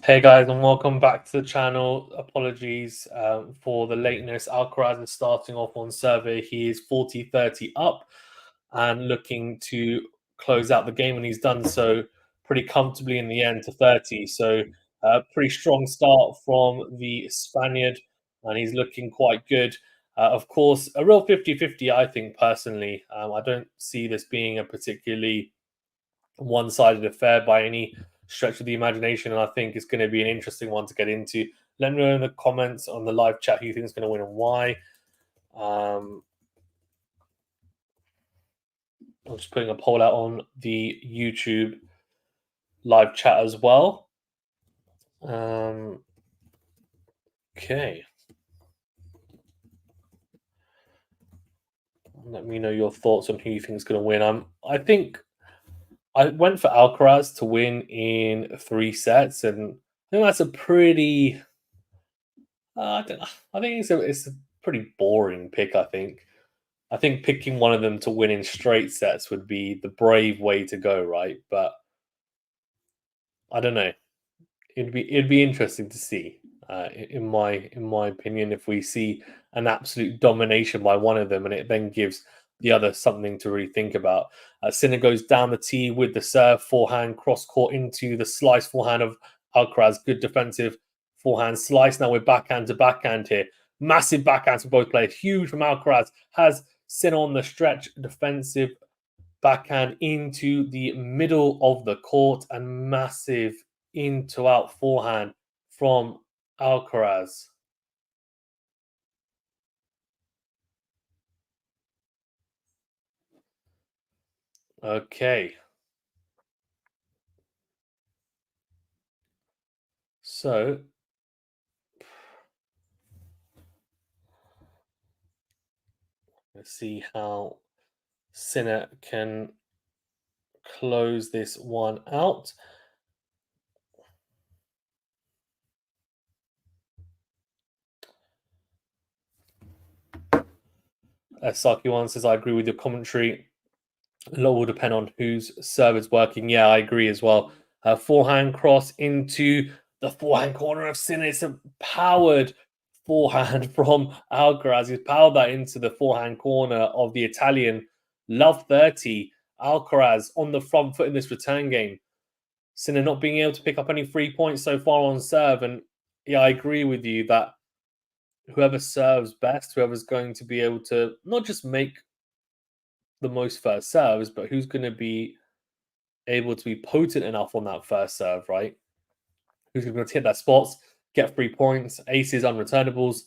Hey guys, and welcome back to the channel. Apologies for the lateness. Alcaraz is starting off on survey. He is 40-30 up and looking to close out the game, and he's done so pretty comfortably in the end to 30. So, pretty strong start from the Spaniard, and he's looking quite good. Of course, a real 50-50, I think, personally. I don't see this being a particularly one-sided affair by any stretch of the imagination, and I think it's going to be an interesting one to get into. Let me know in the comments on the live chat who you think is going to win and why. Um, I'm just putting a poll out on the YouTube live chat as well. Okay. Let me know your thoughts on who you think is going to win. I think I went for Alcaraz to win in 3 sets, and I think that's a pretty. I don't know. I think it's a pretty boring pick. I think picking one of them to win in straight sets would be the brave way to go, right? But I don't know. It'd be interesting to see. In my opinion, if we see an absolute domination by one of them, and it then gives the other something to really think about. Sinner goes down the tee with the serve forehand cross court into the slice forehand of Alcaraz. Good defensive forehand slice. Now we're backhand to backhand here. Massive backhands for both players. Huge from Alcaraz. Has Sinner on the stretch. Defensive backhand into the middle of the court and massive into out forehand from Alcaraz. Okay. So let's see how Sinner can close this one out. Saki one says, I agree with your commentary. A lot will depend on whose serve is working. Yeah, I agree as well. Forehand cross into the forehand corner of Sinner. It's a powered forehand from Alcaraz. He's powered that into the forehand corner of the Italian. Love 30. Alcaraz on the front foot in this return game. Sinner not being able to pick up any 3 points so far on serve. And yeah, I agree with you that whoever serves best, whoever's going to be able to not just make the most first serves, but who's going to be able to be potent enough on that first serve, right? Who's going to hit that spots, get 3 points, aces, unreturnables.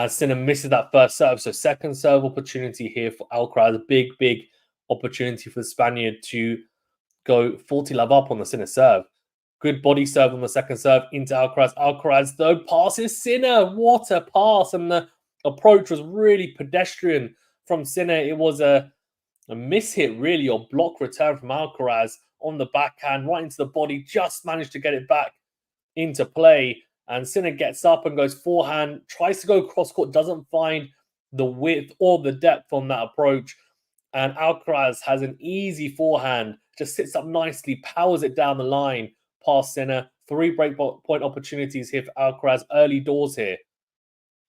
Sinner misses that first serve. So, second serve opportunity here for Alcaraz. Big, big opportunity for the Spaniard to go 40 love up on the Sinner serve. Good body serve on the second serve into Alcaraz. Alcaraz, though, passes Sinner. What a pass. And the approach was really pedestrian from Sinner. It was a miss hit, really, or block return from Alcaraz on the backhand, right into the body. Just managed to get it back into play. And Sinner gets up and goes forehand, tries to go cross court, doesn't find the width or the depth on that approach. And Alcaraz has an easy forehand, just sits up nicely, powers it down the line past Sinner. 3 break point opportunities here for Alcaraz, early doors here.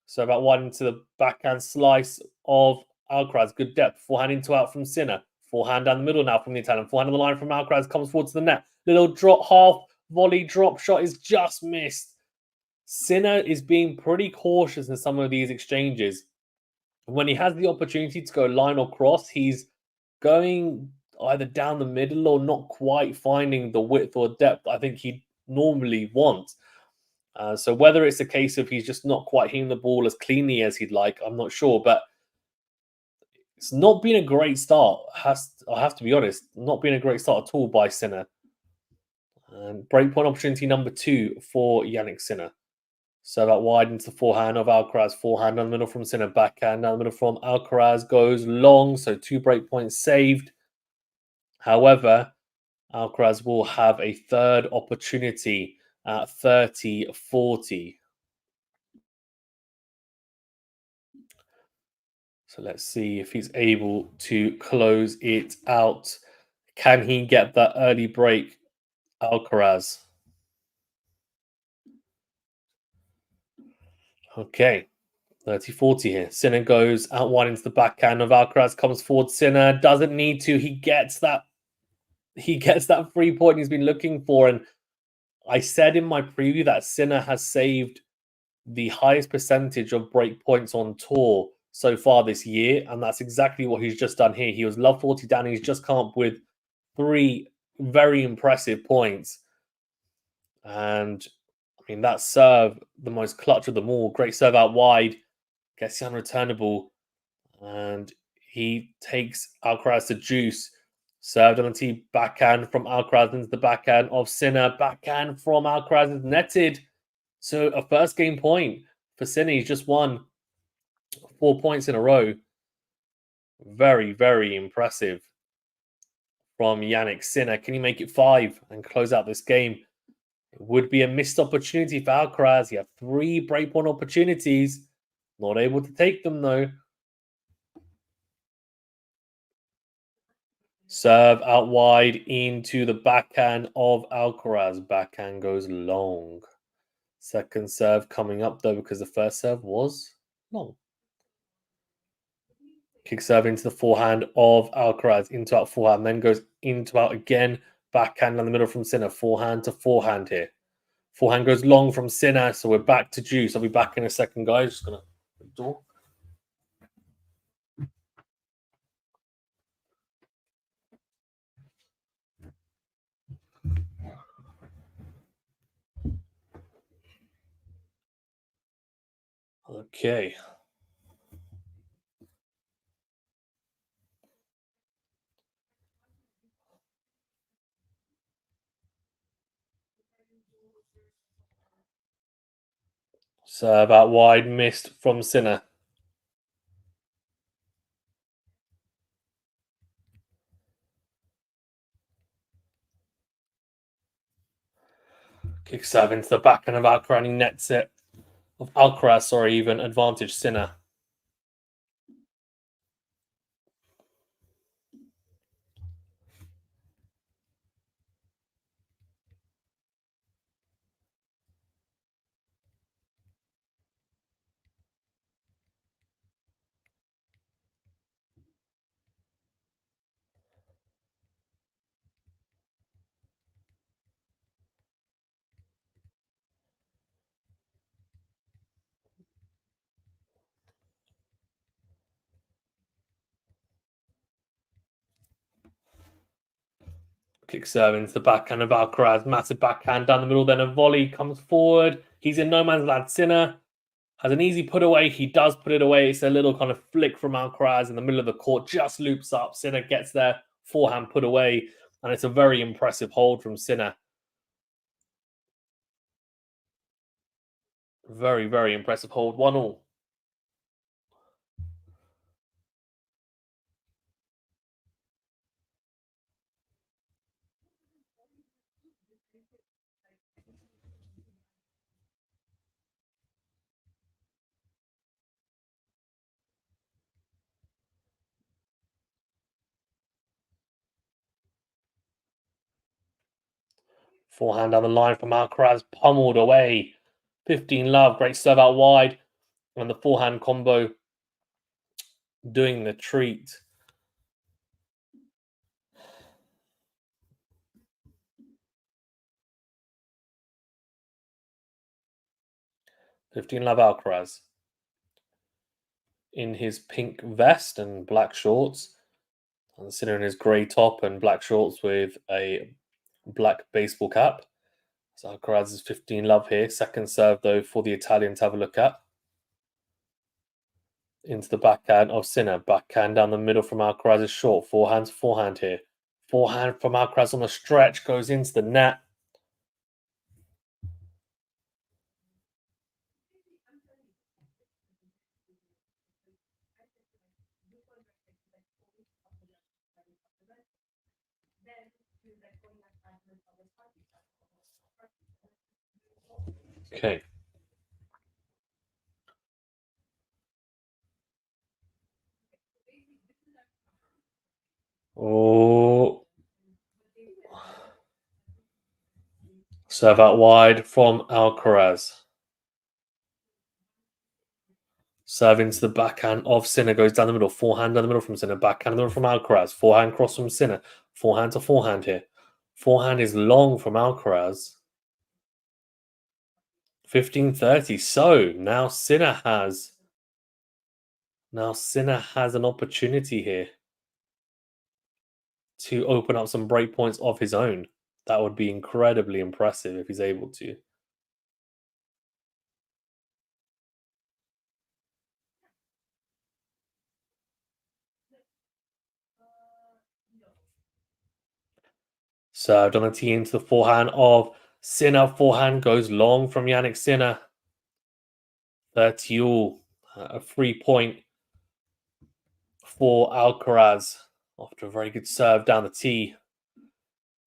So about one into the backhand slice of Alcaraz. Good depth. Forehand into out from Sinner. Forehand down the middle now from the Italian. Forehand on the line from Alcaraz. Comes forward to the net. Little drop, half volley drop shot is just missed. Sinner is being pretty cautious in some of these exchanges. When he has the opportunity to go line or cross, he's going either down the middle or not quite finding the width or depth I think he normally wants. So whether it's a case of he's just not quite hitting the ball as cleanly as he'd like, I'm not sure. But it's not been a great start. I have to be honest, not been a great start at all by Sinner. Breakpoint opportunity number 2 for Jannik Sinner. So that wide into the forehand of Alcaraz. Forehand down the middle from Sinner. Backhand down the middle from Alcaraz. Goes long. So 2 breakpoints saved. However, Alcaraz will have a third opportunity at 30-40. So let's see if he's able to close it out. Can he get that early break, Alcaraz? Okay. 30-40 here. Sinner goes out wide into the backhand of Alcaraz, comes forward. Sinner doesn't need to. He gets that. He gets that 3 point he's been looking for. And I said in my preview that Sinner has saved the highest percentage of break points on tour so far this year, and that's exactly what he's just done here. He was love 40 down. He's just come up with 3 very impressive points. And I mean, that serve, the most clutch of them all. Great serve out wide, gets the unreturnable, and he takes Alcaraz to juice. Served on the tee, backhand from Alcaraz into the backhand of Sinner. Backhand from Alcaraz is netted. So a first game point for Sinner. He's just won 4 points in a row. Very, very impressive from Jannik Sinner. Can he make it 5 and close out this game? It would be a missed opportunity for Alcaraz. He had 3 breakpoint opportunities. Not able to take them, though. Serve out wide into the backhand of Alcaraz. Backhand goes long. Second serve coming up, though, because the first serve was long. Kick serve into the forehand of Alcaraz. Into out forehand, then goes into out again. Backhand in the middle from Sinner. Forehand to forehand here. Forehand goes long from Sinner, so we're back to juice. I'll be back in a second, guys. Just going to door. Okay. Serve out wide, missed from Sinner. Kick serve into the backhand of Alcaraz. He nets it. Of Alcaraz, sorry, even advantage Sinner. Kick serve into the backhand of Alcaraz. Massive backhand down the middle. Then a volley comes forward. He's in no man's land. Sinner has an easy put away. He does put it away. It's a little kind of flick from Alcaraz in the middle of the court. Just loops up. Sinner gets there. Forehand put away. And it's a very impressive hold from Sinner. Very, very impressive hold. 1-1. Forehand down the line from Alcaraz, pummeled away. 15 love, great serve out wide. And the forehand combo doing the treat. Fifteen love Alcaraz in his pink vest and black shorts. And Sinner in his grey top and black shorts with a black baseball cap. So Alcaraz is 15 love here. Second serve, though, for the Italian to have a look at. Into the backhand of Sinner. Backhand down the middle from Alcaraz is short. Forehand here. Forehand from Alcaraz on the stretch goes into the net. Okay. Oh. Serve out wide from Alcaraz. Serve into the backhand of Sinner, goes down the middle, forehand down the middle from Sinner, backhand down the middle from Alcaraz, forehand cross from Sinner, forehand to forehand here. Forehand is long from Alcaraz. 15-30. So now Sinner has an opportunity here to open up some break points of his own. That would be incredibly impressive if he's able to. Served on a tee into the forehand of Sinner. Forehand goes long from Jannik Sinner. 30 all. A 3-point for Alcaraz after a very good serve down the tee.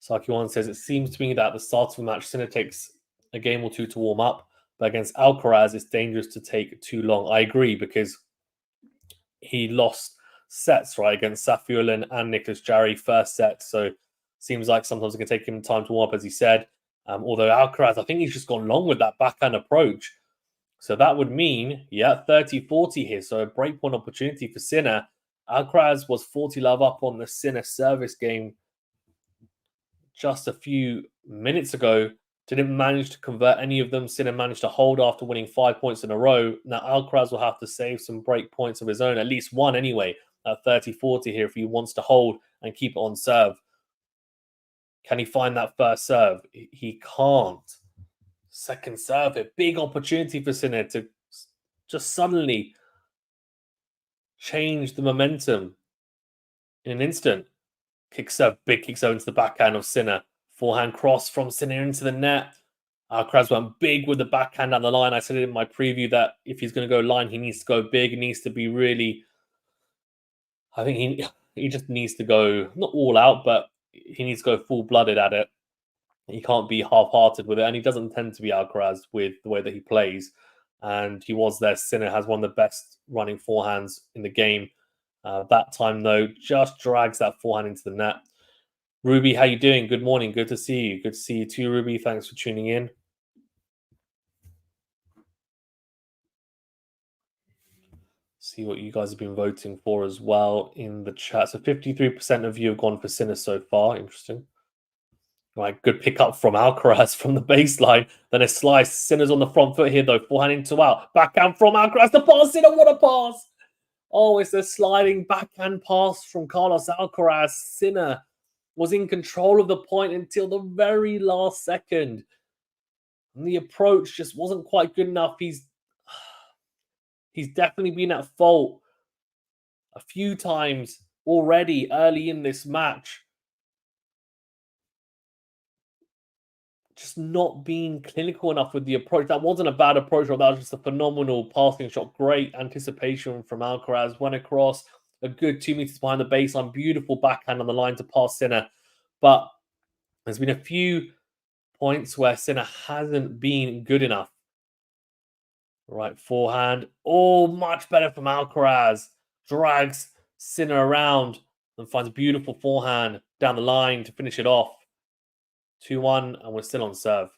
Saki1 says, it seems to me that at the start of the match, Sinner takes a game or two to warm up, but against Alcaraz, it's dangerous to take too long. I agree, because he lost sets, right, against Safiullin and Nicholas Jarry first set, so seems like sometimes it can take him time to warm up, as he said. Although Alcaraz, I think he's just gone long with that backhand approach. So that would mean, 30-40 here. So a breakpoint opportunity for Sinner. Alcaraz was 40 love up on the Sinner service game just a few minutes ago. Didn't manage to convert any of them. Sinner managed to hold after winning 5 points in a row. Now Alcaraz will have to save some break points of his own, at least one anyway, at 30-40 here if he wants to hold and keep it on serve. Can he find that first serve? He can't. Second serve, a big opportunity for Sinner to just suddenly change the momentum in an instant. Kick serve, big kick serve into the backhand of Sinner. Forehand cross from Sinner into the net. Alcaraz went big with the backhand down the line. I said it in my preview that if he's going to go line, he needs to go big. He needs to be really... I think he just needs to go, not all out, but he needs to go full-blooded at it. He can't be half-hearted with it, and he doesn't tend to be Alcaraz with the way that he plays. And he was there. Sinner has one of the best running forehands in the game. That time, though, just drags that forehand into the net. Ruby, how you doing? Good morning. Good to see you. Good to see you too, Ruby. Thanks for tuning in. See what you guys have been voting for as well in the chat. So 53% of you have gone for Sinner so far. Interesting. Right, good pickup from Alcaraz from the baseline. Then a slice. Sinner's on the front foot here, though. Forehand into out. Backhand from Alcaraz. The pass. Sinner, what a pass! Oh, it's a sliding backhand pass from Carlos Alcaraz. Sinner was in control of the point until the very last second. And the approach just wasn't quite good enough. He's definitely been at fault a few times already early in this match. Just not being clinical enough with the approach. That wasn't a bad approach, that was just a phenomenal passing shot. Great anticipation from Alcaraz. Went across a good 2 meters behind the baseline. Beautiful backhand on the line to pass Sinner. But there's been a few points where Sinner hasn't been good enough. Right forehand. Oh, much better from Alcaraz. Drags Sinner around and finds a beautiful forehand down the line to finish it off. 2-1, and we're still on serve.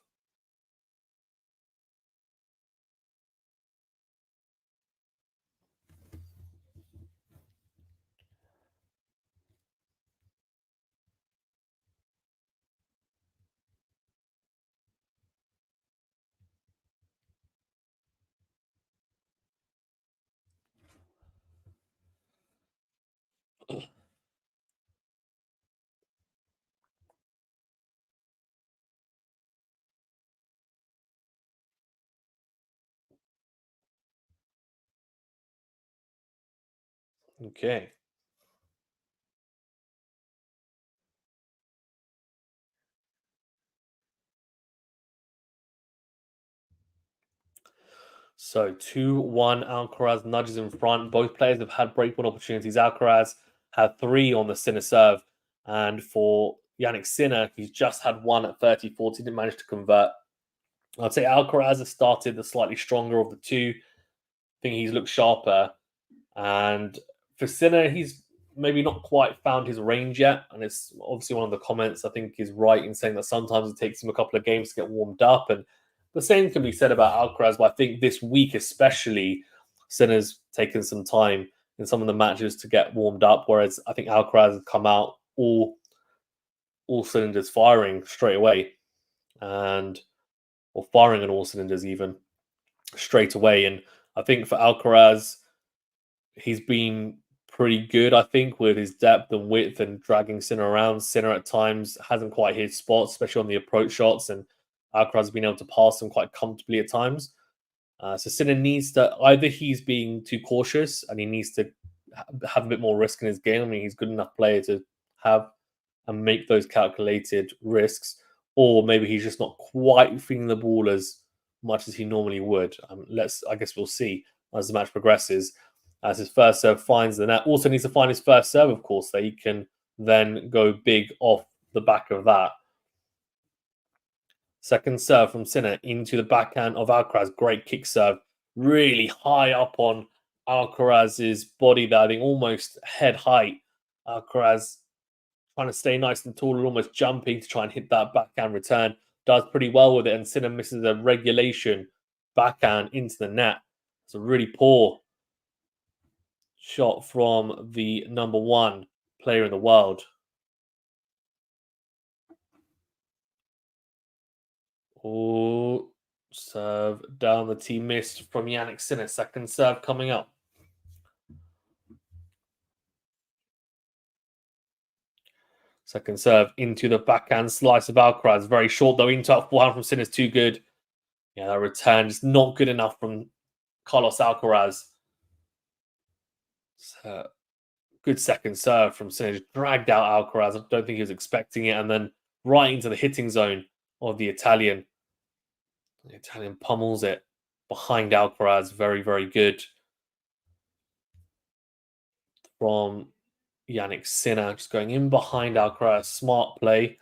Okay. So 2-1, Alcaraz nudges in front. Both players have had breakpoint opportunities. Alcaraz had 3 on the Sinner serve. And for Jannik Sinner, he's just had 1 at 30-40. Didn't manage to convert. I'd say Alcaraz has started the slightly stronger of the two. I think he's looked sharper. And for Sinner, he's maybe not quite found his range yet. And it's obviously one of the comments I think is right in saying that sometimes it takes him a couple of games to get warmed up. And the same can be said about Alcaraz, but I think this week especially, Sinner's taken some time in some of the matches to get warmed up, whereas I think Alcaraz has come out all cylinders firing straight away, and or firing on all cylinders even straight away. And I think for Alcaraz, he's been pretty good, I think, with his depth and width and dragging Sinner around. Sinner at times hasn't quite hit spots, especially on the approach shots, and Alcaraz has been able to pass them quite comfortably at times. So Sinner needs to, either he's being too cautious and he needs to have a bit more risk in his game. I mean, he's a good enough player to have and make those calculated risks, or maybe he's just not quite feeling the ball as much as he normally would. I guess we'll see as the match progresses. As his first serve finds the net, also needs to find his first serve, of course, that he can then go big off the back of that. Second serve from Sinner into the backhand of Alcaraz. Great kick serve, really high up on Alcaraz's body there, I think almost head height. Alcaraz trying to stay nice and tall and almost jumping to try and hit that backhand return. Does pretty well with it, and Sinner misses a regulation backhand into the net. It's a really poor shot from the number one player in the world. Oh, serve down the tee missed from Jannik Sinner. Second serve coming up. Second serve into the backhand slice of Alcaraz. Very short though. Into that forehand from Sinner is too good. Yeah, that return is not good enough from Carlos Alcaraz. So, good second serve from Sinner. Dragged out Alcaraz. I don't think he was expecting it. And then right into the hitting zone of the Italian. The Italian pummels it behind Alcaraz. Very, very good from Jannik Sinner. Just going in behind Alcaraz. Smart play.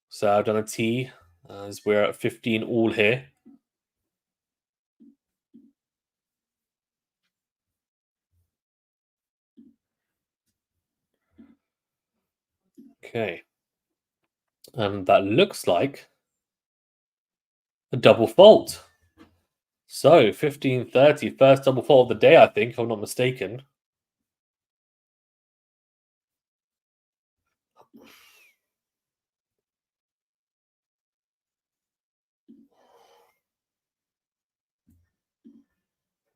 Served on a tee as we're at 15 all here. Okay. And that looks like a double fault. So 15-30, first double fault of the day, I think, if I'm not mistaken.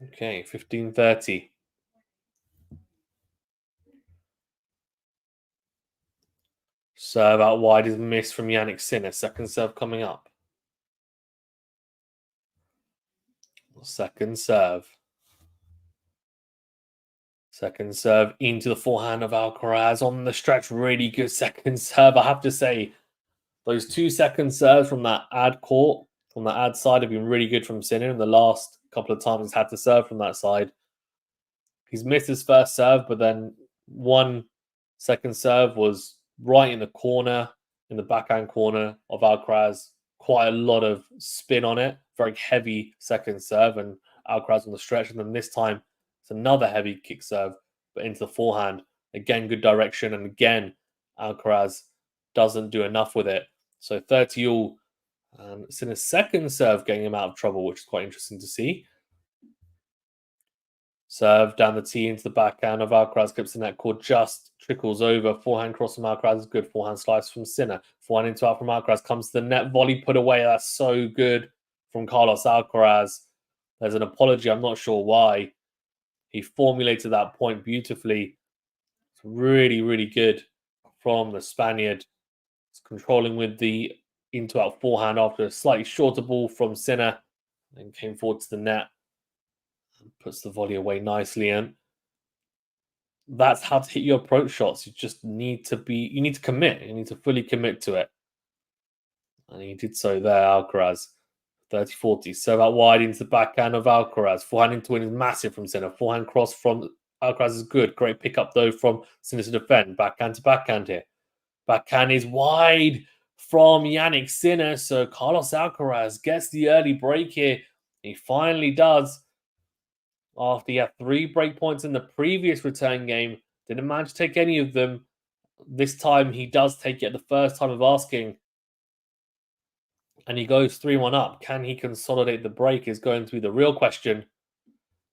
Okay, 15-30. Serve out wide is missed from Jannik Sinner. Second serve coming up. Second serve. Second serve into the forehand of Alcaraz on the stretch. Really good second serve. I have to say, those 2 second serves from that ad court, from the ad side, have been really good from Sinner. In the last couple of times he's had to serve from that side, he's missed his first serve, but then one second serve was right in the corner, in the backhand corner of Alcaraz. Quite a lot of spin on it. Very heavy second serve, and Alcaraz on the stretch. And then this time, it's another heavy kick serve, but into the forehand. Again, good direction. And again, Alcaraz doesn't do enough with it. So 30 all. It's in a second serve getting him out of trouble, which is quite interesting to see. Serve down the tee into the backhand of Alcaraz, clips the net cord, just trickles over. Forehand cross from Alcaraz is good. Forehand slice from Sinner. Forehand into out from Alcaraz, comes to the net, volley put away. That's so good from Carlos Alcaraz. There's an apology. I'm not sure why. He formulated that point beautifully. It's really, really good from the Spaniard. It's controlling with the into out forehand after a slightly shorter ball from Sinner, and came forward to the net. Puts the volley away nicely, and that's how to hit your approach shots. You just need to commit. You need to fully commit to it. And he did so there, Alcaraz. 30-40. Serve out wide into the backhand of Alcaraz. Forehand into win is massive from Sinner. Forehand cross from Alcaraz is good. Great pickup though from Sinner to defend. Backhand to backhand here. Backhand is wide from Jannik Sinner. So Carlos Alcaraz gets the early break here. He finally does. After he had 3 break points in the previous return game, didn't manage to take any of them. This time he does take it the first time of asking, and he goes 3-1 up. Can he consolidate the break is going to be the real question.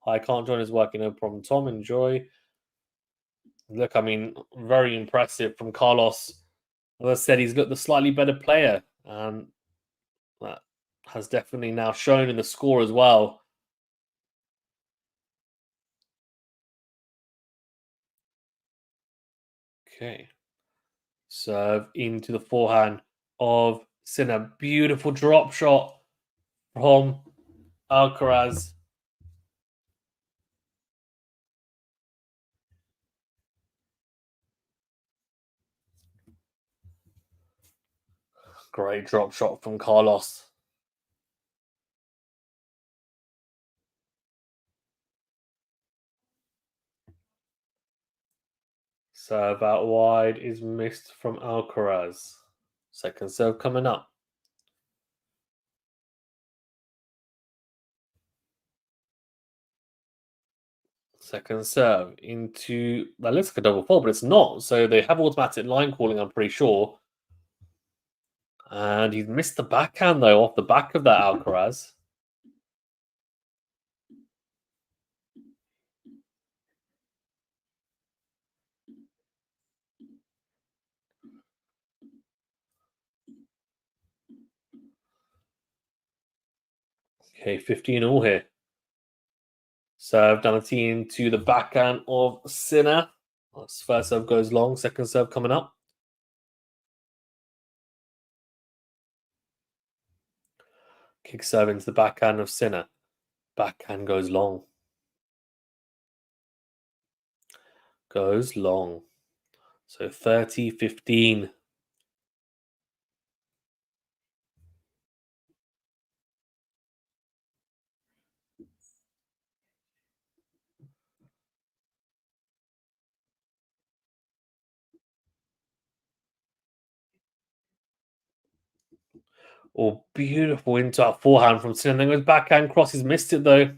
I can't join his working, no problem. Tom, enjoy. Look, I mean, very impressive from Carlos. As I said, he's got the slightly better player, and that has definitely now shown in the score as well. Okay. Serve into the forehand of Sinner. Beautiful drop shot from Alcaraz. Great drop shot from Carlos. Serve out wide is missed from Alcaraz. Second serve coming up. Second serve into that looks like a double fault, but it's not. So they have automatic line calling, I'm pretty sure. And he's missed the backhand though off the back of that Alcaraz. Okay, 15 all here. Serve Donati into the backhand of Sinner. First serve goes long, second serve coming up. Kick serve into the backhand of Sinner. Backhand goes long. Goes long. So 30-15. Oh, beautiful into that forehand from Sinner. Then goes backhand, crosses, missed it though.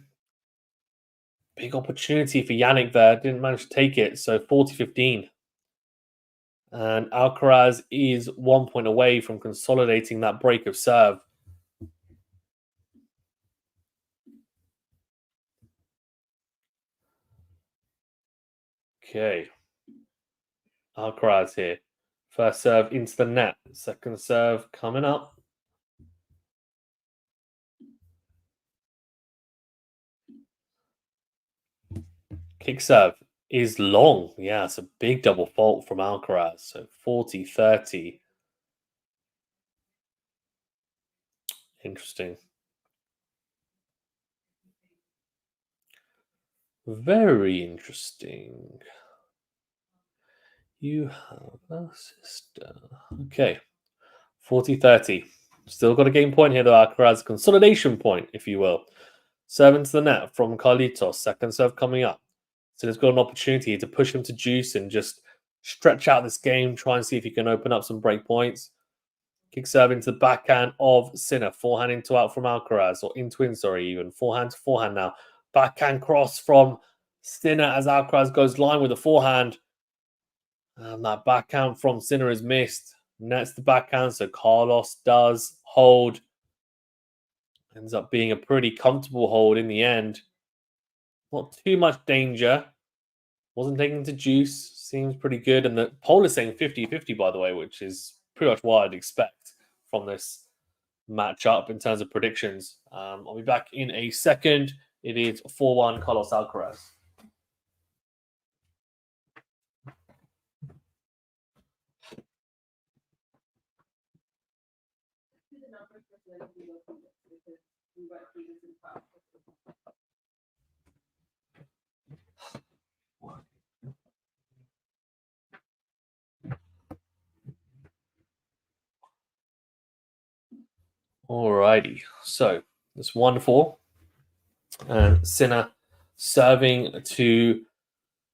Big opportunity for Jannik there. Didn't manage to take it. So 40-15. And Alcaraz is 1 point away from consolidating that break of serve. Okay. Alcaraz here. First serve into the net. Second serve coming up. Kick serve is long. Yeah, it's a big double fault from Alcaraz. So 40-30. Interesting. Very interesting. You have a sister. Okay. 40-30. Still got a game point here, though. Alcaraz consolidation point, if you will. Serve into the net from Carlitos. Second serve coming up. So there's got an opportunity to push him to juice and just stretch out this game, try and see if he can open up some break points. Kick serve into the backhand of Sinner. Forehand into out from Alcaraz, or into in, sorry, even. Forehand to forehand now. Backhand cross from Sinner as Alcaraz goes line with the forehand. And that backhand from Sinner is missed. Nets the backhand, so Carlos does hold. Ends up being a pretty comfortable hold in the end. Not too much danger. Wasn't taken to juice. Seems pretty good. And the poll is saying 50-50, by the way, which is pretty much what I'd expect from this matchup in terms of predictions. I'll be back in a second. It is 4-1 Carlos Alcaraz. Alrighty. So it's 1-4. And Sinner serving to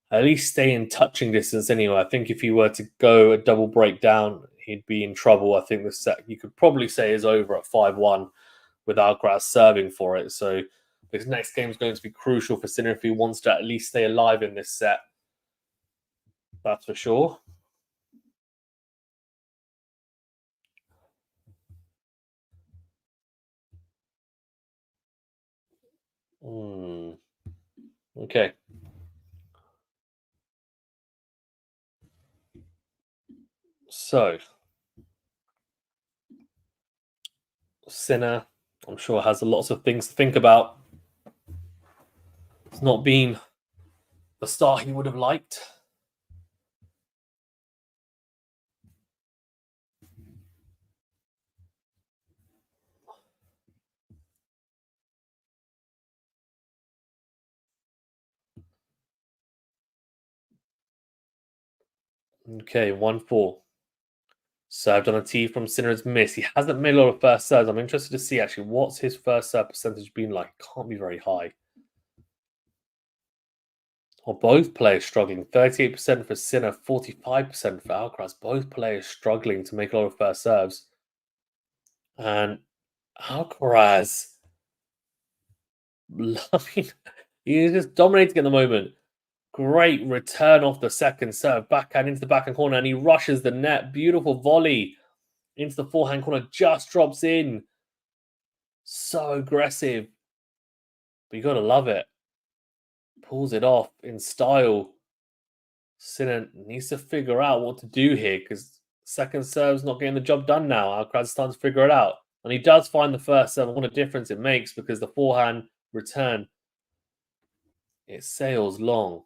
at least stay in touching distance anyway. I think if he were to go a double breakdown, he'd be in trouble. I think the set you could probably say is over at 5-1 with Alcaraz serving for it. So this next game is going to be crucial for Sinner if he wants to at least stay alive in this set. That's for sure. Okay. So, Sinner, I'm sure, has lots of things to think about. It's not been the start he would have liked. Okay, 1-4. Served on a tee from Sinner's miss. He hasn't made a lot of first serves. I'm interested to see actually what's his first serve percentage been like. Can't be very high. Or both players struggling. 38% for Sinner, 45% for Alcaraz. Both players struggling to make a lot of first serves. And Alcaraz, I mean, he's just dominating at the moment. Great return off the second serve, backhand into the backhand corner, and he rushes the net. Beautiful volley into the forehand corner, just drops in. So aggressive. But you got to love it. Pulls it off in style. Sinner needs to figure out what to do here because second serve's not getting the job done now. Alcaraz starting to figure it out. And he does find the first serve. What a difference it makes because the forehand return, it sails long.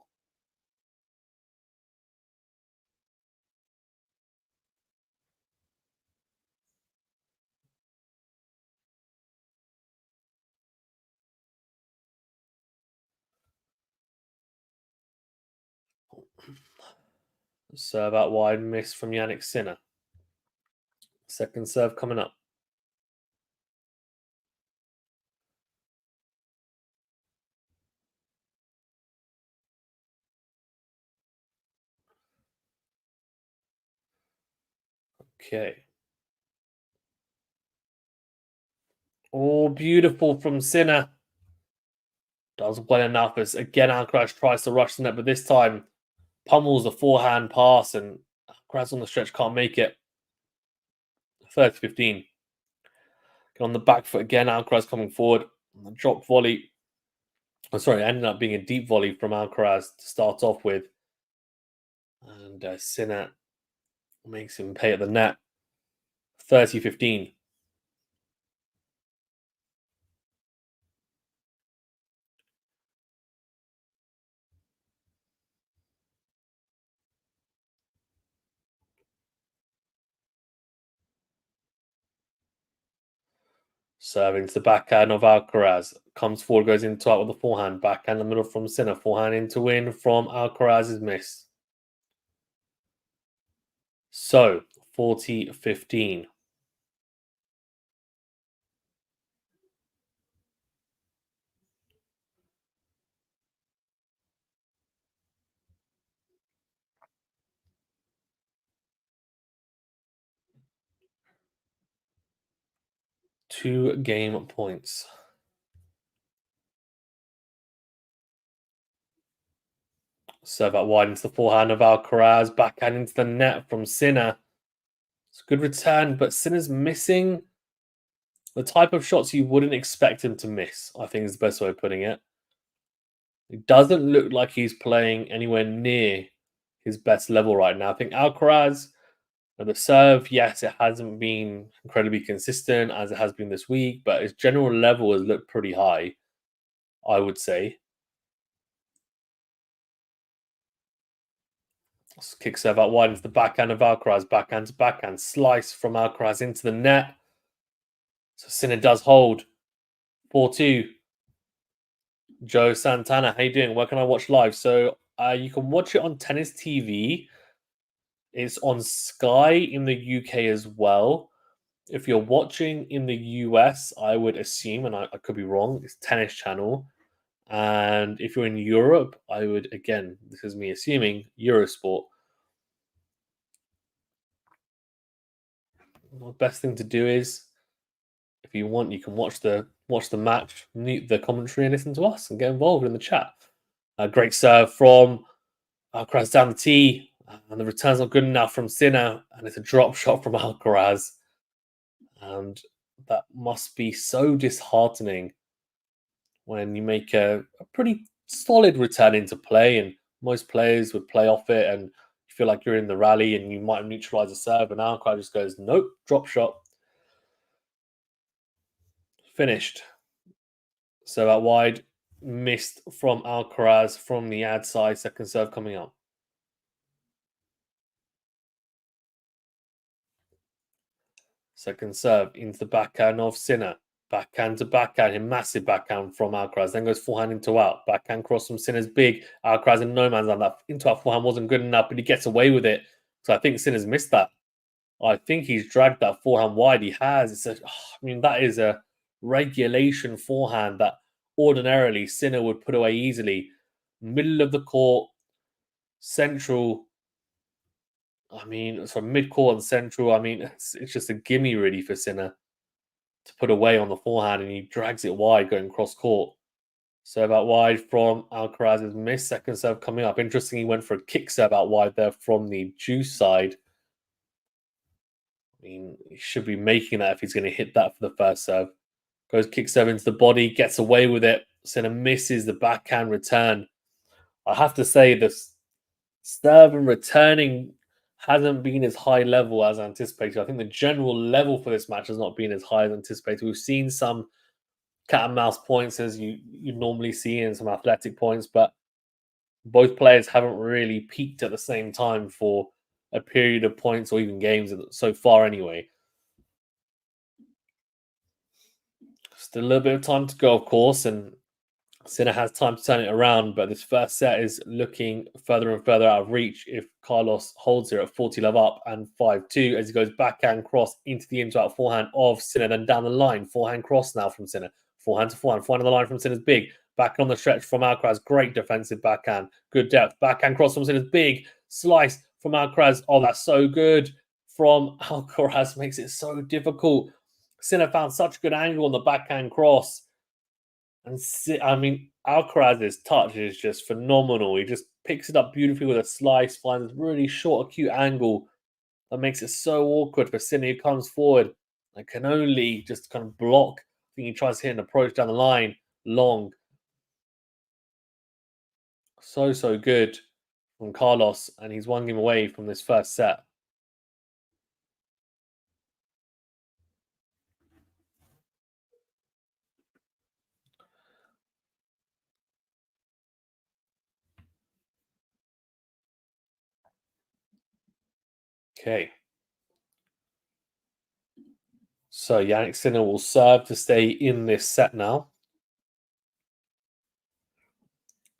Serve out wide, miss from Jannik Sinner. Second serve coming up. Okay. Oh, beautiful from Sinner. Does well enough as again Alcaraz tries to rush the net, but this time pummels the forehand pass and Alcaraz on the stretch can't make it. 30-15. Get on the back foot again, Alcaraz coming forward. The drop volley. Oh, sorry, ended up being a deep volley from Alcaraz to start off with. And Sinner makes him pay at the net. 30-15. Serving to the backhand of Alcaraz. Comes forward, goes into it with the forehand. Backhand in the middle from Sinner. Forehand in to win from Alcaraz's miss. So, 40-15. Two game points. Serve out wide into the forehand of Alcaraz. Backhand into the net from Sinner. It's a good return, but Sinner's missing the type of shots you wouldn't expect him to miss, I think is the best way of putting it. It doesn't look like he's playing anywhere near his best level right now. I think Alcaraz, the serve, yes, it hasn't been incredibly consistent as it has been this week, but his general level has looked pretty high, I would say. Kick serve out wide into the backhand of Alcaraz, backhand to backhand, slice from Alcaraz into the net. So Sinner does hold 4-2. Joe Santana, how you doing? Where can I watch live? So you can watch it on Tennis TV. It's on Sky in the UK as well. If you're watching in the US, I would assume, and I could be wrong, it's Tennis Channel. And if you're in Europe, I would, again, this is me assuming, Eurosport. The best thing to do is, if you want, you can watch the match, mute the commentary, and listen to us and get involved in the chat. A great serve from Alcaraz down the tee, and the return's not good enough from Sinner, and it's a drop shot from Alcaraz. And that must be so disheartening when you make a pretty solid return into play, and most players would play off it, and you feel like you're in the rally, and you might neutralize a serve, and Alcaraz just goes, nope, drop shot, finished. So out wide, missed from Alcaraz from the ad side, second serve coming up. Second serve into the backhand of Sinner. Backhand to backhand, a massive backhand from Alcaraz. Then goes forehand into out. Backhand cross from Sinner's big. Alcaraz in no man's land. That into out forehand wasn't good enough, but he gets away with it. So I think Sinner's missed that. I think he's dragged that forehand wide. He has. I mean, that is a regulation forehand that ordinarily Sinner would put away easily. Middle of the court, central. I mean, from mid court and central. I mean, it's just a gimme really for Sinner to put away on the forehand, and he drags it wide going cross court. Serve out wide from Alcaraz's miss. Second serve coming up. Interesting, he went for a kick serve out wide there from the juice side. I mean, he should be making that if he's going to hit that for the first serve. Goes kick serve into the body, gets away with it. Sinner misses the backhand return. I have to say, the serve and returning hasn't been as high level as anticipated. I think the general level for this match has not been as high as anticipated. We've seen some cat and mouse points as you normally see in some athletic points, but both players haven't really peaked at the same time for a period of points or even games so far anyway. Still a little bit of time to go, of course, and Sinner has time to turn it around, but this first set is looking further and further out of reach if Carlos holds here at 40 love up and 5-2 as he goes backhand cross into the into-out forehand of Sinner, then down the line, forehand cross now from Sinner. Forehand to forehand on the line from Sinner's big. Back on the stretch from Alcaraz, great defensive backhand, good depth. Backhand cross from Sinner's big, slice from Alcaraz. Oh, that's so good from Alcaraz, makes it so difficult. Sinner found such a good angle on the backhand cross. And I mean, Alcaraz's touch is just phenomenal. He just picks it up beautifully with a slice, finds a really short, acute angle that makes it so awkward for Sinner, who comes forward and can only just kind of block. I think he tries to hit an approach down the line, long. So good from Carlos, and he's one game away from this first set. Okay. So Jannik Sinner will serve to stay in this set now.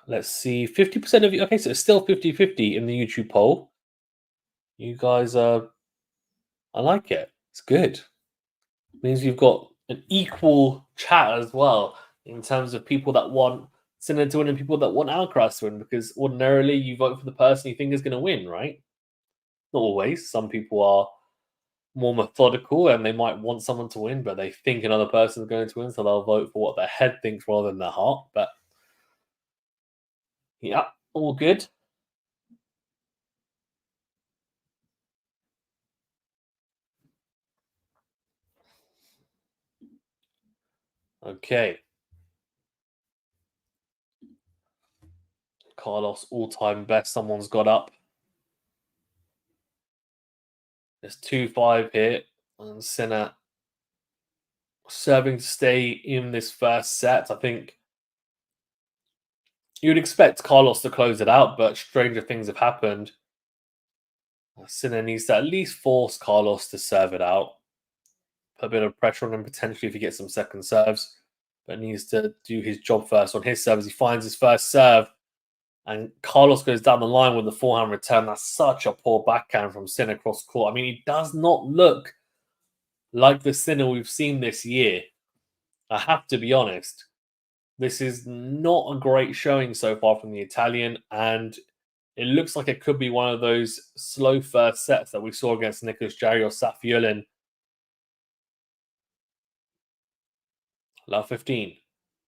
Let's see. 50% of you. Okay, so it's still 50-50 in the YouTube poll. You guys are. I like it. It's good. It means you've got an equal chat as well in terms of people that want Sinner to win and people that want Alcaraz to win, because ordinarily you vote for the person you think is going to win, right? Not always. Some people are more methodical and they might want someone to win, but they think another person is going to win, so they'll vote for what their head thinks rather than their heart. But yeah, all good. Okay. Carlos all-time best. Someone's got up. There's 2-5 here, and Sinner serving to stay in this first set. I think you'd expect Carlos to close it out, but stranger things have happened. Sinner needs to at least force Carlos to serve it out. Put a bit of pressure on him potentially if he gets some second serves, but needs to do his job first on his serve as he finds his first serve. And Carlos goes down the line with the forehand return. That's such a poor backhand from Sinner across court. I mean, he does not look like the Sinner we've seen this year. I have to be honest. This is not a great showing so far from the Italian, and it looks like it could be one of those slow first sets that we saw against Nicholas Jarry or Safiullin. Love 15.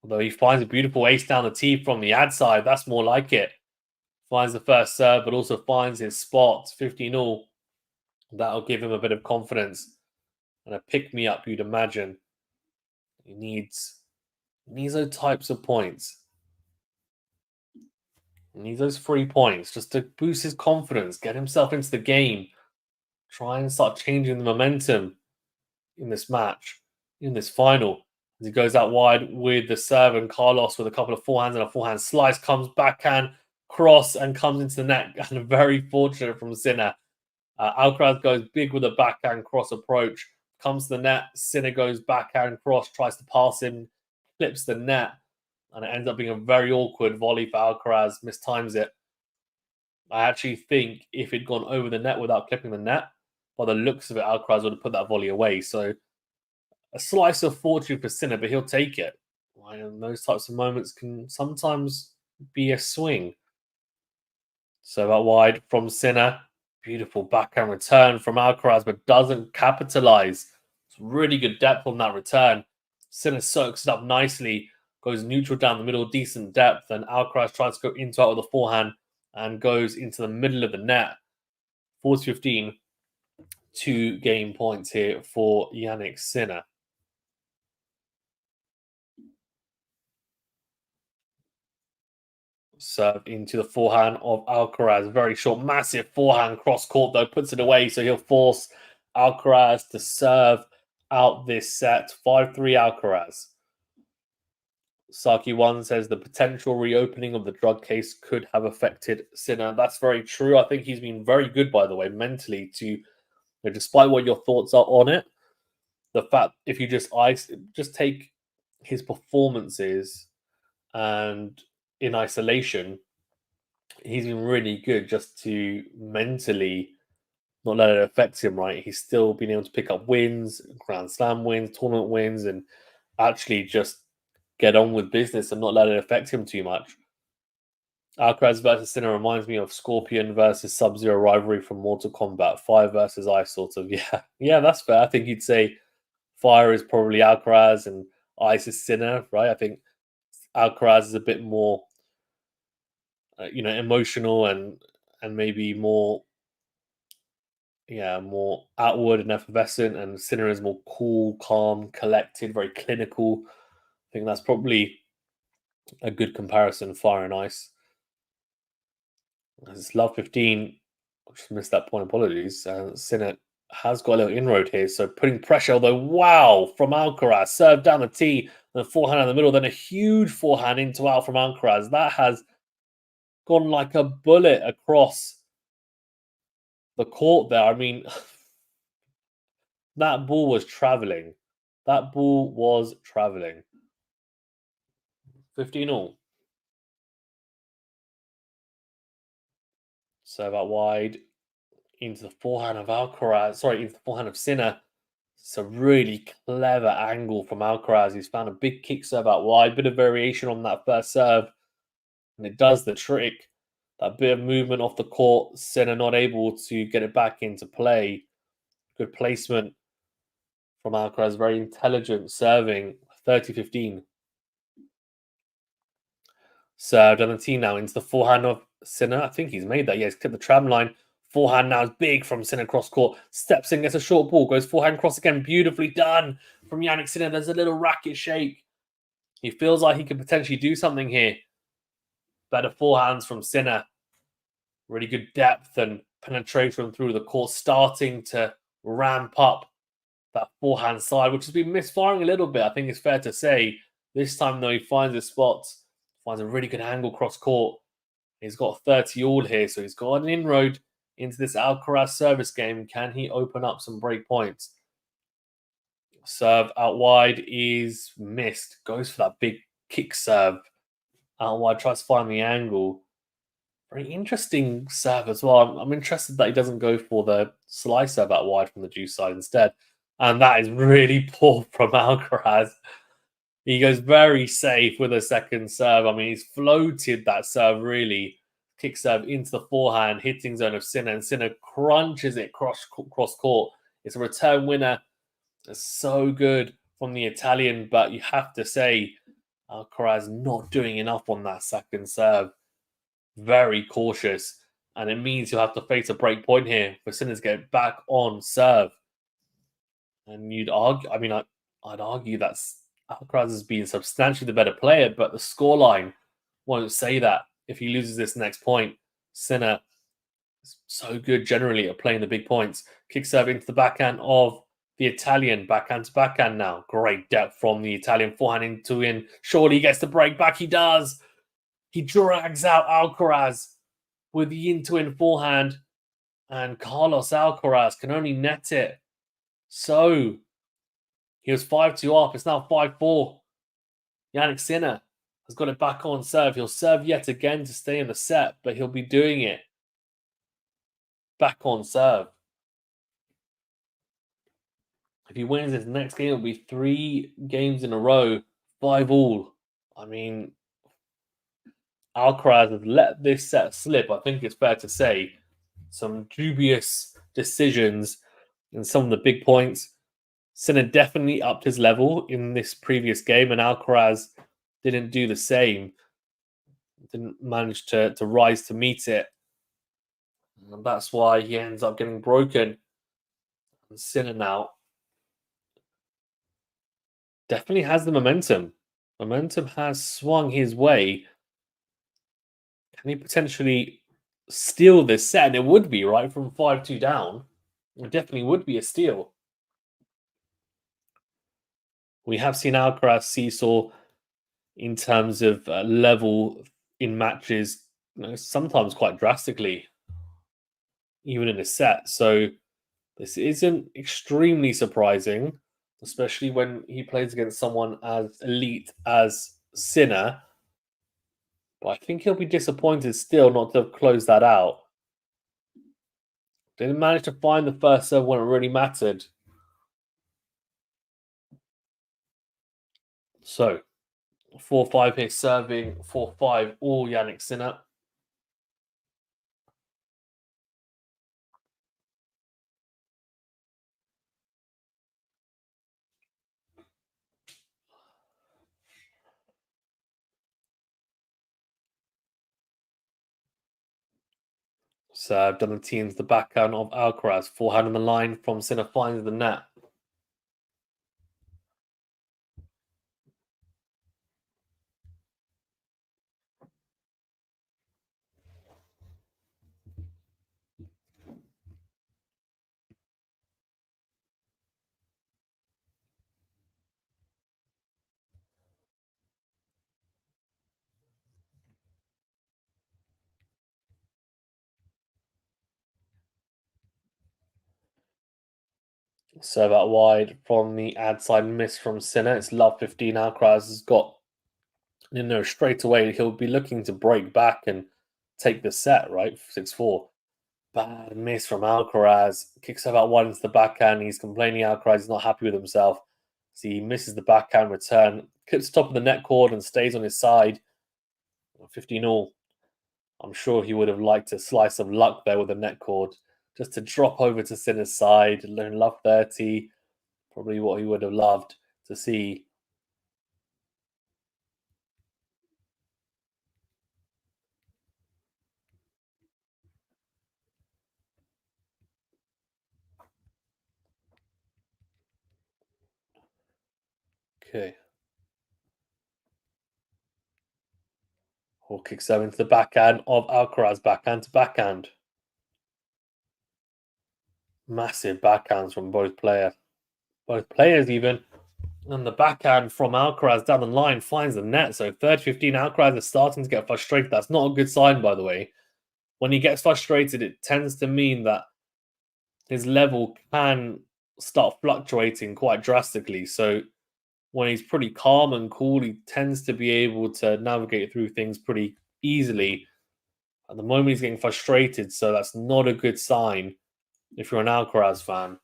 Although he finds a beautiful ace down the tee from the ad side, that's more like it. Finds the first serve, but also finds his spot. 15 all. That'll give him a bit of confidence and a pick me up, you'd imagine. He needs those types of points. He needs those 3 points just to boost his confidence, get himself into the game, try and start changing the momentum in this match, in this final. As he goes out wide with the serve, and Carlos with a couple of forehands and a forehand slice comes backhand cross and comes into the net. And very fortunate from Sinner. Alcaraz goes big with a backhand cross approach, comes to the net. Sinner goes backhand cross, tries to pass him, clips the net, and it ends up being a very awkward volley for Alcaraz. Mistimes it. I actually think if it'd gone over the net without clipping the net, by the looks of it, Alcaraz would have put that volley away. So a slice of fortune for Sinner, but he'll take it. And those types of moments can sometimes be a swing. So out wide from Sinner. Beautiful backhand return from Alcaraz, but doesn't capitalize. It's really good depth on that return. Sinner soaks it up nicely, goes neutral down the middle, decent depth, and Alcaraz tries to go into out with a forehand and goes into the middle of the net. 40-15, 2 game points here for Jannik Sinner. Serve into the forehand of Alcaraz. Very short, massive forehand cross court, though, puts it away. So he'll force Alcaraz to serve out this set. 5-3 Alcaraz. Saki1 says the potential reopening of the drug case could have affected Sinner. That's very true. I think he's been very good, by the way, mentally to, despite what your thoughts are on it, the fact if you just take his performances and in isolation, he's been really good just to mentally not let it affect him, right? He's still been able to pick up wins, Grand Slam wins, tournament wins, and actually just get on with business and not let it affect him too much. Alcaraz versus Sinner reminds me of Scorpion versus Sub-Zero rivalry from Mortal Kombat. Fire versus Ice, sort of. Yeah, that's fair. I think you'd say Fire is probably Alcaraz and Ice is Sinner, right? I think Alcaraz is a bit more, emotional and maybe more, more outward and effervescent, and Sinner is more cool, calm, collected, very clinical. I think that's probably a good comparison, Fire and Ice. It's love 15. I just missed that point. Apologies. Sinner has got a little inroad here, so putting pressure. Although, wow, from Alcaraz, serve down the tee, then forehand in the middle, then a huge forehand into out from Alcaraz. That has gone like a bullet across the court there. I mean, that ball was traveling. That ball was traveling. 15 all. Serve out wide into the forehand of Alcaraz. Sorry, into the forehand of Sinner. It's a really clever angle from Alcaraz. He's found a big kick serve out wide. Bit of variation on that first serve, and it does the trick. That bit of movement off the court. Sinner not able to get it back into play. Good placement from Alcaraz. Very intelligent serving. 30-15. Served on the tee now into the forehand of Sinner. I think he's made that. Yeah, he's clipped the tram line. Forehand now is big from Sinner cross court. Steps in, gets a short ball, goes forehand cross again. Beautifully done from Jannik Sinner. There's a little racket shake. He feels like he could potentially do something here. Better forehands from Sinner. Really good depth and penetration through the court, starting to ramp up that forehand side, which has been misfiring a little bit. I think it's fair to say. This time, though, he finds his spots, finds a really good angle cross court. He's got 30 all here, so he's got an inroad into this Alcaraz service game. Can he open up some break points? Serve out wide is missed. Goes for that big kick serve. Out wide, tries to find the angle. Very interesting serve as well. I'm interested that he doesn't go for the slice serve out wide from the juice side instead. And that is really poor from Alcaraz. He goes very safe with a second serve. I mean, he's floated that serve really. Kick serve into the forehand, hitting zone of Sinner, and Sinner crunches it cross court. It's a return winner. It's so good from the Italian, but you have to say Alcaraz not doing enough on that second serve. Very cautious, and it means you'll have to face a break point here for Sinner to get back on serve. And you'd argue, I'd argue that Alcaraz has been substantially the better player, but the scoreline won't say that. if he loses this next point. Sinner is so good generally at playing the big points. Kick serve into the backhand of the Italian. Backhand to backhand now. Great depth from the Italian. Forehand into in. Surely he gets the break back. He does. He drags out Alcaraz with the into-in forehand. And Carlos Alcaraz can only net it. So he was 5-2 up. It's now 5-4. Jannik Sinner has got it back on serve. He'll serve yet again to stay in the set, but he'll be doing it back on serve. If he wins his next game, it'll be 3 games in a row, 5-all. I mean, Alcaraz has let this set slip. I think it's fair to say some dubious decisions in some of the big points. Sinner definitely upped his level in this previous game, and Alcaraz didn't do the same. Didn't manage to rise to meet it. And that's why he ends up getting broken. And Sinner now definitely has the momentum. Momentum has swung his way. Can he potentially steal this set? And it would be, right, from 5-2 down. It definitely would be a steal. We have seen Alcaraz seesaw in terms of level in matches, sometimes quite drastically, even in a set. So this isn't extremely surprising, especially when he plays against someone as elite as Sinner. But I think he'll be disappointed still not to have closed that out. Didn't manage to find the first serve when it really mattered. So 4-5 here, serving 4-5, all Jannik Sinner. Served on the teams, the backhand of Alcaraz. Forehand on the line from Sinner finds the net. Serve out wide from the ad side, miss from Sinner. It's love 15. Alcaraz has got, straight away he'll be looking to break back and take the set, right? 6-4. Bad miss from Alcaraz. Kicks serve out wide into the backhand. He's complaining Alcaraz is not happy with himself. So he misses the backhand return. Clips top of the net cord and stays on his side. 15 all. I'm sure he would have liked a slice of luck there with the net cord. Just to drop over to Sinner's side, learn love 30. Probably what he would have loved to see. Okay. Or kick serve into the backhand of Alcaraz, backhand to backhand. Massive backhands from both players even. And the backhand from Alcaraz down the line finds the net. So 30-15, Alcaraz is starting to get frustrated. That's not a good sign, by the way. When he gets frustrated, it tends to mean that his level can start fluctuating quite drastically. So when he's pretty calm and cool, he tends to be able to navigate through things pretty easily. At the moment, he's getting frustrated, so that's not a good sign if you're an Alcaraz fan.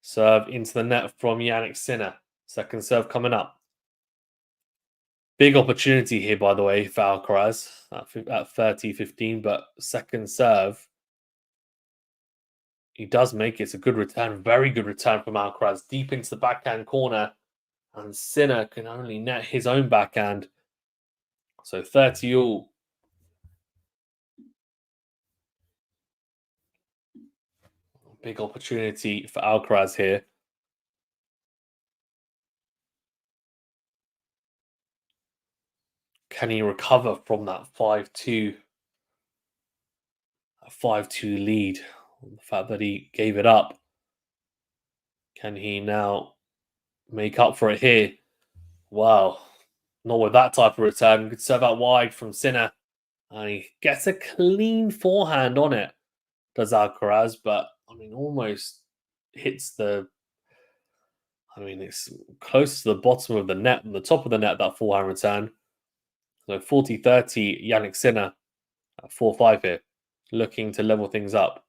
Serve into the net from Jannik Sinner. Second serve coming up. Big opportunity here, by the way, for Alcaraz at 30-15, but second serve, he does make it. It's a good return, very good return from Alcaraz, deep into the backhand corner, and Sinner can only net his own backhand. So 30 all. Big opportunity for Alcaraz here. Can he recover from that 5-2 lead? The fact that he gave it up. Can he now make up for it here? Wow. Not with that type of return. Good serve out wide from Sinner. And he gets a clean forehand on it, does Alcaraz, but I mean, almost hits the. I mean, it's close to the bottom of the net and the top of the net, that forehand return. So 40-30, Jannik Sinner at 4-5 here, looking to level things up.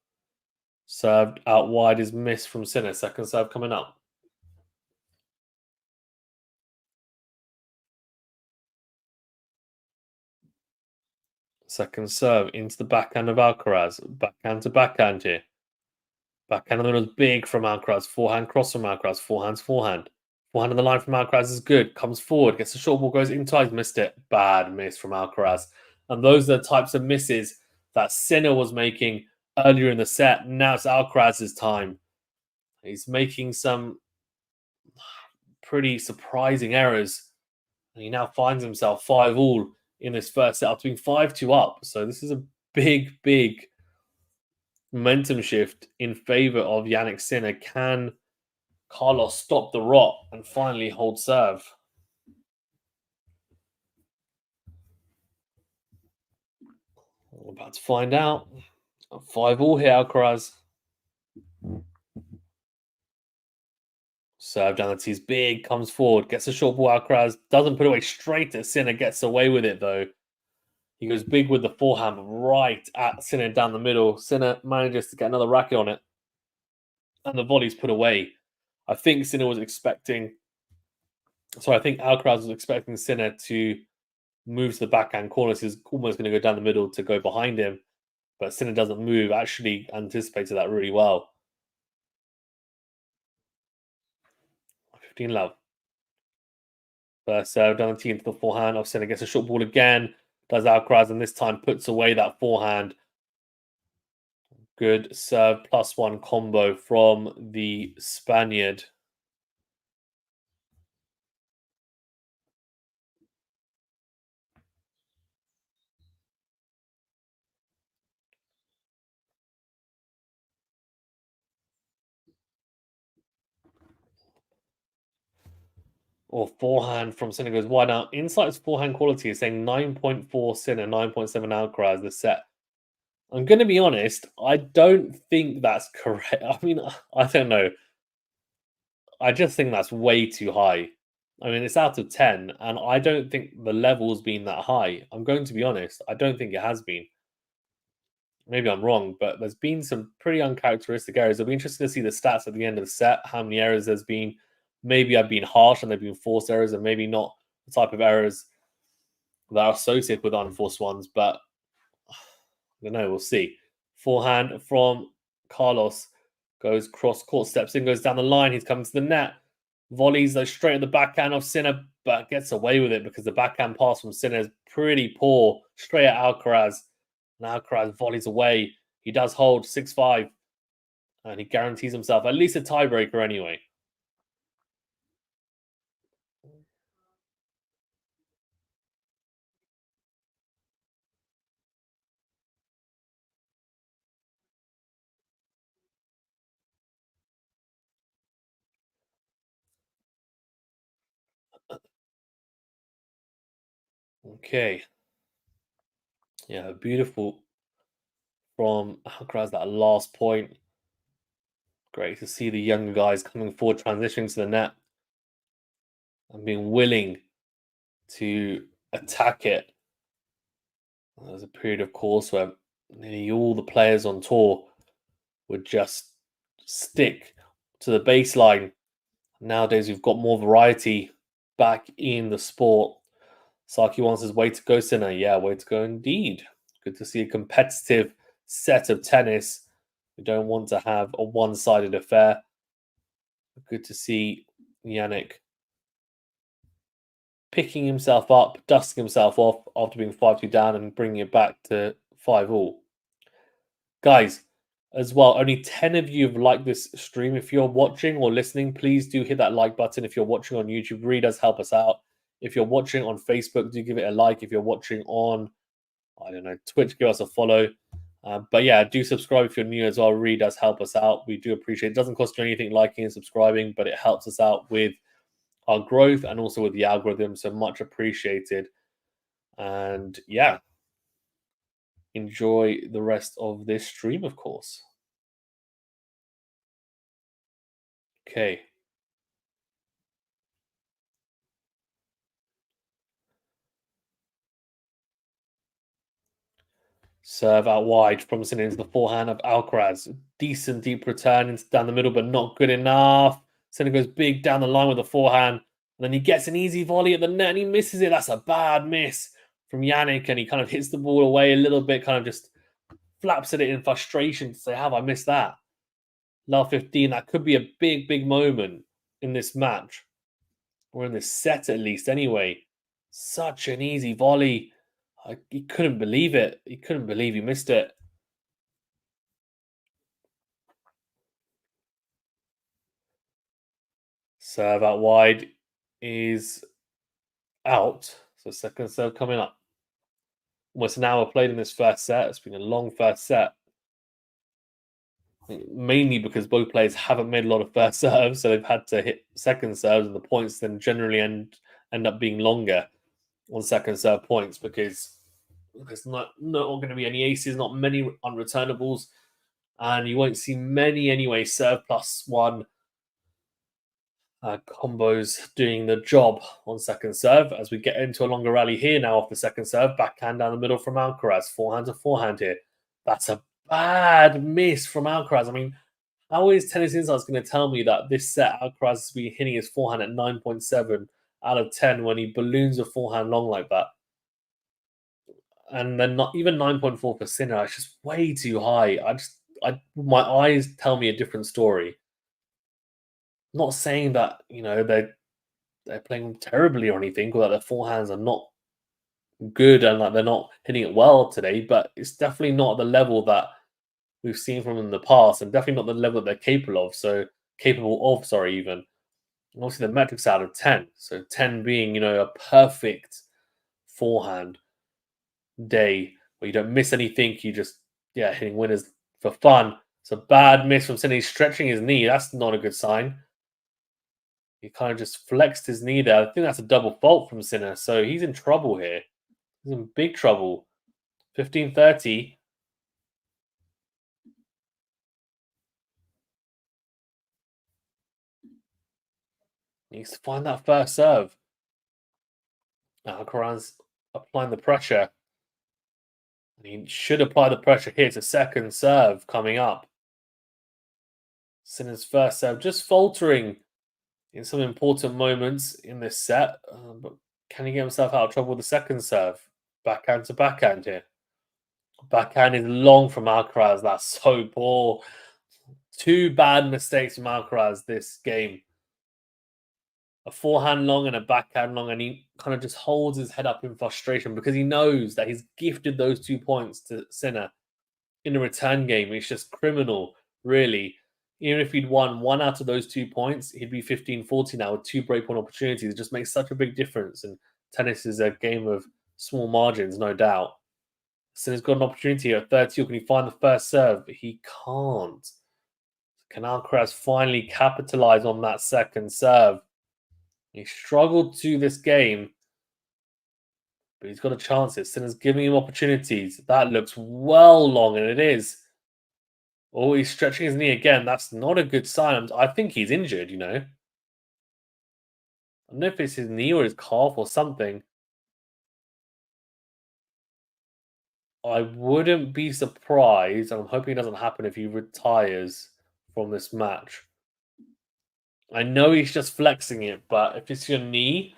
Served out wide is missed from Sinner. Second serve coming up. Second serve into the backhand of Alcaraz. Backhand to backhand here. Backhand in the middle is big from Alcaraz. Forehand cross from Alcaraz. Forehand's forehand. Forehand on the line from Alcaraz is good. Comes forward. Gets a short ball. Goes inside. Missed it. Bad miss from Alcaraz. And those are the types of misses that Sinner was making earlier in the set. Now it's Alcaraz's time. He's making some pretty surprising errors. And he now finds himself 5-all in this first set, up being 5-2 up. So this is a big momentum shift in favor of Jannik Sinner. Can Carlos stop the rot and finally hold serve? We're about to find out. 5-all here, Alcaraz. Serve down the tee's big, comes forward, gets a short ball. Alcaraz doesn't put it away straight at Sinner, gets away with it though. He goes big with the forehand right at Sinner down the middle. Sinner manages to get another racket on it. And the volley's put away. I think Sinner was expecting. So I think Alcaraz was expecting Sinner to move to the backhand corner. So he's almost going to go down the middle to go behind him. But Sinner doesn't move. Actually anticipated that really well. 15 love. First serve down the tee into the forehand of Sinner. Gets a short ball again. Does Alcaraz, and this time puts away that forehand. Good serve +1 combo from the Spaniard. Or forehand from Sinner goes wide. Now, Insight's forehand quality is saying 9.4 Sinner, 9.7 Alcaraz this set. I'm going to be honest, I don't think that's correct. I mean, I don't know. I just think that's way too high. I mean, it's out of 10, and I don't think the level's been that high. I'm going to be honest. I don't think it has been. Maybe I'm wrong, but there's been some pretty uncharacteristic errors. It'll be interesting to see the stats at the end of the set, how many errors there's been. Maybe I've been harsh and they've been forced errors, and maybe not the type of errors that are associated with unforced ones, but I don't know, we'll see. Forehand from Carlos goes cross court, steps in, goes down the line. He's coming to the net. Volleys those straight at the backhand of Sinner, but gets away with it because the backhand pass from Sinner is pretty poor. Straight at Alcaraz. And Alcaraz volleys away. He does hold 6-5. And he guarantees himself at least a tiebreaker anyway. Okay. Yeah, beautiful from Alcaraz, that last point. Great to see the younger guys coming forward, transitioning to the net and being willing to attack it. There's a period, of course, where nearly all the players on tour would just stick to the baseline. Nowadays, we've got more variety back in the sport. Saki wants his way to go, Sinner. Yeah, way to go indeed. Good to see a competitive set of tennis. We don't want to have a one-sided affair. Good to see Jannik picking himself up, dusting himself off after being 5-2 down and bringing it back to 5-all. Guys, as well, only 10 of you have liked this stream. If you're watching or listening, please do hit that like button. If you're watching on YouTube, it really does help us out. If you're watching on Facebook, do give it a like. If you're watching on, I don't know, Twitch, give us a follow. But yeah, do subscribe if you're new as well. It really does help us out. We do appreciate it. It doesn't cost you anything liking and subscribing, but it helps us out with our growth and also with the algorithm. So much appreciated. And yeah, enjoy the rest of this stream, of course. Okay. Serve out wide, promising into the forehand of Alcaraz. Decent deep return into down the middle, but not good enough. Sinner goes big down the line with the forehand. And then he gets an easy volley at the net and he misses it. That's a bad miss from Jannik. And he kind of hits the ball away a little bit, kind of just flaps at it in frustration to say, have I missed that? Love 15. That could be a big, big moment in this match. Or in this set at least, anyway. Such an easy volley. He couldn't believe it. He couldn't believe he missed it. Serve out wide is out. So second serve coming up. Almost an hour played in this first set. It's been a long first set. Mainly because both players haven't made a lot of first serves, so they've had to hit second serves, and the points then generally end up being longer on second serve points because there's not going to be any aces, not many unreturnables, and you won't see many anyway. Serve plus one combos doing the job on second serve as we get into a longer rally here now off the second serve. Backhand down the middle from Alcaraz. Forehand to forehand here. That's a bad miss from Alcaraz. I mean, how is Tennis Insights going to tell me that this set Alcaraz has been hitting his forehand at 9.7 out of 10 when he balloons a forehand long like that? And then not even 9.4 for Sinner. It's just way too high. My eyes tell me a different story. Not saying that, they're playing terribly or anything, or that their forehands are not good and like they're not hitting it well today, but it's definitely not the level that we've seen from them in the past, and definitely not the level that they're capable of, sorry, even. And obviously the metrics out of 10. So 10 being, a perfect forehand day where you don't miss anything, you just hitting winners for fun. It's a bad miss from Sidney stretching his knee. That's not a good sign. He kind of just flexed his knee there. I think that's a double fault from Sinner. So he's in trouble here. He's in big trouble. 15-30. He needs to find that first serve. Alcaraz applying the pressure. He should apply the pressure here to second serve coming up. Sinner's first serve just faltering in some important moments in this set. But can he get himself out of trouble with the second serve? Backhand to backhand here. Backhand is long from Alcaraz. That's so poor. Two bad mistakes from Alcaraz this game. A forehand long and a backhand long, and he kind of just holds his head up in frustration because he knows that he's gifted those 2 points to Sinner in a return game. It's just criminal, really. Even if he'd won one out of those 2 points, he'd be 15-40 now with 2 breakpoint opportunities. It just makes such a big difference. And tennis is a game of small margins, no doubt. Sinner's got an opportunity at 30. Can he find the first serve? But he can't. Can Alcaraz finally capitalize on that second serve? He struggled to this game, but he's got a chance here. Sinner's giving him opportunities. That looks well long, and it is. Oh, he's stretching his knee again. That's not a good sign. I think he's injured, I don't know if it's his knee or his calf or something. I wouldn't be surprised, and I'm hoping it doesn't happen if he retires from this match. I know he's just flexing it, but if it's your knee,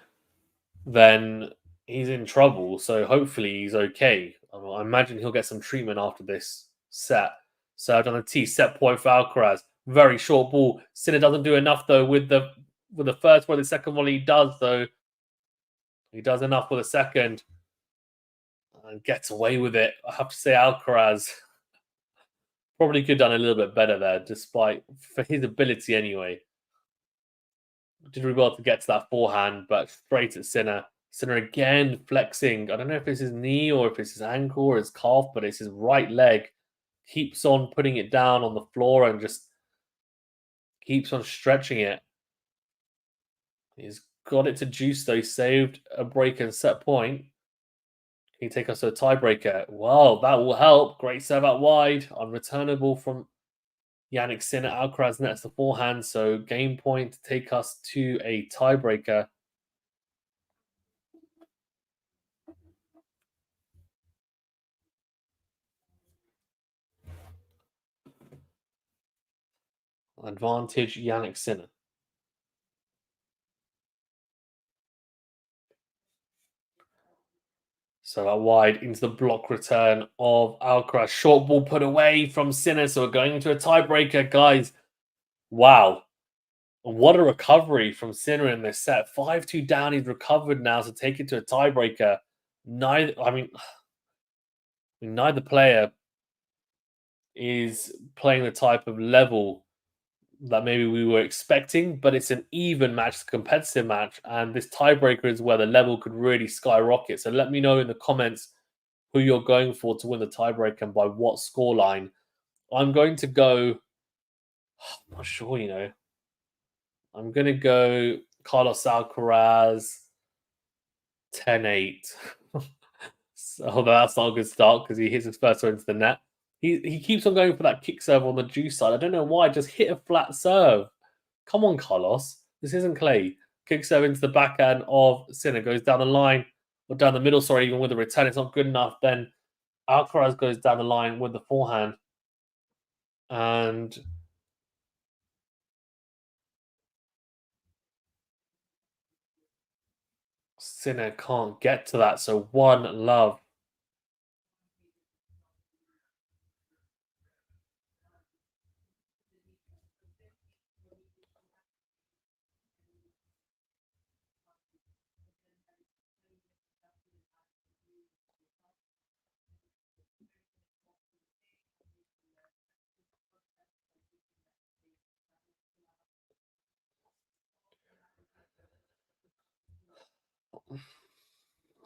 then he's in trouble. So hopefully he's okay. I imagine he'll get some treatment after this set. Served on a tee, set point for Alcaraz. Very short ball. Sinner doesn't do enough though with the first one. The second one he does though. He does enough with the second and gets away with it. I have to say Alcaraz probably could have done a little bit better there, despite for his ability anyway. Did really well to get to that forehand, but straight at Sinner. Sinner again flexing. I don't know if it's his knee or if it's his ankle or his calf, but it's his right leg. Keeps on putting it down on the floor and just keeps on stretching it. He's got it to juice though. He saved a break and set point. Can he take us to a tiebreaker? Well, that will help. Great serve out wide. Unreturnable from Jannik Sinner. Alcaraz nets the forehand. So game point to take us to a tiebreaker. Advantage Jannik Sinner. So out wide into the block return of Alcaraz. Short ball put away from Sinner. So we're going into a tiebreaker, guys. Wow. What a recovery from Sinner in this set. 5-2 down. He's recovered now to take it to a tiebreaker. Neither player is playing the type of level that maybe we were expecting, but it's an even match, it's a competitive match, and this tiebreaker is where the level could really skyrocket. So let me know in the comments who you're going for to win the tiebreaker and by what scoreline. I'm going to go, I'm not sure, I'm going to go Carlos Alcaraz 10-8. So that's not a good start because he hits his first one into the net. He keeps on going for that kick serve on the juice side. I don't know why. Just hit a flat serve. Come on, Carlos. This isn't clay. Kick serve into the backhand of Sinner. Goes down the line. Or down the middle, sorry, even with the return. It's not good enough. Then Alcaraz goes down the line with the forehand. And Sinner can't get to that. So 1-love.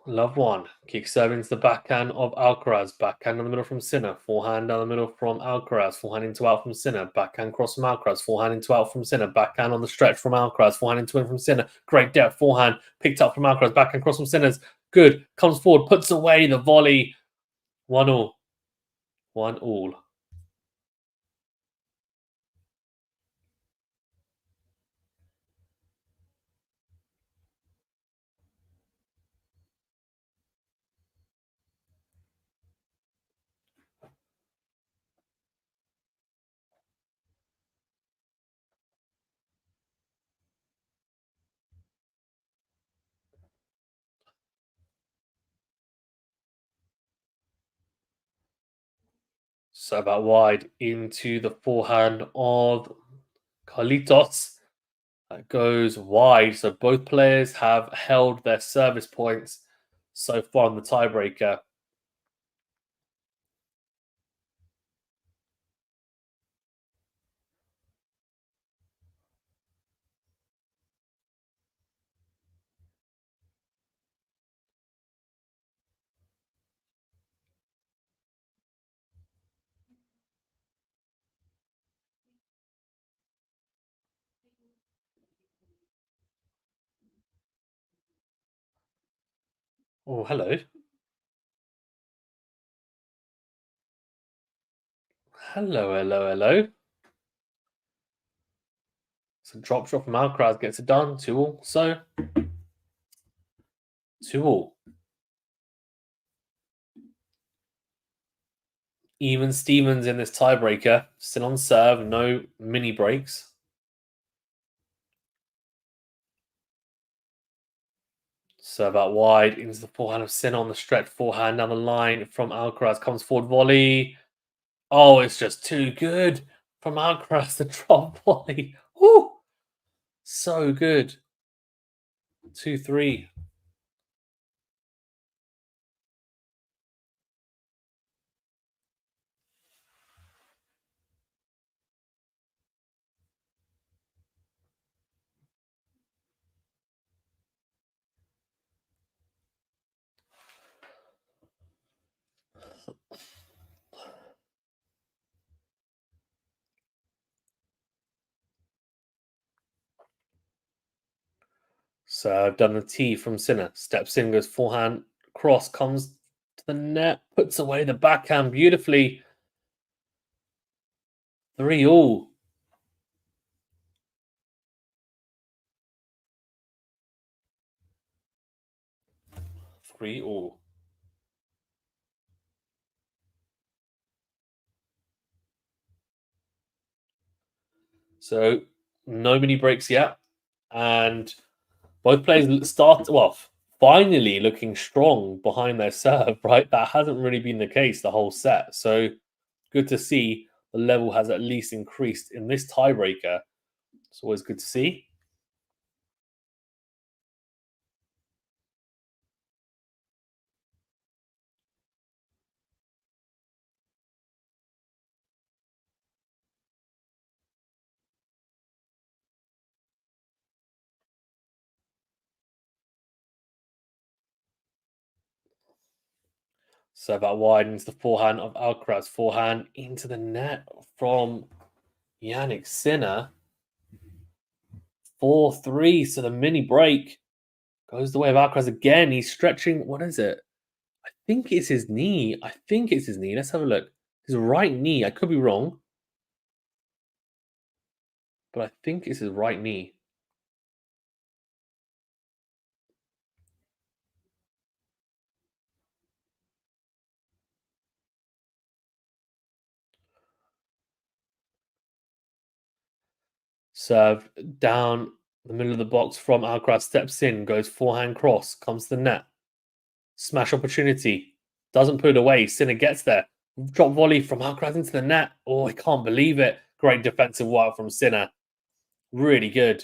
Love one. Kick serve into the backhand of Alcaraz. Backhand down the middle from Sinner. Forehand down the middle from Alcaraz. Forehand into out from Sinner. Backhand cross from Alcaraz. Forehand into out from Sinner. Backhand on the stretch from Alcaraz. Forehand into in from Sinner. Great depth. Forehand picked up from Alcaraz. Backhand cross from Sinner's. Good. Comes forward. Puts away the volley. 1-1. 1-1. So about wide into the forehand of Carlitos. That goes wide. So both players have held their service points so far in the tiebreaker. Oh, hello. Hello, hello, hello. So drop shot from Alcaraz gets it done. 2-2. So 2-2. Even Stevens in this tiebreaker. Still on serve. No mini breaks. Serve out wide into the forehand of Sin on the stretch. Forehand down the line from Alcaraz. Comes forward volley. Oh, it's just too good from Alcaraz. The drop volley. Woo! So good. 2-3. So I've done the T from Sinner. Steps in, goes forehand, cross, comes to the net, puts away the backhand beautifully. 3-all. 3-all. So no mini breaks yet. And both players finally looking strong behind their serve, right? That hasn't really been the case the whole set. So good to see the level has at least increased in this tiebreaker. It's always good to see. So that widens the forehand of Alcaraz. Forehand into the net from Jannik Sinner. 4-3. So the mini break goes the way of Alcaraz again. He's stretching. What is it? I think it's his knee. I think it's his knee. Let's have a look. His right knee. I could be wrong, but I think it's his right knee. Serve down the middle of the box from Alcaraz. Steps in, goes forehand cross, comes to the net. Smash opportunity. Doesn't put it away. Sinner gets there. Drop volley from Alcaraz into the net. Oh, I can't believe it. Great defensive work from Sinner. Really good.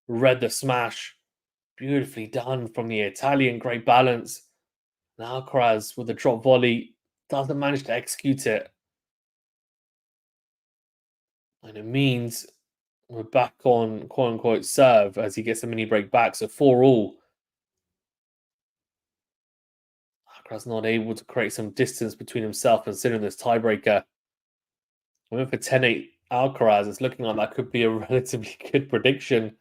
Read the smash. Beautifully done from the Italian. Great balance. Now Alcaraz with the drop volley doesn't manage to execute it. And it means we're back on quote unquote serve as he gets a mini break back. So 4-all. Alcaraz not able to create some distance between himself and Sinner in this tiebreaker. I went for 10-8 Alcaraz. It's looking like that could be a relatively good prediction.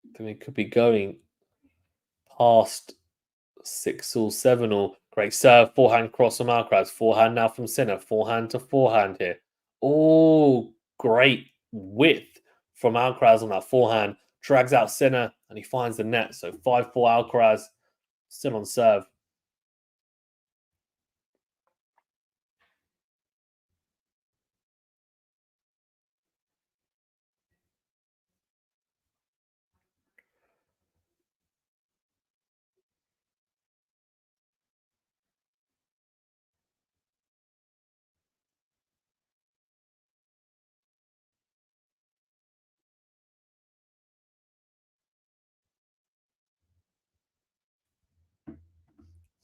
I think it could be going past 6-all, 7-all. Great serve, forehand cross from Alcaraz. Forehand now from Sinner. Forehand to forehand here. Oh, great width from Alcaraz on that forehand. Drags out Sinner and he finds the net. So 5-4 Alcaraz. Still on serve.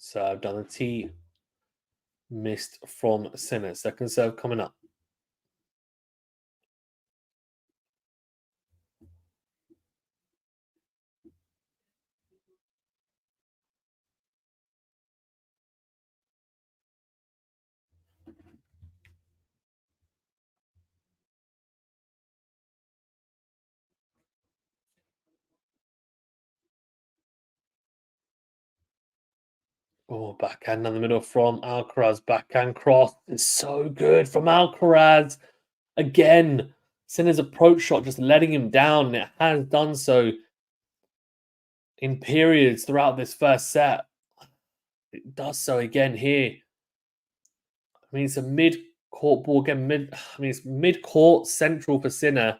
So I've done the T, missed from Sinner. Second serve coming up. Oh, backhand in the middle from Alcaraz. Backhand cross is so good from Alcaraz. Again, Sinner's approach shot just letting him down. And it has done so in periods throughout this first set. It does so again here. I mean, it's a mid-court ball again. It's mid-court central for Sinner.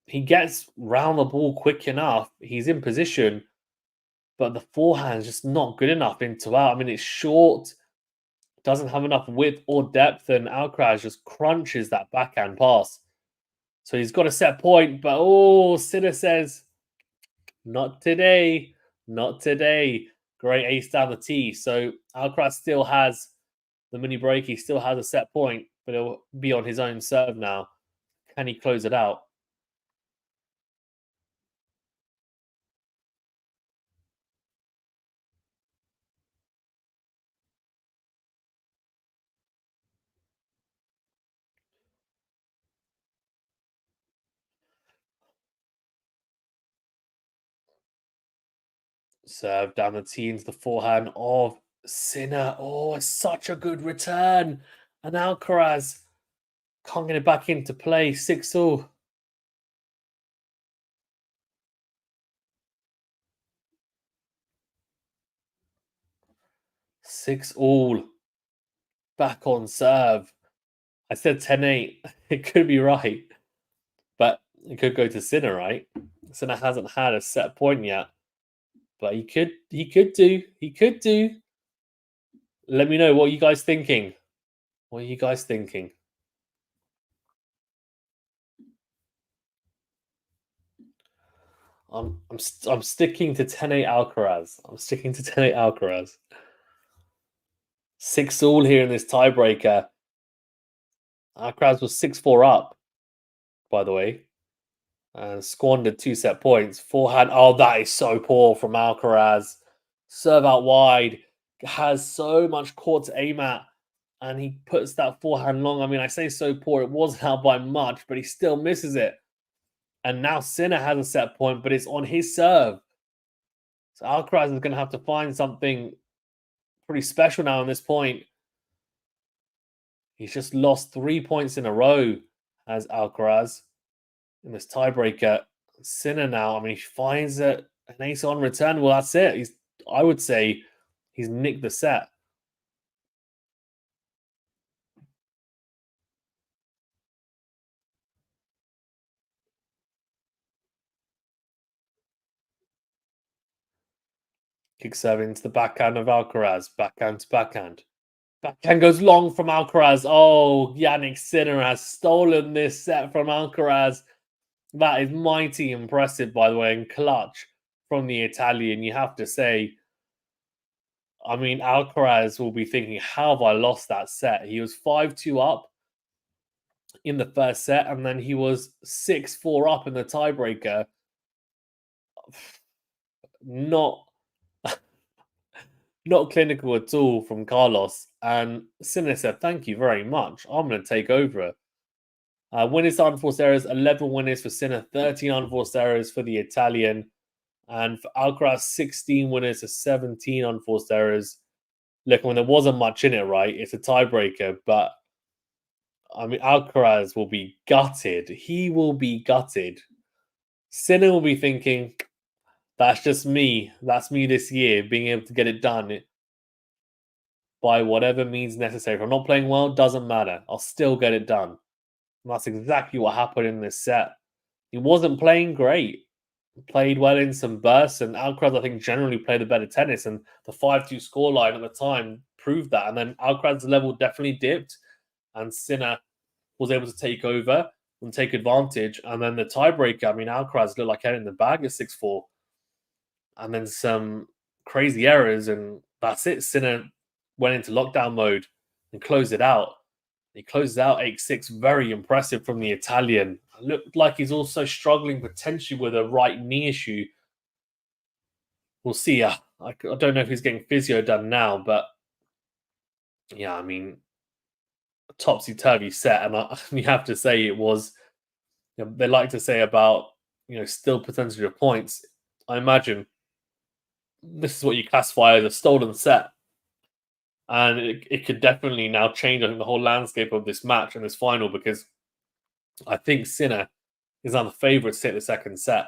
He gets round the ball quick enough. He's in position, but the forehand is just not good enough into out. I mean, it's short, doesn't have enough width or depth, and Alcaraz just crunches that backhand pass. So he's got a set point, but Sinner says, not today, not today. Great ace down the tee. So Alcaraz still has the mini break. He still has a set point, but it'll be on his own serve now. Can he close it out? Serve down the tee into the forehand of Sinner. Oh, it's such a good return. And Alcaraz can't get it back into play. 6-all. 6-all. Back on serve. I said 10-8. It could be right. But it could go to Sinner, right? Sinner hasn't had a set point yet. But he could do. Let me know, what are you guys thinking? What are you guys thinking? I'm sticking to 10-8 Alcaraz. I'm sticking to 10-8 Alcaraz. 6-all here in this tiebreaker. Alcaraz was 6-4 up, by the way, and squandered 2 set points. Forehand. Oh, that is so poor from Alcaraz. Serve out wide. Has so much court to aim at, and he puts that forehand long. I mean, I say so poor. It wasn't out by much, but he still misses it. And now Sinner has a set point, but it's on his serve. So Alcaraz is going to have to find something pretty special now on this point. He's just lost 3 points in a row as Alcaraz in this tiebreaker. Sinner now, I mean, he finds an ace on return. Well, that's it. I would say he's nicked the set. Kick serve into the backhand of Alcaraz. Backhand to backhand. Backhand goes long from Alcaraz. Oh, Jannik Sinner has stolen this set from Alcaraz. That is mighty impressive, by the way, and clutch from the Italian. You have to say, I mean, Alcaraz will be thinking, how have I lost that set? He was 5-2 up in the first set, and then he was 6-4 up in the tiebreaker. Not not clinical at all from Carlos. And Sinner said, thank you very much. I'm going to take over. Winners to unforced errors, 11 winners for Sinner, 13 unforced errors for the Italian. And for Alcaraz, 16 winners to 17 unforced errors. Look, when there wasn't much in it, right? It's a tiebreaker, but I mean, Alcaraz will be gutted. He will be gutted. Sinner will be thinking, that's just me. That's me this year, being able to get it done by whatever means necessary. If I'm not playing well, doesn't matter. I'll still get it done. And that's exactly what happened in this set. He wasn't playing great. He played well in some bursts, and Alcaraz, I think, generally played a better tennis. And the 5-2 scoreline at the time proved that. And then Alcaraz's level definitely dipped, and Sinner was able to take over and take advantage. And then the tiebreaker, I mean, Alcaraz looked like he had it in the bag at 6-4. And then some crazy errors, and that's it. Sinner went into lockdown mode and closed it out. He closes out 8-6. Very impressive from the Italian. Looked like he's also struggling potentially with a right knee issue. We'll see. I don't know if he's getting physio done now, but yeah, I mean, topsy-turvy set. And you have to say it was, they like to say about, still percentage of points. I imagine this is what you classify as a stolen set. And it could definitely now change, I think, the whole landscape of this match and this final, because I think Sinner is now the favourite to take the second set.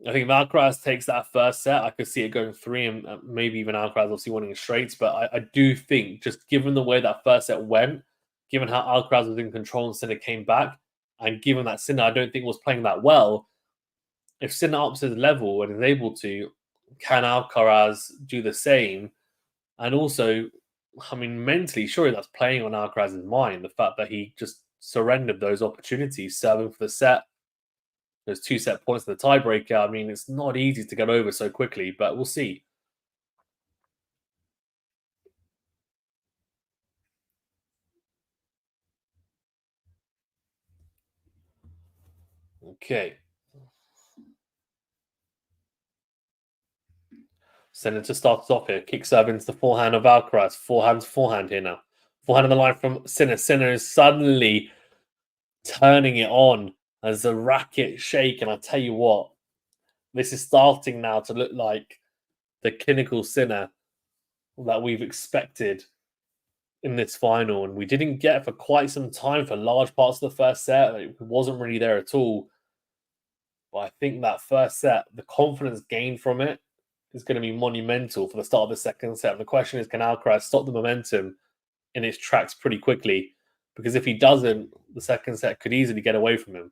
I think if Alcaraz takes that first set, I could see it going 3 and maybe even Alcaraz obviously winning straights. But I do think, just given the way that first set went, given how Alcaraz was in control and Sinner came back, and given that Sinner I don't think was playing that well, if Sinner ups his level and is able to, can Alcaraz do the same? And also, I mean, mentally, surely that's playing on Alcaraz's mind. The fact that he just surrendered those opportunities, serving for the set, those 2 set points of the tiebreaker. I mean, it's not easy to get over so quickly, but we'll see. Okay. Senator starts off here. Kick serve into the forehand of Alcaraz. Forehand here now. Forehand on the line from Sinner. Sinner is suddenly turning it on as the racket shake. And I tell you what, this is starting now to look like the clinical Sinner that we've expected in this final, and we didn't get for quite some time for large parts of the first set. It wasn't really there at all. But I think that first set, the confidence gained from it is going to be monumental for the start of the second set. And the question is, can Alcaraz stop the momentum in its tracks pretty quickly? Because if he doesn't, the second set could easily get away from him.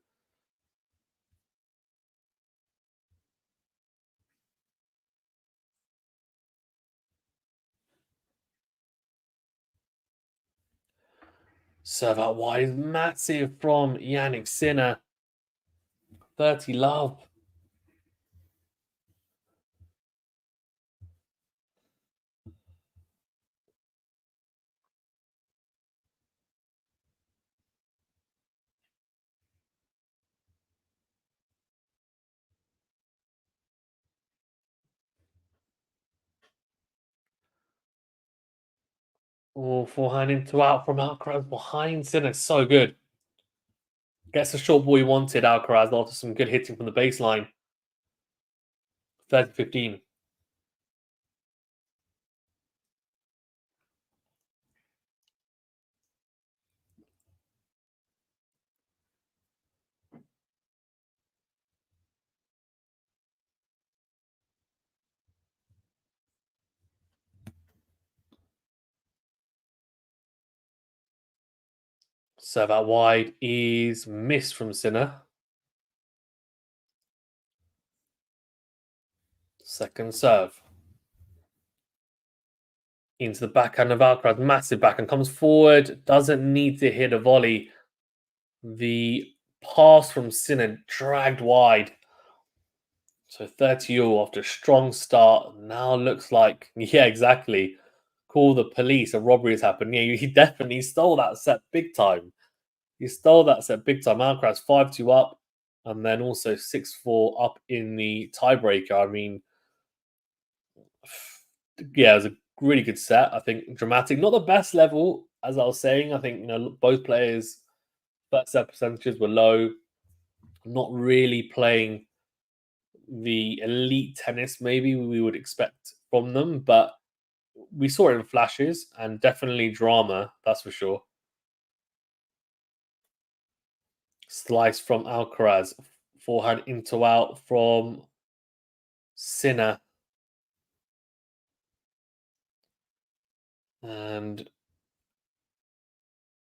Serve out wide is massive from Jannik Sinner. 30 love. Oh, forehand into out from Alcaraz behind Sinner. So good. Gets the short ball he wanted, Alcaraz, after some good hitting from the baseline. 30-15. Serve out wide is missed from Sinner. Second serve. Into the backhand of Alcaraz. Massive backhand. Comes forward. Doesn't need to hit a volley. The pass from Sinner dragged wide. So 30 all after a strong start. Now looks like, yeah, exactly. Call the police. A robbery has happened. Yeah, he definitely stole that set big time. He stole that set big time. Alcaraz 5-2 up. And then also 6-4 up in the tiebreaker. I mean, yeah, it was a really good set. I think dramatic. Not the best level, as I was saying. I think, both players' first set percentages were low. Not really playing the elite tennis maybe we would expect from them, but we saw it in flashes and definitely drama, that's for sure. Slice from Alcaraz, forehand into out from Sinner, and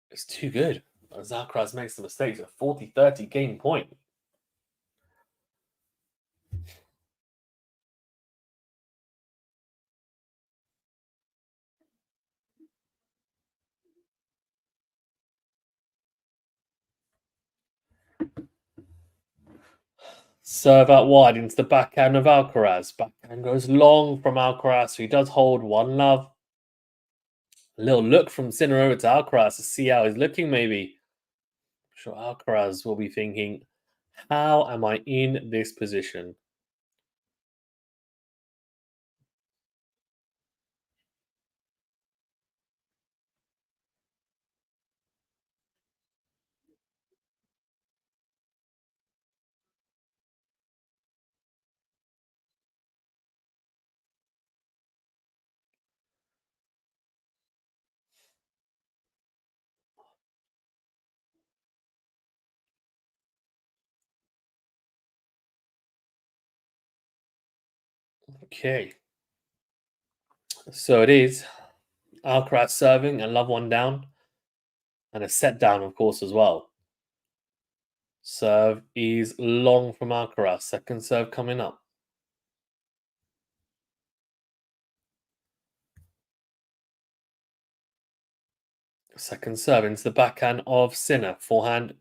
it's too good. As Alcaraz makes the mistakes, a 40-30 game point. Serve out wide into the backhand of Alcaraz. Backhand goes long from Alcaraz, so he does hold one love. A little look from Sinner over to Alcaraz to see how he's looking, maybe. I'm sure Alcaraz will be thinking, how am I in this position? Okay. So it is Alcaraz serving and love one down, and a set down, of course, as well. Serve is long from Alcaraz. Second serve coming up. Second serve into the backhand of Sinner. Forehand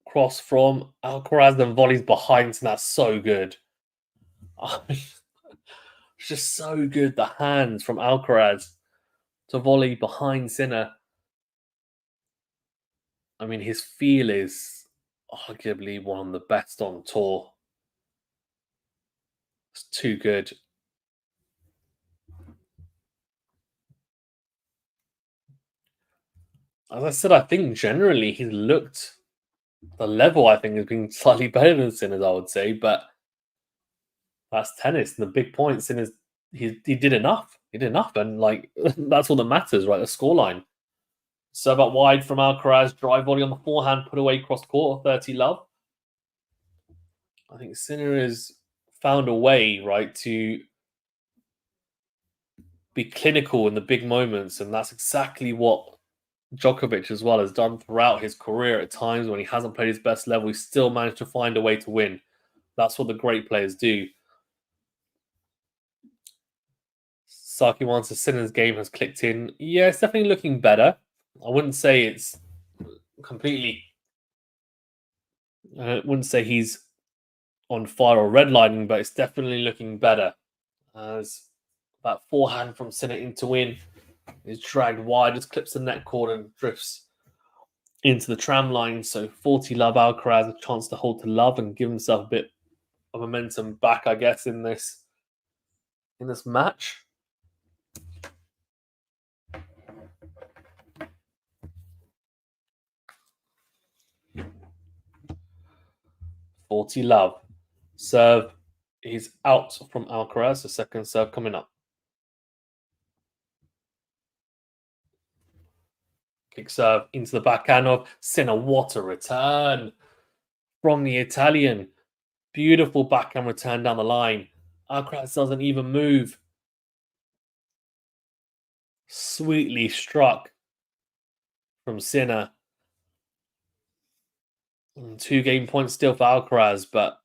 cross from Alcaraz, then volleys behind, and that's so good. It's just so good. The hands from Alcaraz to volley behind Sinner. I mean, his feel is arguably one of the best on tour. It's too good. As I said, I think generally he's looked the level. I think has been slightly better than Sinners, I would say, but That's tennis. And the big points in his he did enough. He did enough, and like that's all that matters, right? The scoreline. Serve out wide from Alcaraz, drive volley on the forehand, put away cross court, 30 love. I think Sinner has found a way, right, to be clinical in the big moments, and that's exactly what Djokovic as well has done throughout his career. At times when he hasn't played his best level, he still managed to find a way to win. That's what the great players do. Saki wants a Sinner's game has clicked in. Yeah, it's definitely looking better. I wouldn't say it's completely. I wouldn't say he's on fire or redlining, but it's definitely looking better. As that forehand from Sinner into win is dragged wide, just clips the net cord and drifts into the tram line. So 40 love Alcaraz, a chance to hold to love and give himself a bit of momentum back, I guess, in this match. 40 love. Serve is out from Alcaraz. The second serve coming up. Kick serve into the backhand of Sinner. What a return from the Italian. Beautiful backhand return down the line. Alcaraz doesn't even move. Sweetly struck from Sinner. 2 game points still for Alcaraz, but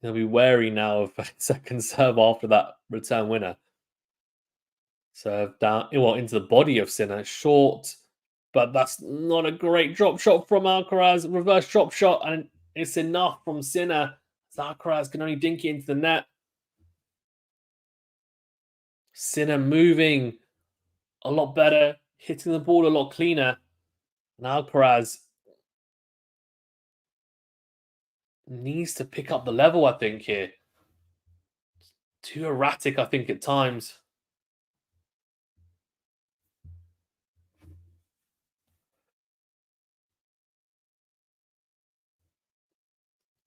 he'll be wary now of a second serve after that return winner. Serve down, well, into the body of Sinner. Short, but that's not a great drop shot from Alcaraz. Reverse drop shot, and it's enough from Sinner. Alcaraz can only dink it into the net. Sinner moving a lot better, hitting the ball a lot cleaner. And Alcaraz needs to pick up the level, I think, here. Too erratic, I think, at times.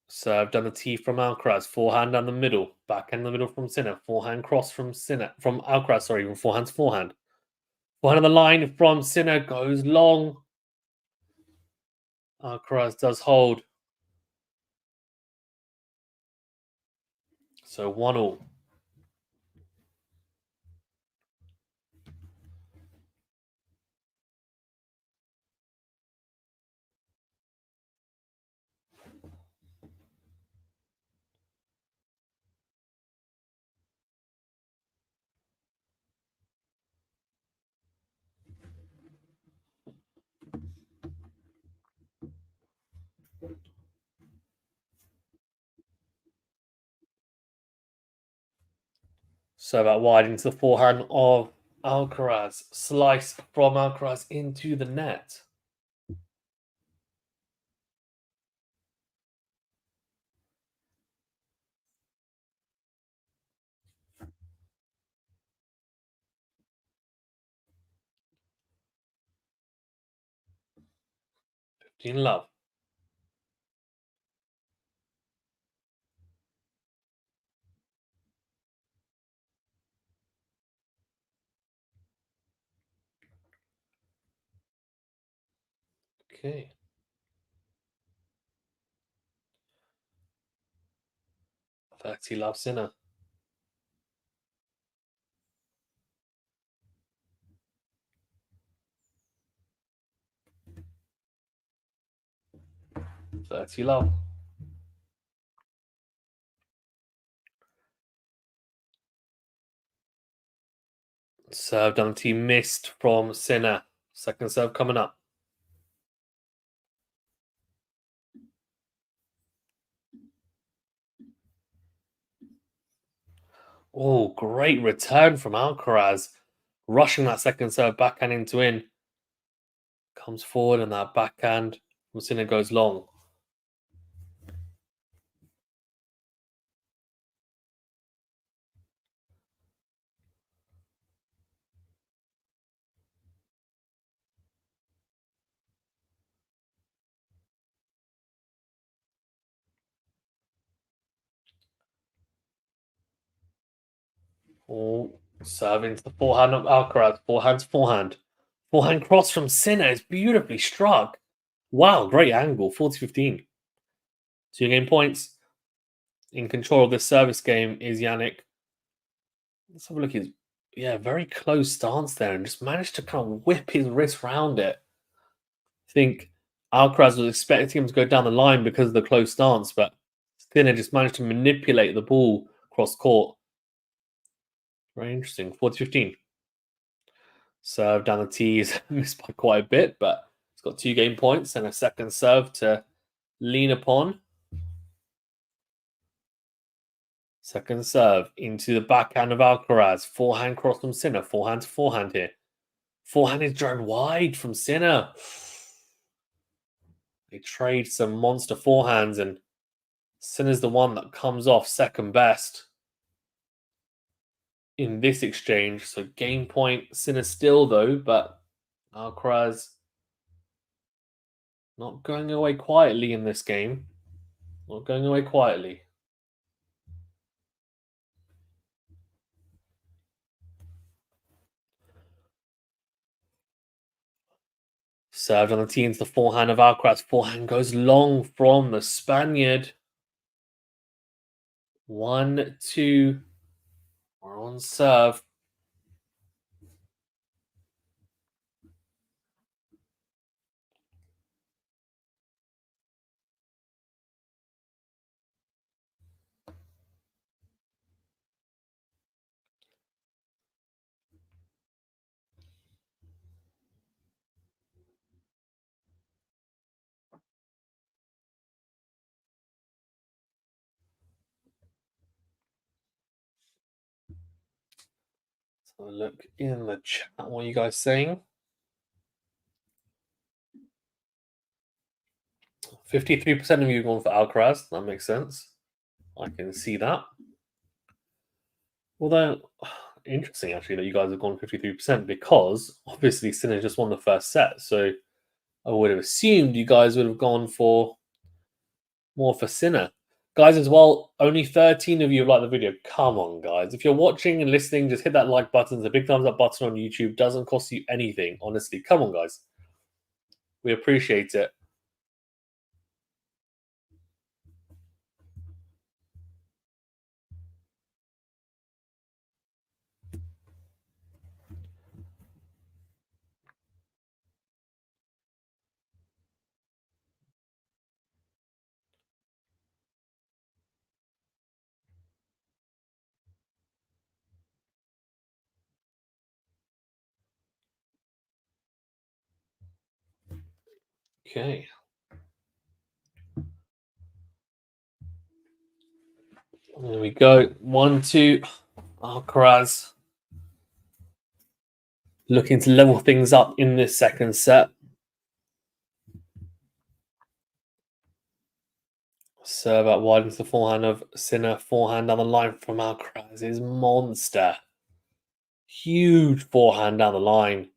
Serve down the tee from Alcaraz. Forehand down the middle. Backhand in the middle from Sinner. Forehand cross from Sinner. From Alcaraz, sorry. From forehand to forehand. Forehand on the line from Sinner. Goes long. Alcaraz does hold. So 1-1. Serve out wide into the forehand of Alcaraz. Slice from Alcaraz into the net. In love. Okay. He loves Sinner. Love. Serve down the tee missed from Sinner. Second serve coming up. Oh, great return from Alcaraz. Rushing that second serve backhand into in. Comes forward and that backhand from Sinner goes long. Oh, serve into the forehand of Alcaraz. Forehand to forehand. Forehand cross from Sinner is beautifully struck. Wow, great angle. 40-15. 2 game points. In control of this service game is Jannik. Let's have a look. His very close stance there, and just managed to kind of whip his wrist round it. I think Alcaraz was expecting him to go down the line because of the close stance, but Sinner just managed to manipulate the ball cross court. Very interesting. 40-15. Serve down the tees, missed by quite a bit, but it's got 2 game points and a second serve to lean upon. Second serve into the backhand of Alcaraz. Forehand cross from Sinner. Forehand to forehand here. Forehand is drawn wide from Sinner. They trade some monster forehands, and Sinner's the one that comes off second best in this exchange. So game point, Sinner still though, but Alcaraz not going away quietly in this game. Not going away quietly. Served on the tee into the forehand of Alcaraz. Forehand goes long from the Spaniard. 1-2. We're on serve. So look in the chat. What are you guys saying? 53% of you going for Alcaraz. That makes sense. I can see that. Although, interesting actually that you guys have gone 53% because obviously Sinner just won the first set. So I would have assumed you guys would have gone for more for Sinner. Guys, as well, only 13 of you have liked the video. Come on, guys. If you're watching and listening, just hit that like button. The big thumbs up button on YouTube doesn't cost you anything, honestly. Come on, guys. We appreciate it. Okay. There we go. 1-2. Alcaraz looking to level things up in this second set. Serve out wide into the forehand of Sinner. Forehand down the line from Alcaraz is monster. Huge forehand down the line.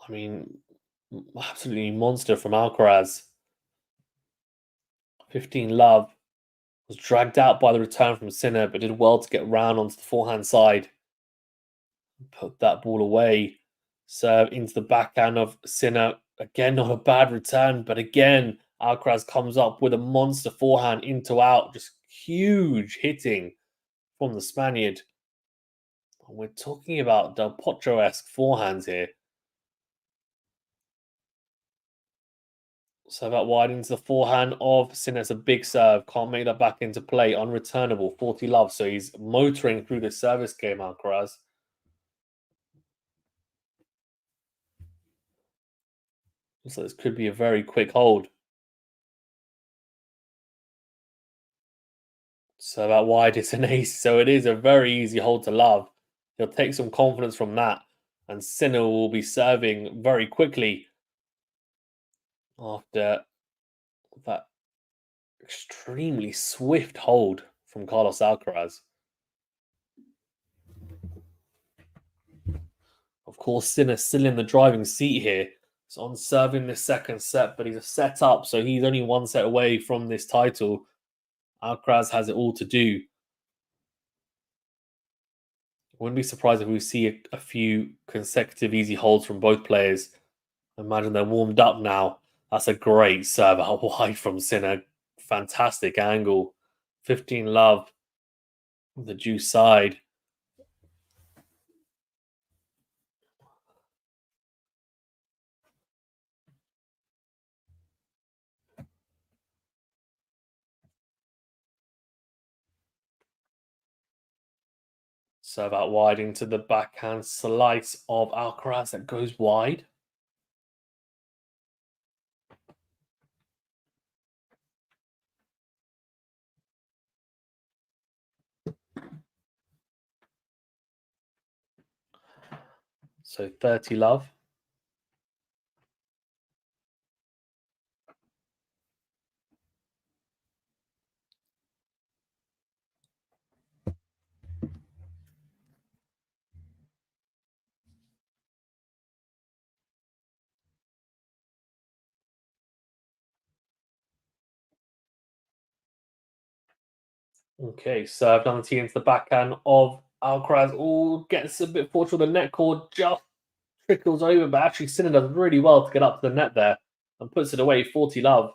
I mean, absolutely monster from Alcaraz. 15 love. Was dragged out by the return from Sinner, but did well to get round onto the forehand side. Put that ball away. Serve into the backhand of Sinner. Again, not a bad return, but again, Alcaraz comes up with a monster forehand into out. Just huge hitting from the Spaniard. We're talking about Del Potro-esque forehands here. So that wide into the forehand of Sinner. It's a big serve. Can't make that back into play. Unreturnable. 40 love. So he's motoring through the service game, Alcaraz. So this could be a very quick hold. So that wide is an ace. So it is a very easy hold to love. He'll take some confidence from that. And Sinner will be serving very quickly after that extremely swift hold from Carlos Alcaraz. Of course, Sinner still in the driving seat here. He's on serving this second set, but he's a set up, so he's only one set away from this title. Alcaraz has it all to do. Wouldn't be surprised if we see a few consecutive easy holds from both players. I imagine they're warmed up now. That's a great serve out wide from Sinner. Fantastic angle. 15 love. The juice side. Serve out wide into the backhand slice of Alcaraz that goes wide. So 30 love. Okay, serve down the tee into the backhand of Alcaraz. Oh, gets a bit fortunate. The net cord just trickles over, but actually Sinner does really well to get up to the net there and puts it away. 40 love.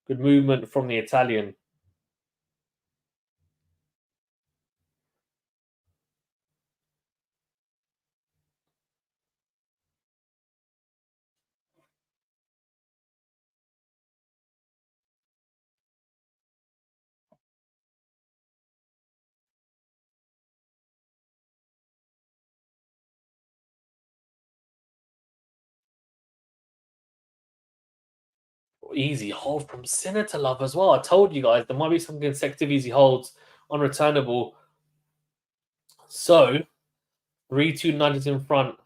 Good movement from the Italian. Easy hold from Sinner to love as well. I told you guys there might be some consecutive easy holds unreturnable. So 3-2 Nuggets in front.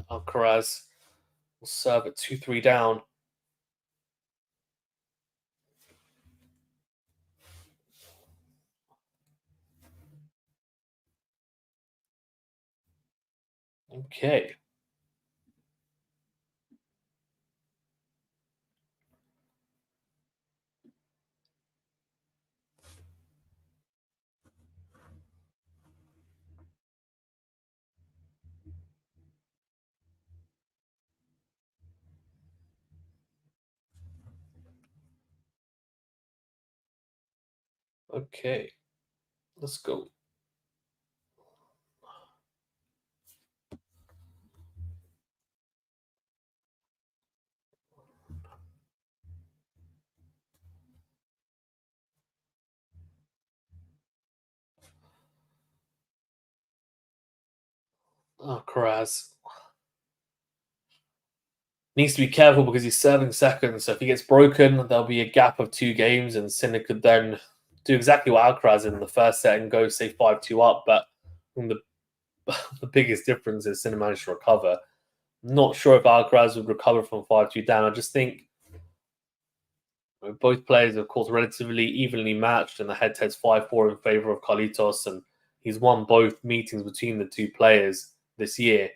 Alcaraz will serve at 2-3 down. Okay. Okay. Let's go. Alcaraz needs to be careful because he's serving second. So if he gets broken, there'll be a gap of 2 games, and Sinner could then do exactly what Alcaraz did in the first set and go say 5-2 up. But the the biggest difference is Sinner managed to recover. Not sure if Alcaraz would recover from 5-2 down. I just think both players, of course, relatively evenly matched, and the head-to-head's 5-4 in favor of Carlitos, and he's won both meetings between the two players this year.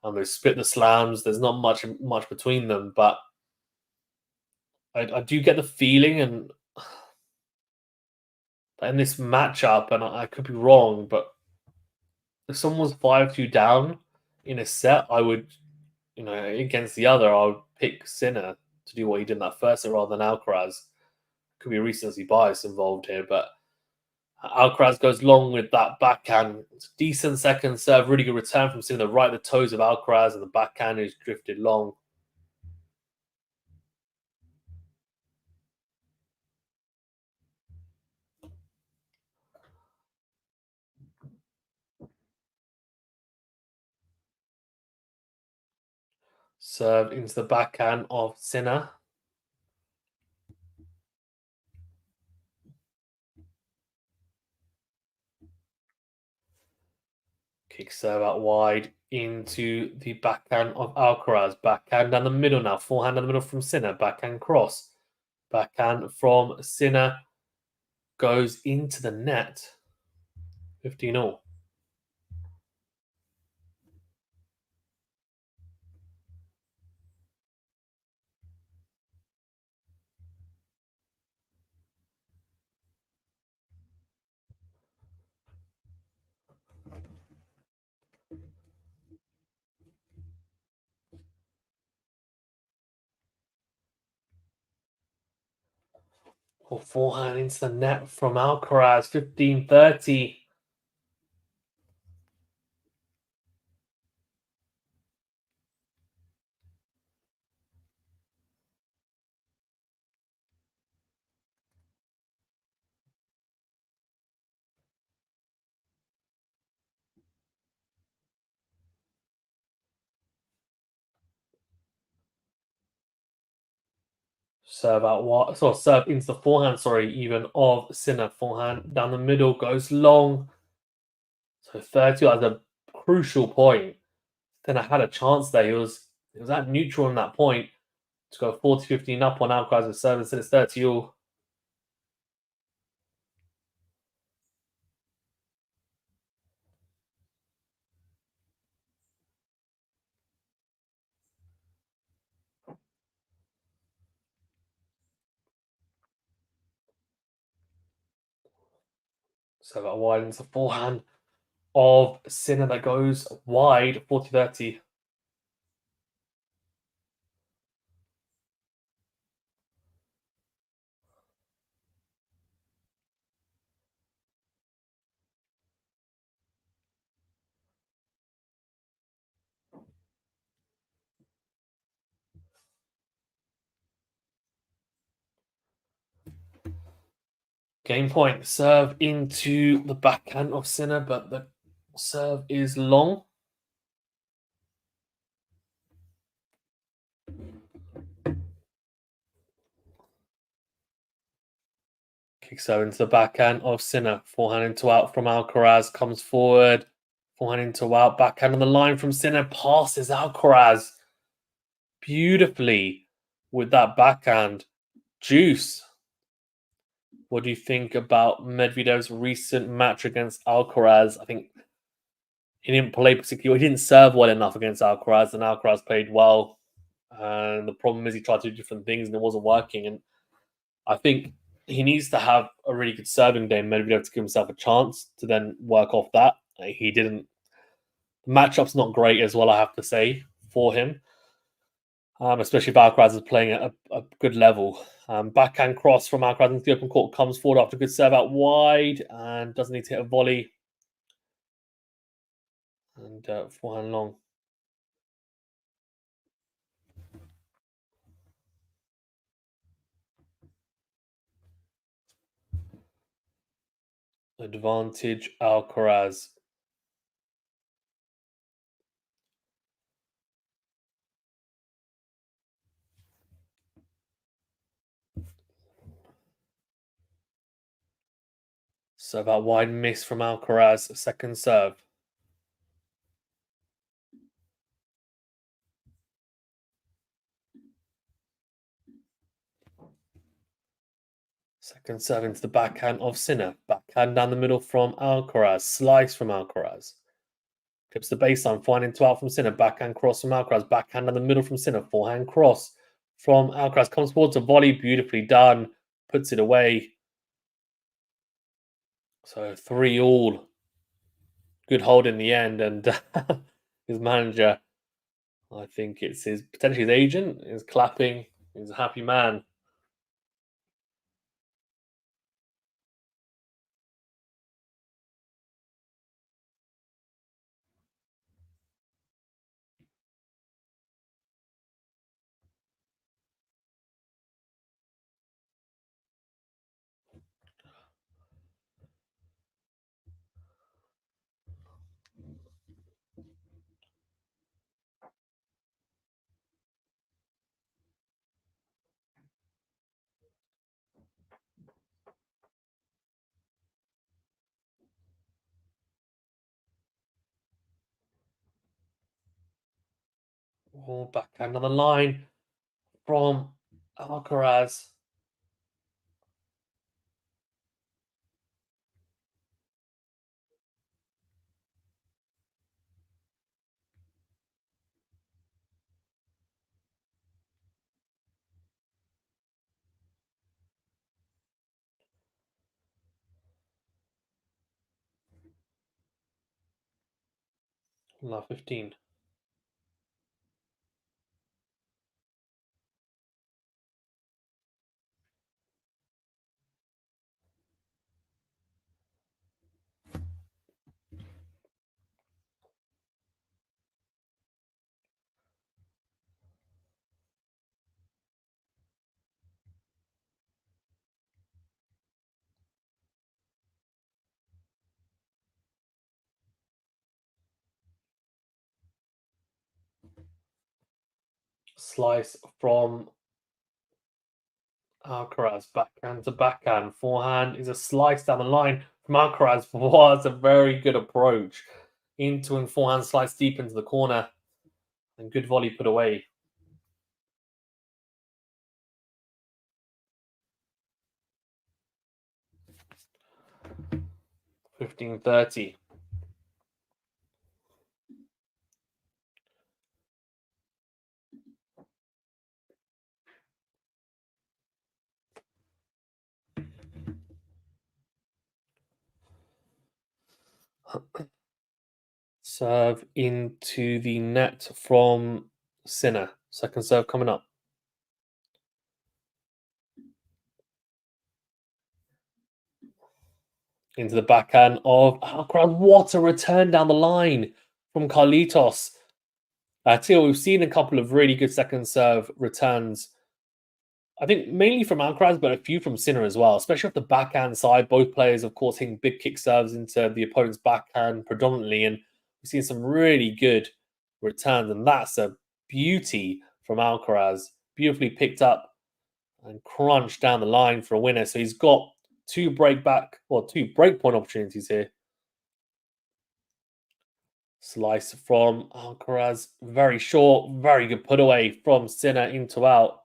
And they split the slams. There's not much between them, but I do get the feeling, and in this matchup, and I could be wrong, but if someone was 5-2 down in a set, I would, against the other, I would pick Sinner to do what he did in that first set rather than Alcaraz. Could be recency bias involved here, but Alcaraz goes long with that backhand. Decent second serve, really good return from Sinner. Right at the toes of Alcaraz, and the backhand is drifted long. Served into the backhand of Sinner. Kick serve out wide into the backhand of Alcaraz. Backhand down the middle now. Forehand down the middle from Sinner. Backhand cross. Backhand from Sinner goes into the net. 15-all. Oh, forehand into the net from Alcaraz, 15-30. Serve out what? So serve into the forehand, sorry, even of Sinner. Forehand down the middle goes long. So 30 at a crucial point. Then I had a chance there. It was at neutral in that point to go 40-15 up on Alcaraz's service, and it's 30 all. So that widens the forehand of Sinner that goes wide, 40-30. Game point. Serve into the backhand of Sinner, but the serve is long. Kick serve into the backhand of Sinner. Forehand into out from Alcaraz. Comes forward. Forehand into out. Backhand on the line from Sinner. Passes Alcaraz beautifully with that backhand. Juice. What do you think about Medvedev's recent match against Alcaraz? I think he didn't play particularly. He didn't serve well enough against Alcaraz, and Alcaraz played well. And the problem is he tried to do different things and it wasn't working. And I think he needs to have a really good serving day, Medvedev, to give himself a chance to then work off that. He didn't. The matchup's not great as well, I have to say, for him. Especially if Alcaraz is playing at a good level. Backhand cross from Alcaraz into the open court comes forward after a good serve out wide and doesn't need to hit a volley. And forehand long. Advantage Alcaraz. Serve out wide miss from Alcaraz. Second serve. Second serve into the backhand of Sinner. Backhand down the middle from Alcaraz. Slice from Alcaraz. Clips the baseline. Forehand into out from Sinner. Backhand cross from Alcaraz. Backhand down the middle from Sinner. Forehand cross from Alcaraz. Comes forward to volley. Beautifully done. Puts it away. So 3 all. Good hold in the end. And his manager, I think it's his potentially his agent, is clapping. He's a happy man. Oh, backhand on the line from Alcaraz. Love 15. Slice from Alcaraz, backhand to backhand. Forehand is a slice down the line from Alcaraz. Was a very good approach. Into and forehand slice deep into the corner. And good volley put away. 15-30. Serve into the net from Sinner. Second serve coming up. Into the backhand of Alcaraz. What a return down the line from Carlitos. Till we've seen a couple of really good second serve returns. I think mainly from Alcaraz, but a few from Sinner as well, especially off the backhand side. Both players, of course, hitting big kick serves into the opponent's backhand predominantly. And we've seen some really good returns. And that's a beauty from Alcaraz. Beautifully picked up and crunched down the line for a winner. So he's got two break point opportunities here. Slice from Alcaraz. Very short, very good put away from Sinner into out.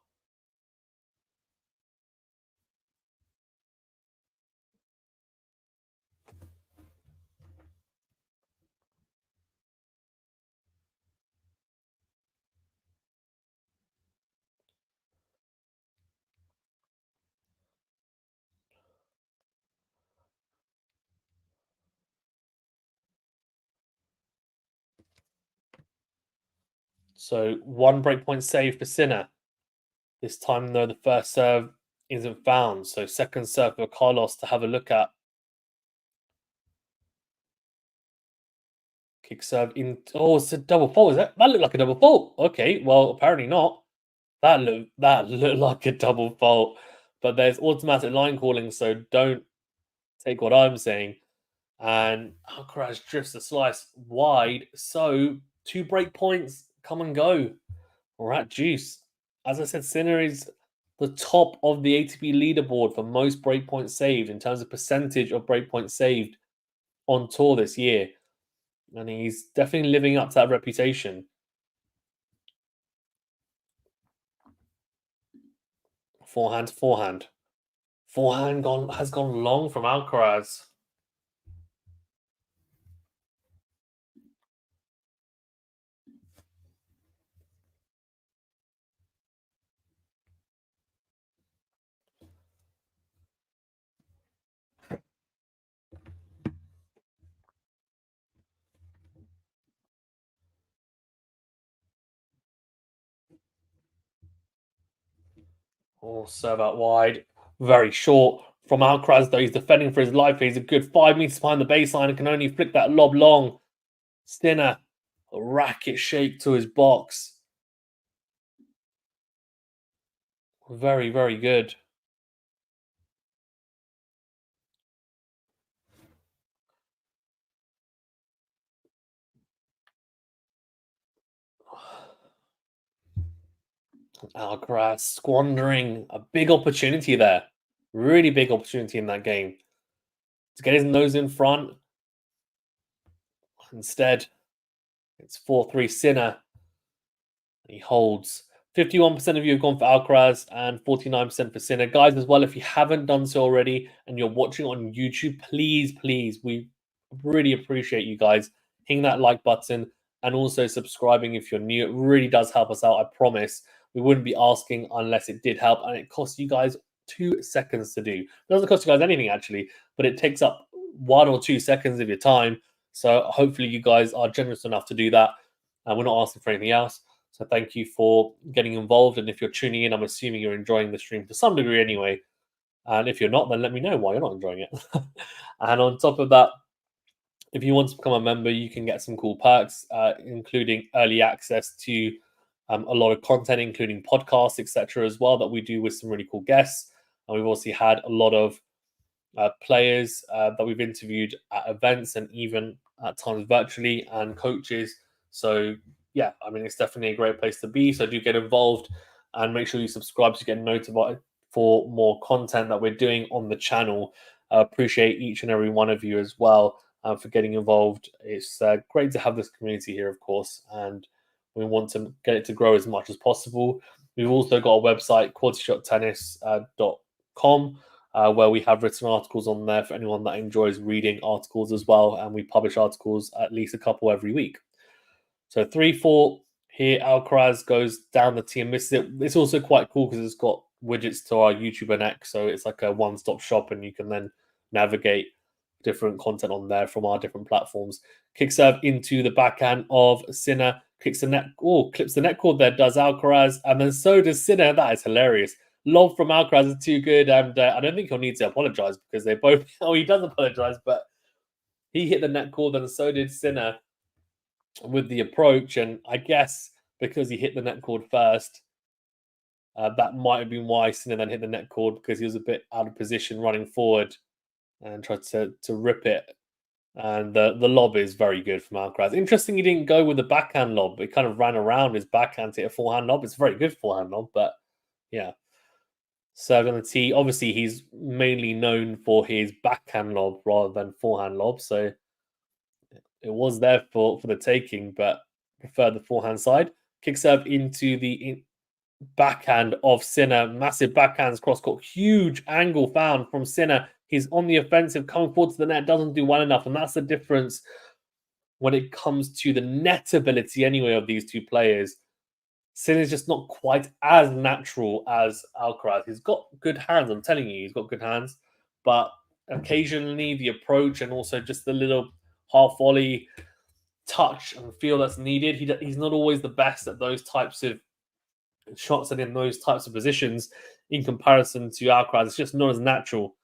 So one breakpoint save for Sinner. This time, though, the first serve isn't found. So second serve for Carlos to have a look at. Kick serve in. Oh, it's a double fault. Is that looked like a double fault? Okay, well, apparently not. That looked like a double fault. But there's automatic line calling, so don't take what I'm saying. And Alcaraz drifts the slice wide. So two break points come and go. Rat juice. As I said, Sinner is the top of the ATP leaderboard for most breakpoints saved in terms of percentage of breakpoints saved on tour this year. And he's definitely living up to that reputation. Forehand, forehand. Forehand has gone long from Alcaraz. Oh, serve out wide. Very short from Alcaraz, though. He's defending for his life. He's a good 5 meters behind the baseline and can only flick that lob long. Sinner, a racket shake to his box. Very, very good. Alcaraz squandering a big opportunity there. Really big opportunity in that game. To get his nose in front. Instead, it's 4-3 Sinner. He holds. 51% of you have gone for Alcaraz and 49% for Sinner. Guys, as well, if you haven't done so already and you're watching on YouTube, please, we really appreciate you guys hitting that like button and also subscribing if you're new. It really does help us out, I promise. We wouldn't be asking unless it did help, and it costs you guys 2 seconds to do. It doesn't cost you guys anything, actually, but it takes up 1 or 2 seconds of your time. So hopefully you guys are generous enough to do that. And we're not asking for anything else. So thank you for getting involved. And if you're tuning in, I'm assuming you're enjoying the stream to some degree anyway. And if you're not, then let me know why you're not enjoying it. And on top of that, if you want to become a member, you can get some cool perks, including early access to a lot of content, including podcasts, etc., as well, that we do with some really cool guests. And we've also had a lot of players that we've interviewed at events and even at times virtually, and coaches. So yeah, I mean, it's definitely a great place to be. So do get involved and make sure you subscribe to get notified for more content that we're doing on the channel. I appreciate each and every one of you as well for getting involved. It's great to have this community here, of course, and we want to get it to grow as much as possible. We've also got a website, QualityShotTennis.com, where we have written articles on there for anyone that enjoys reading articles as well. And we publish articles at least a couple every week. So 3-4 here. Alcaraz goes down the tee and misses it. It's also quite cool because it's got widgets to our YouTube and X. So it's like a one-stop shop and you can then navigate different content on there from our different platforms. Kick serve into the backhand of Sinner. Kicks the net. Oh, clips the net cord there, does Alcaraz. And then so does Sinner. That is hilarious. Lob from Alcaraz is too good. And I don't think he'll need to apologize because they both. Oh, he does apologize, but he hit the net cord and so did Sinner with the approach. And I guess because he hit the net cord first, that might have been why Sinner then hit the net cord because he was a bit out of position running forward and tried to rip it. And the lob is very good from Alcaraz. Interesting he didn't go with the backhand lob. He kind of ran around his backhand to hit a forehand lob. It's a very good forehand lob, but yeah. Served on the tee. Obviously, he's mainly known for his backhand lob rather than forehand lob. So it was there for the taking, but prefer the forehand side. Kick serve into the backhand of Sinner. Massive backhands cross court. Huge angle found from Sinner. He's on the offensive, coming forward to the net, doesn't do well enough. And that's the difference when it comes to the net ability, anyway, of these two players. Sinner's just not quite as natural as Alcaraz. He's got good hands, I'm telling you, he's got good hands. But occasionally the approach and also just the little half volley touch and feel that's needed. He's not always the best at those types of shots and in those types of positions in comparison to Alcaraz. It's just not as natural.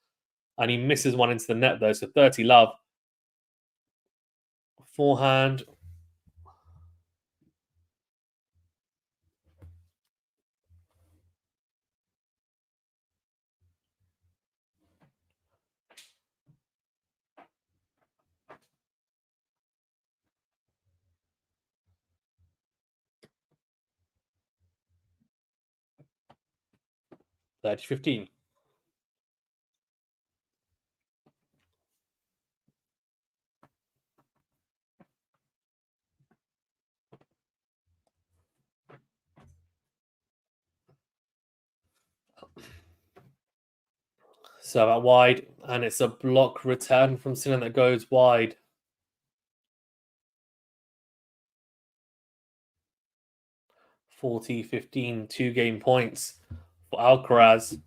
And he misses one into the net, though. So 30 love. Forehand. Thirty 15. So out wide, and it's a block return from Sinner that goes wide. 40-15, 2-game points for Alcaraz.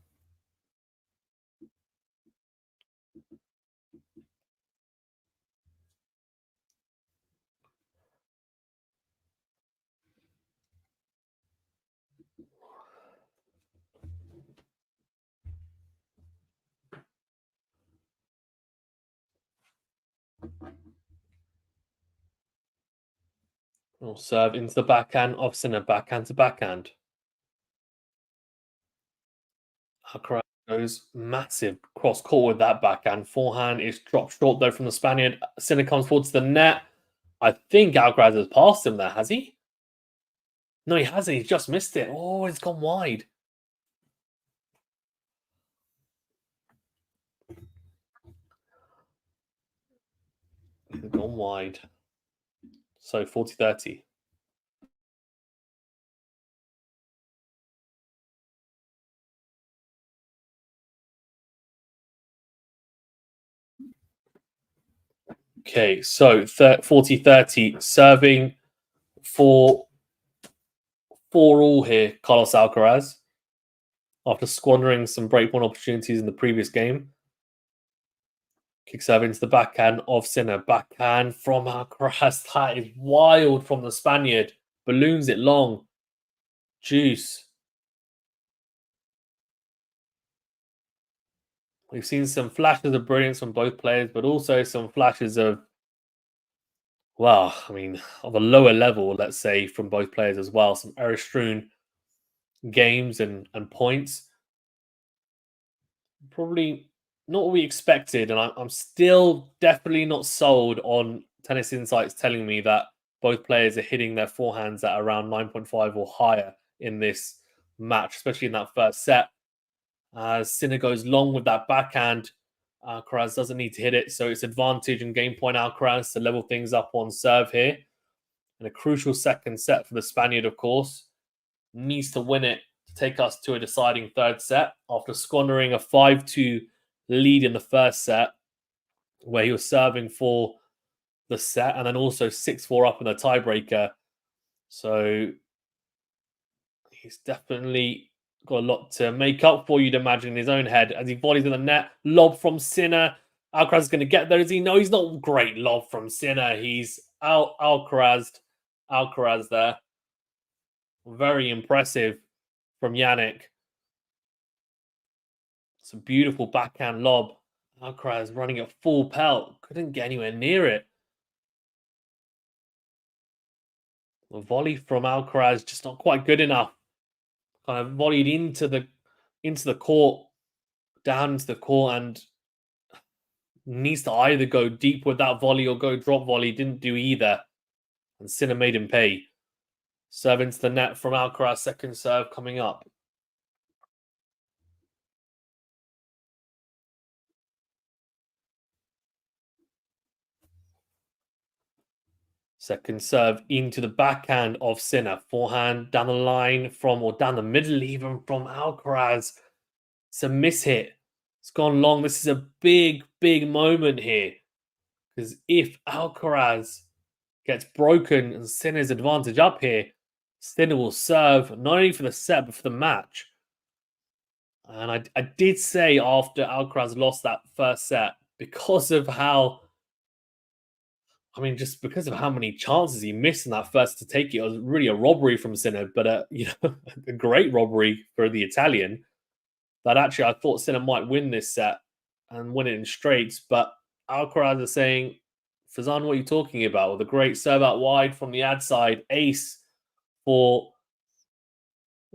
Will serve into the backhand of Sinner, backhand to backhand. Alcaraz goes massive cross court with that backhand. Forehand is dropped short though from the Spaniard. Sinner comes forward to the net. I think Alcaraz has passed him there, has he? No, he hasn't. He's just missed it. Oh, it's gone wide. It's gone wide. So 40-30. Okay, so 40-30, serving for 4-all here, Carlos Alcaraz, after squandering some breakpoint opportunities in the previous game. Kick serve into the backhand of Sinner. Backhand from Alcaraz. That is wild from the Spaniard. Balloons it long. Juice. We've seen some flashes of brilliance from both players, but also some flashes of, well, I mean, of a lower level, let's say, from both players as well. Some error strewn games and points. Probably not what we expected, and I'm still definitely not sold on Tennis Insights telling me that Both players are hitting their forehands at around 9.5 or higher in this match, especially in that first set. As Sinner goes long with that backhand, Alcaraz doesn't need to hit it, so it's advantage and game point Alcaraz to level things up on serve here. And a crucial second set for the Spaniard, of course. Needs to win it to take us to a deciding third set after squandering a 5-2 lead in the first set, where he was serving for the set and then also 6-4 up in the tiebreaker. So he's definitely got a lot to make up for, you'd imagine, in his own head. As he volleys in the net, lob from Sinner. Alcaraz is going to get there. Is he? No, he's not. Great lob from Sinner. He's out Alcaraz there. Very impressive from Jannik. It's a beautiful backhand lob. Alcaraz running at full pelt. Couldn't get anywhere near it. The volley from Alcaraz just not quite good enough. Kind of volleyed into the court, down into the court, and needs to either go deep with that volley or go drop volley. Didn't do either. And Sinner made him pay. Serve into the net from Alcaraz, second serve coming up. Second serve into the backhand of Sinner. Forehand down the line or down the middle even from Alcaraz. It's a miss hit. It's gone long. This is a big, big moment here. Because if Alcaraz gets broken and Sinner's advantage up here, Sinner will serve not only for the set, but for the match. And I did say after Alcaraz lost that first set, because of how many chances he missed in that first to take it was really a robbery from Sinner, but a great robbery for the Italian. That actually I thought Sinner might win this set and win it in straights, but Alcaraz is saying, Fazan, what are you talking about? With a great serve out wide from the ad side, ace for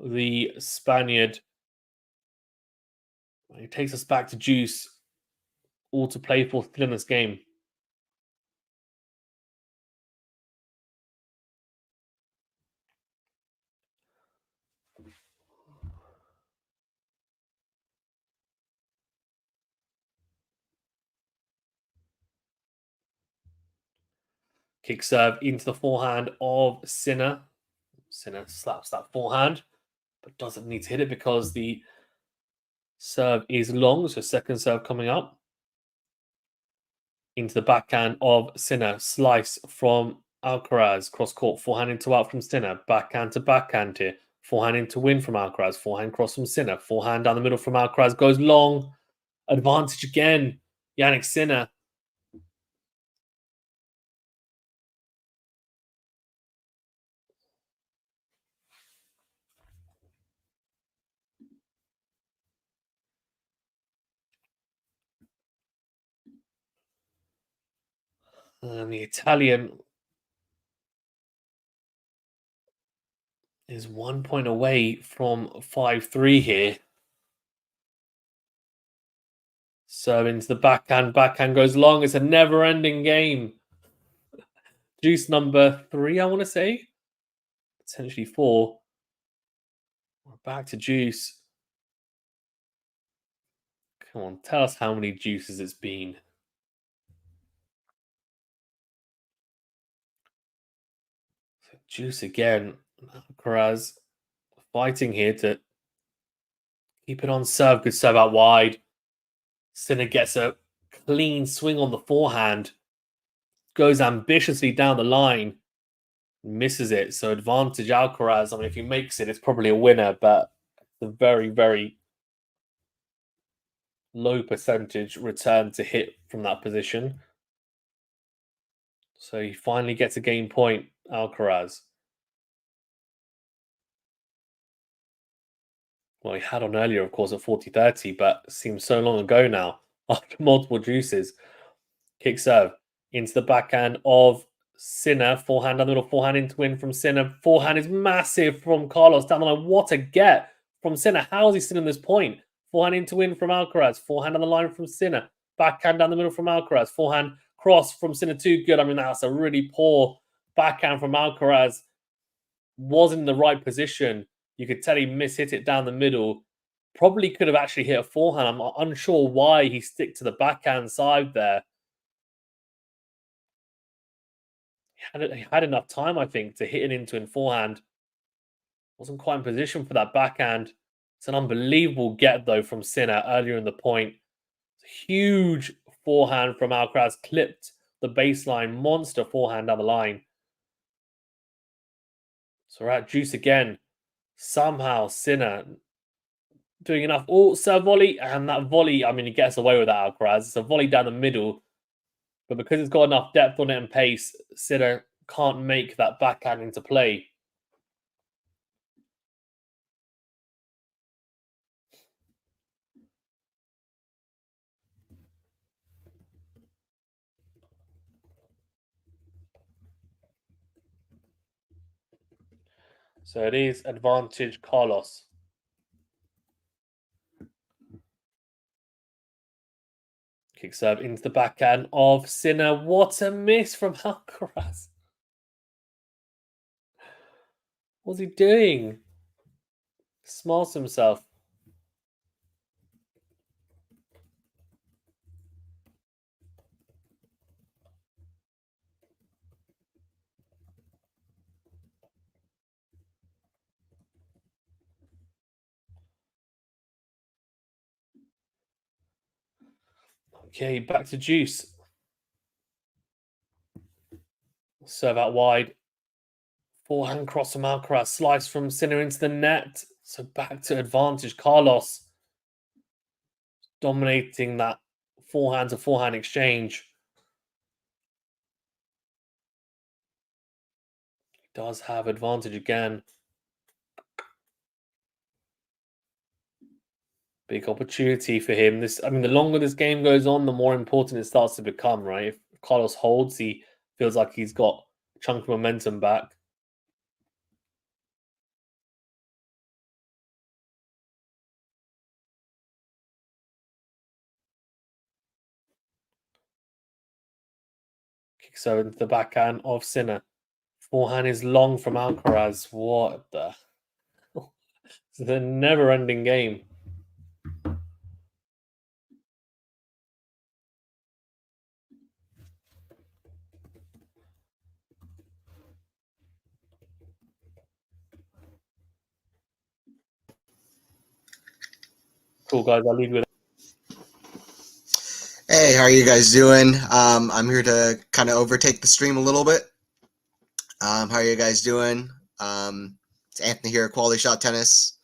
the Spaniard. He takes us back to juice, all to play for still in this game. Kick serve into the forehand of Sinner. Sinner slaps that forehand, but doesn't need to hit it because the serve is long. So second serve coming up. Into the backhand of Sinner. Slice from Alcaraz. Cross court. Forehand into out from Sinner. Backhand to backhand here. Forehand into win from Alcaraz. Forehand cross from Sinner. Forehand down the middle from Alcaraz. Goes long. Advantage again. Jannik Sinner. And the Italian is 1 point away from 5-3 here. Serve into the backhand. Backhand goes long. It's a never-ending game. Juice number 3, I want to say. Potentially 4. We're back to juice. Come on, tell us how many juices it's been. So juice again. Alcaraz fighting here to keep it on serve. Good serve out wide. Sinner gets a clean swing on the forehand. Goes ambitiously down the line. Misses it. So advantage Alcaraz. I mean, if he makes it, it's probably a winner, but it's a very, very low percentage return to hit from that position. So he finally gets a game point, Alcaraz. Well, he had on earlier, of course, at 40-30, but it seems so long ago now after multiple juices. Kick serve into the backhand of Sinner. Forehand down the middle, forehand into win from Sinner. Forehand is massive from Carlos down the line. What a get from Sinner. How is he still in this point? Forehand into win from Alcaraz. Forehand on the line from Sinner. Backhand down the middle from Alcaraz. Forehand cross from Sinner too good. I mean, that's a really poor backhand from Alcaraz wasn't in the right position. You could tell he mishit it down the middle. Probably could have actually hit a forehand. I'm unsure why he stick to the backhand side there. He had enough time, I think, to hit it into in forehand. Wasn't quite in position for that backhand. It's an unbelievable get, though, from Sinner earlier in the point. Huge forehand from Alcaraz. Clipped the baseline. Monster forehand down the line. So we're at juice again. Somehow Sinner doing enough. Oh, serve volley. And that volley, I mean, he gets away with that, Alcaraz. It's a volley down the middle. But because it's got enough depth on it and pace, Sinner can't make that backhand into play. So it is advantage Carlos. Kick serve into the backhand of Sinner. What a miss from Alcaraz. What's he doing? Smarts himself. Okay, back to juice. Serve out wide. Forehand cross from Alcaraz. Slice from Sinner into the net. So back to advantage Carlos. Dominating that forehand to forehand exchange. He does have advantage again. Big opportunity for him. The longer this game goes on, the more important it starts to become, right? If Carlos holds, he feels like he's got a chunk of momentum back. Kicks over into the backhand of Sinner. Forehand is long from Alcaraz. What the? It's a never-ending game. Cool, guys. I'll leave you with Hey, how are you guys doing? I'm here to kind of overtake the stream a little bit. How are you guys doing? It's Anthony here at QualityShot Tennis.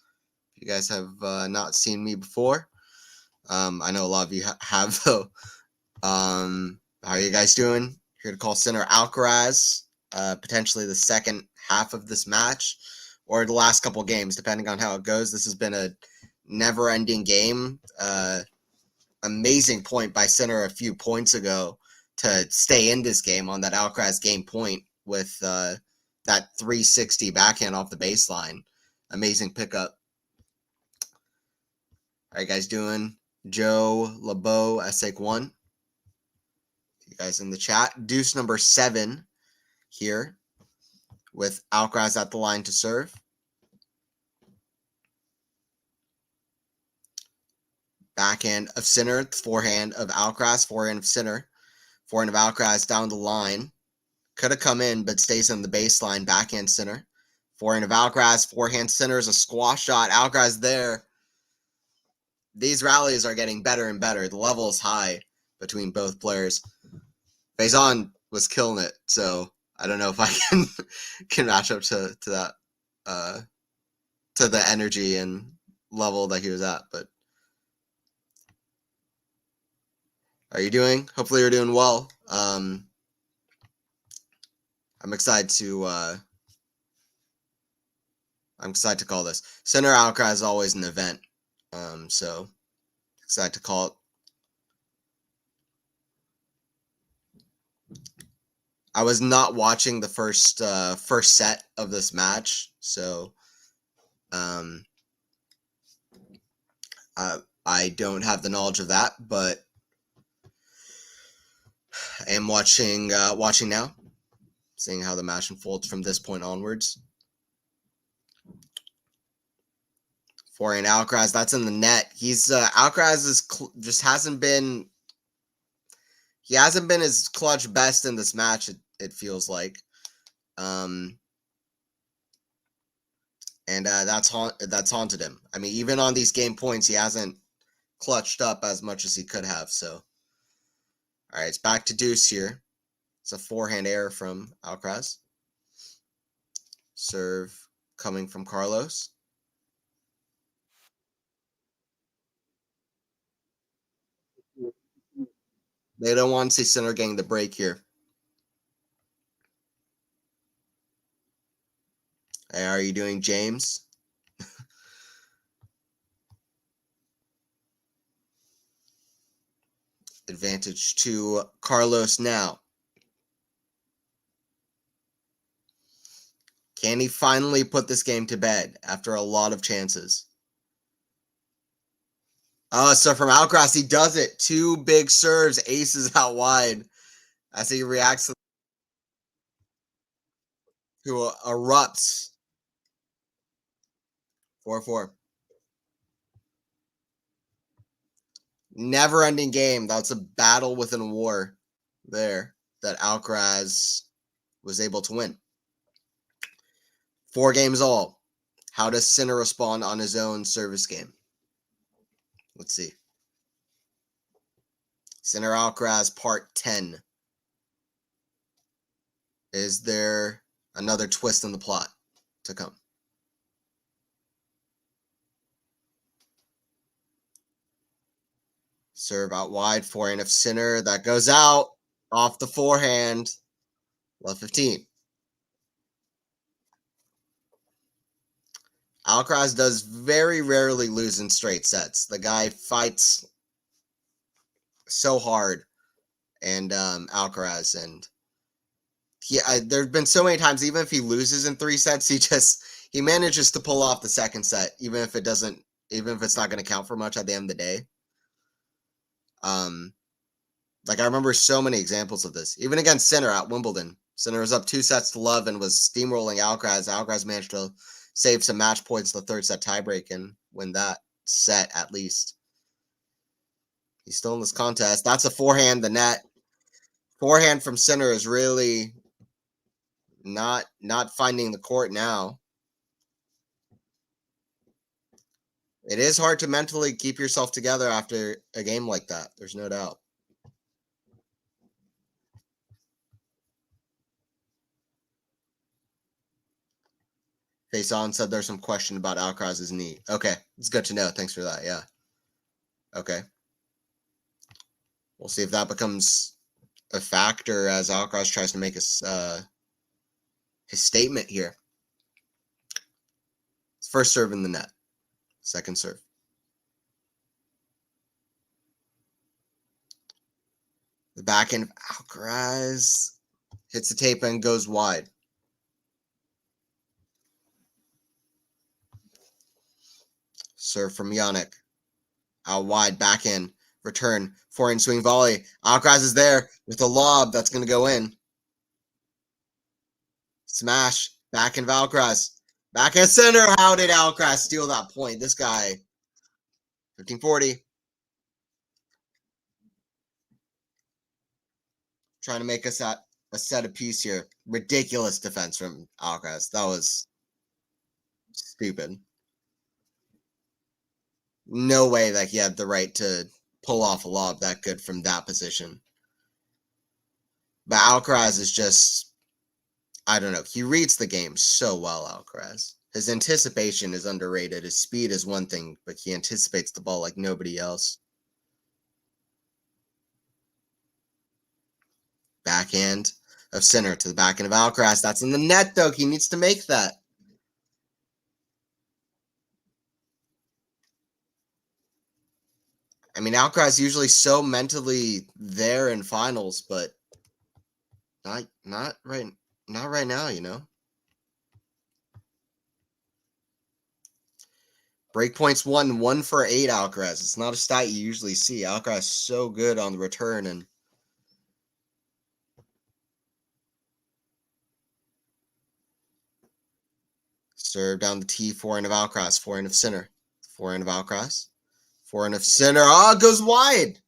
If you guys have not seen me before, I know a lot of you have though. How are you guys doing? Here to call center Alcaraz, potentially the second half of this match or the last couple games, depending on how it goes. This has been a never-ending game. Amazing point by Sinner a few points ago to stay in this game on that Alcaraz game point with that 360 backhand off the baseline. Amazing pickup. How you guys doing? Joe, LeBeau, Essek1. You guys in the chat. Deuce number 7 here with Alcaraz at the line to serve. Backhand of Sinner, forehand of Alcaraz, forehand of Sinner, forehand of Alcaraz down the line. Could have come in, but stays on the baseline. Backhand Sinner. Forehand of Alcaraz, forehand Sinner is a squash shot. Alcaraz there. These rallies are getting better and better. The level is high between both players. Beijing was killing it, so I don't know if I can match up to that, to the energy and level that he was at, but how are you doing? Hopefully you're doing well. I'm excited to call this. Center Alcaraz is always an event. So excited to call it. I was not watching the first set of this match, so I don't have the knowledge of that, but I am watching now. seeing how the match unfolds from this point onwards. Forehand Alcaraz, that's in the net. He's Alcaraz is just hasn't been. He hasn't been his clutch best in this match. It feels like, and that's haunted him. I mean, even on these game points, he hasn't clutched up as much as he could have. So, all right, it's back to deuce here. It's a forehand error from Alcaraz. Serve coming from Carlos. They don't want to see Sinner getting the break here. Hey, how are you doing, James? Advantage to Carlos now. Can he finally put this game to bed after a lot of chances? So from Alcaraz, he does it. 2 big serves, aces out wide as he reacts to erupts. 4-4. Never-ending game. That's a battle within a war there that Alcaraz was able to win. 4 games all. How does Sinner respond on his own service game? Let's see. Sinner Alcaraz part 10. Is there another twist in the plot to come? Serve out wide, forehand of Sinner. That goes out off the forehand. Love 15. Alcaraz does very rarely lose in straight sets. The guy fights so hard, and Alcaraz, and there've been so many times, even if he loses in 3 sets, he manages to pull off the second set, even if it's not going to count for much at the end of the day. Like I remember so many examples of this, even against Sinner at Wimbledon. Sinner was up 2-0 and was steamrolling Alcaraz. Alcaraz managed to save some match points in the 3rd set tiebreak and win that set at least. He's still in this contest. That's a forehand. The net forehand from Sinner is really not finding the court now. It is hard to mentally keep yourself together after a game like that. There's no doubt. Face On said there's some question about Alcaraz's knee. Okay, it's good to know. Thanks for that. Yeah. Okay. We'll see if that becomes a factor as Alcaraz tries to make his statement here. First serve in the net. Second serve. The backhand of Alcaraz hits the tape and goes wide. Serve from Jannik. Out wide, backhand, return, forehand swing volley. Alcaraz is there with a lob that's going to go in. Smash, backhand of Alcaraz. Backhand center. How did Alcaraz steal that point? This guy, 15-40. Trying to make us at a set apiece here. Ridiculous defense from Alcaraz. That was stupid. No way that he had the right to pull off a lob that good from that position. But Alcaraz is just, I don't know. He reads the game so well, Alcaraz. His anticipation is underrated. His speed is one thing, but he anticipates the ball like nobody else. Backhand of Sinner to the backhand of Alcaraz. That's in the net, though. He needs to make that. I mean, Alcaraz usually so mentally there in finals, but not right now, you know. Break points 1 for 8, Alcaraz. It's not a stat you usually see. Alcaraz is so good on the return, and Serve down the T, forehand of Alcaraz, forehand of Sinner. Forehand of Alcaraz. Forehand of Sinner. Oh, it goes wide.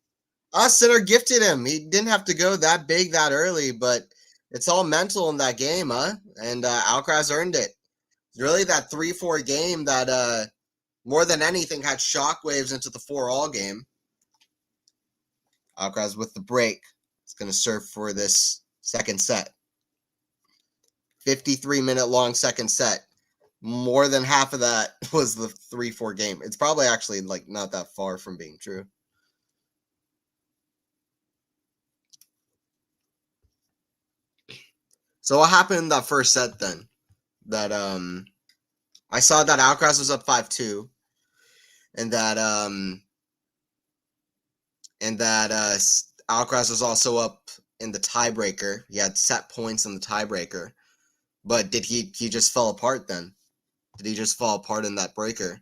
Sinner gifted him. He didn't have to go that big that early, but it's all mental in that game, huh? And Alcaraz earned it. Really, that 3-4 game that more than anything had shockwaves into the 4-all game. Alcaraz with the break. It's going to serve for this second set. 53-minute long second set. More than half of that was the 3-4 game. It's probably actually like not that far from being true. So what happened in that first set then? That I saw that Alcaraz was up 5-2, and that Alcaraz was also up in the tiebreaker. He had set points in the tiebreaker, but did he just fell apart then? Did he just fall apart in that breaker?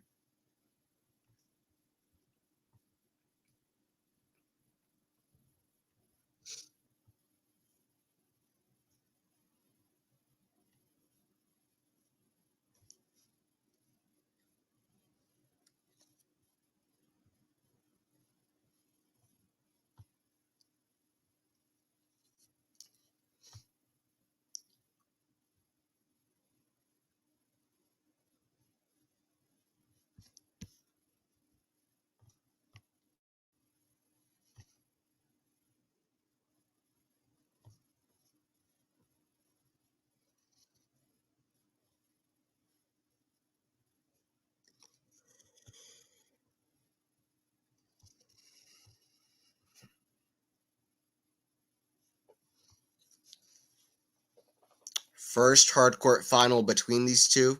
First hardcourt final between these two.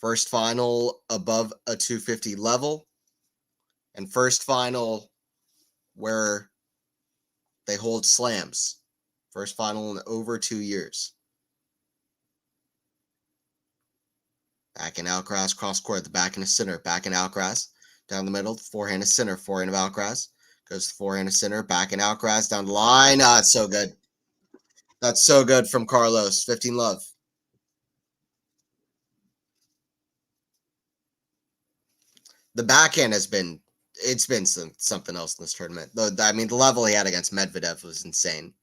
First final above a 250 level. And first final where they hold slams. First final in over 2 years. Back in Alcaraz, cross court, the back in the center. Back in Alcaraz, down the middle, forehand to center. Forehand of Alcaraz. Goes to forehand to center. Back in Alcaraz, down the line. Ah, it's so good. That's so good from Carlos. 15 love. The backhand has been, it's been something else in this tournament. I mean, the level he had against Medvedev was insane.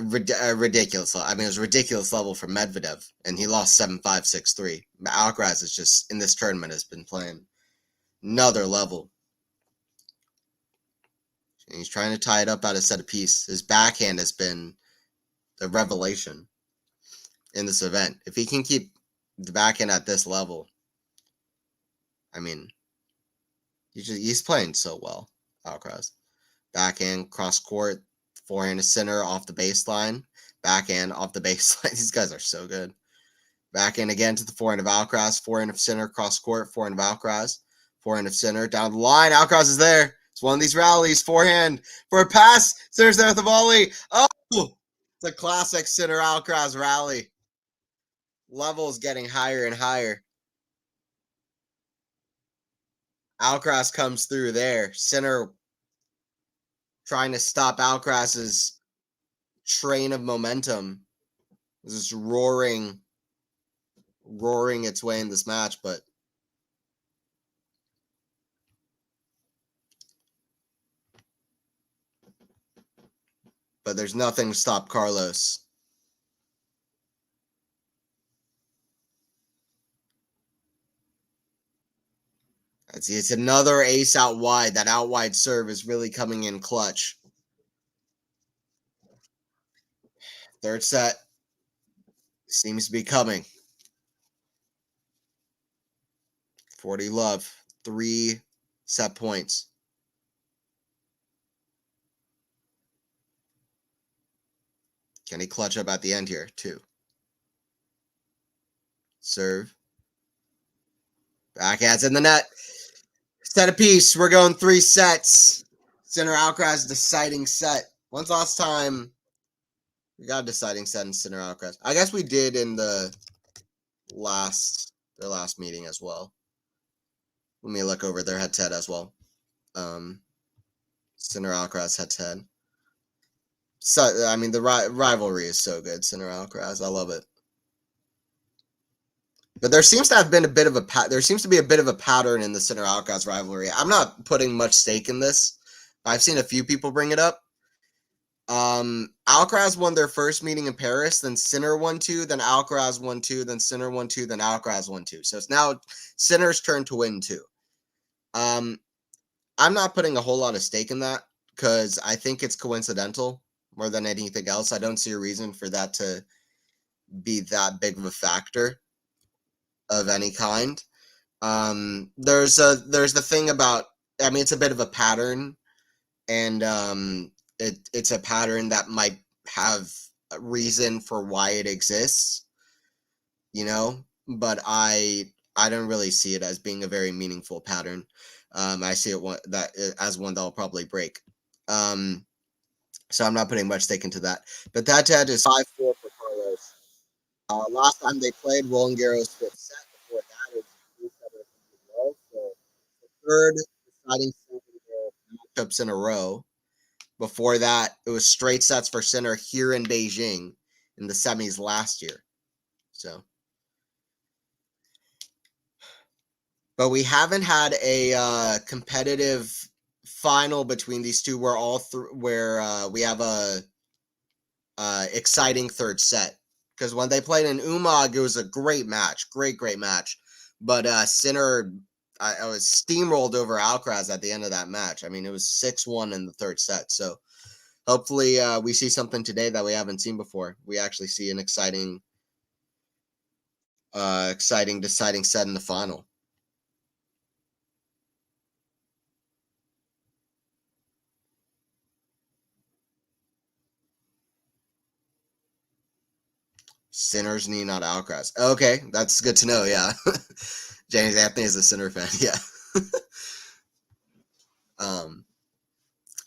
Ridiculous. I mean, it was a ridiculous level for Medvedev, and he lost 7-5, 6-3. Alcaraz is just, in this tournament, has been playing another level. And he's trying to tie it up out of set of piece. His backhand has been the revelation in this event. If he can keep the backhand at this level, I mean, he's playing so well, Alcaraz. Backhand, cross court, forehand to center, off the baseline. Backhand, off the baseline. These guys are so good. Backhand again to the forehand of Alcaraz. Forehand of center, cross court, forehand of Alcaraz. Forehand of center, down the line. Alcaraz is there. It's one of these rallies. Forehand for a pass. Center's there with the volley. Oh, it's a classic center Alcaraz rally. Levels getting higher and higher. Alcaraz comes through there. Center trying to stop Alcaraz's train of momentum. This is roaring its way in this match, but there's nothing to stop Carlos. It's another ace out wide. That out wide serve is really coming in clutch. Third set seems to be coming. 40 love. 3 set points. Can he clutch up at the end here? 2. Serve. Backhands in the net. Set a piece. We're going 3 sets. Center Alcaraz deciding set. When's the last time we got a deciding set in Center Alcaraz? I guess we did in their last meeting as well. Let me look over their head-to-head as well. Center Alcaraz head-to-head. So, I mean, the rivalry is so good, Center Alcaraz. I love it. But there seems to have been a bit of a there seems to be a bit of a pattern in the Sinner Alcaraz rivalry. I'm not putting much stake in this. I've seen a few people bring it up. Alcaraz won their first meeting in Paris, then Sinner won 2, then Alcaraz won 2, then Sinner won 2, then Alcaraz won 2. So it's now Sinner's turn to win 2. I'm not putting a whole lot of stake in that because I think it's coincidental more than anything else. I don't see a reason for that to be that big of a factor of any kind. There's the thing about, I mean, it's a bit of a pattern, and it's a pattern that might have a reason for why it exists, you know, but I don't really see it as being a very meaningful pattern. I see it as one that'll probably break. So I'm not putting much stake into that. But that is 5-4 for Carlos. Last time they played, Roland Garros 5th set. Before that, it was 3-7 So the third deciding matchups in a row. Before that, it was straight sets for Sinner here in Beijing in the semis last year. So, but we haven't had a competitive final between these two where we have a exciting third set. Because when they played in Umag, it was a great match, great match. But Sinner, I was steamrolled over Alcaraz at the end of that match. I mean, it was 6-1 in the third set. So hopefully we see something today that we haven't seen before. We actually see an exciting deciding set in the final. Sinner's knee, not Alcaraz. Okay, that's good to know. Yeah, James Anthony is a Sinner fan. Yeah.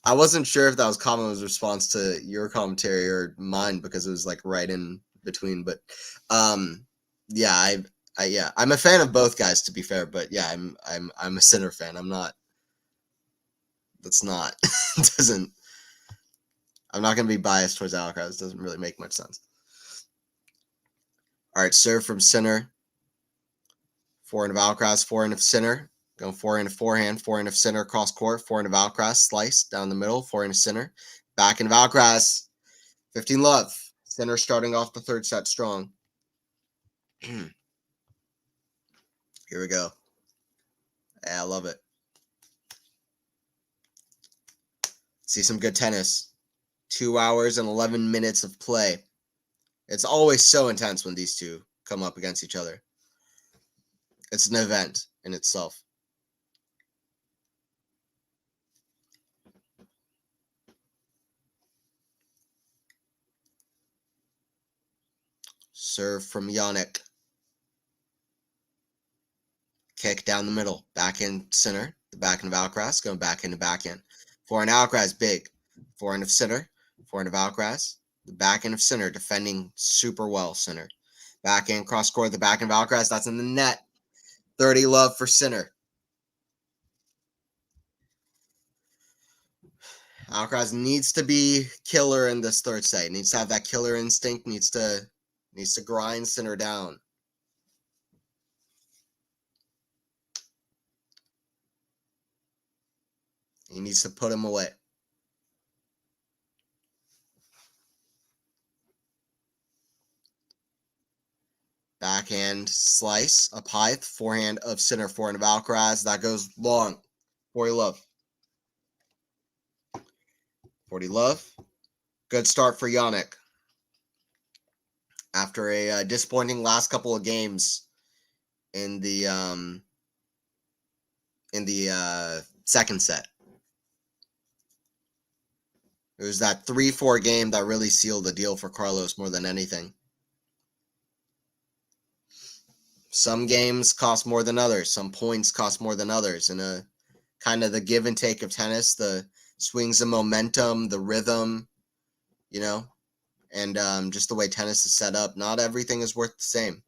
I wasn't sure if that was Kama's response to your commentary or mine because it was like right in between. But yeah, I'm a fan of both guys to be fair. But yeah, I'm a Sinner fan. I'm not. That's not doesn't. I'm not going to be biased towards Alcaraz. It doesn't really make much sense. All right, serve from Sinner. Forehand of Alcaraz, forehand of Sinner. Going forehand of forehand, forehand of Sinner cross court, forehand of Alcaraz, slice down the middle, forehand of Sinner. Backhand of Alcaraz, 15-love. Sinner starting off the third set strong. Here we go. Yeah, I love it. See some good tennis. 2 hours and 11 minutes of play. It's always so intense when these two come up against each other. It's an event in itself. Serve from Jannik. Kick down the middle. Backhand Sinner. The backhand of Alcaraz. Going backhand to backhand. Forehand Alcaraz big. Forehand of Sinner. Forehand of Alcaraz. The backhand of Sinner. Defending super well, Sinner. Backhand cross court. The backhand of Alcaraz. That's in the net. 30-love for Sinner. Alcaraz needs to be killer in this third set. Needs to have that killer instinct. Needs to grind Sinner down. He needs to put him away. Backhand slice up high. Forehand of Sinner. Forehand of Alcaraz. That goes long. 40-love. 40-love. Good start for Jannik. After a disappointing last couple of games in the second set. It was that 3-4 game that really sealed the deal for Carlos more than anything. Some games cost more than others. Some points cost more than others. And a kind of the give and take of tennis, the swings of momentum, the rhythm, you know, and just the way tennis is set up. Not everything is worth the same.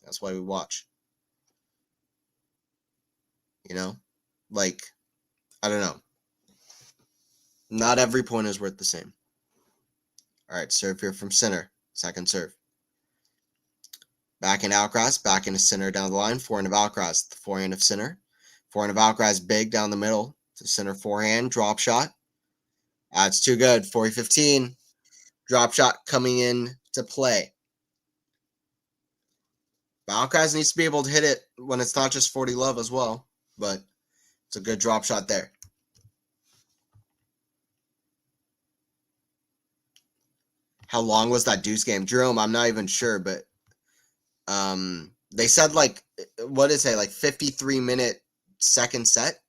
That's why we watch. You know, like, I don't know. Not every point is worth the same. All right, serve here from Sinner. Second serve. Back into Alcaraz, back into Sinner down the line. Forehand of Alcaraz, the forehand of Sinner. Forehand of Alcaraz, big down the middle. To Sinner forehand, drop shot. That's too good. 40-15. Drop shot coming in to play. Alcaraz needs to be able to hit it when it's not just 40 love as well, but it's a good drop shot there. How long was that deuce game? Jerome, I'm not even sure, but they said like, what did it say, like 53-minute second set?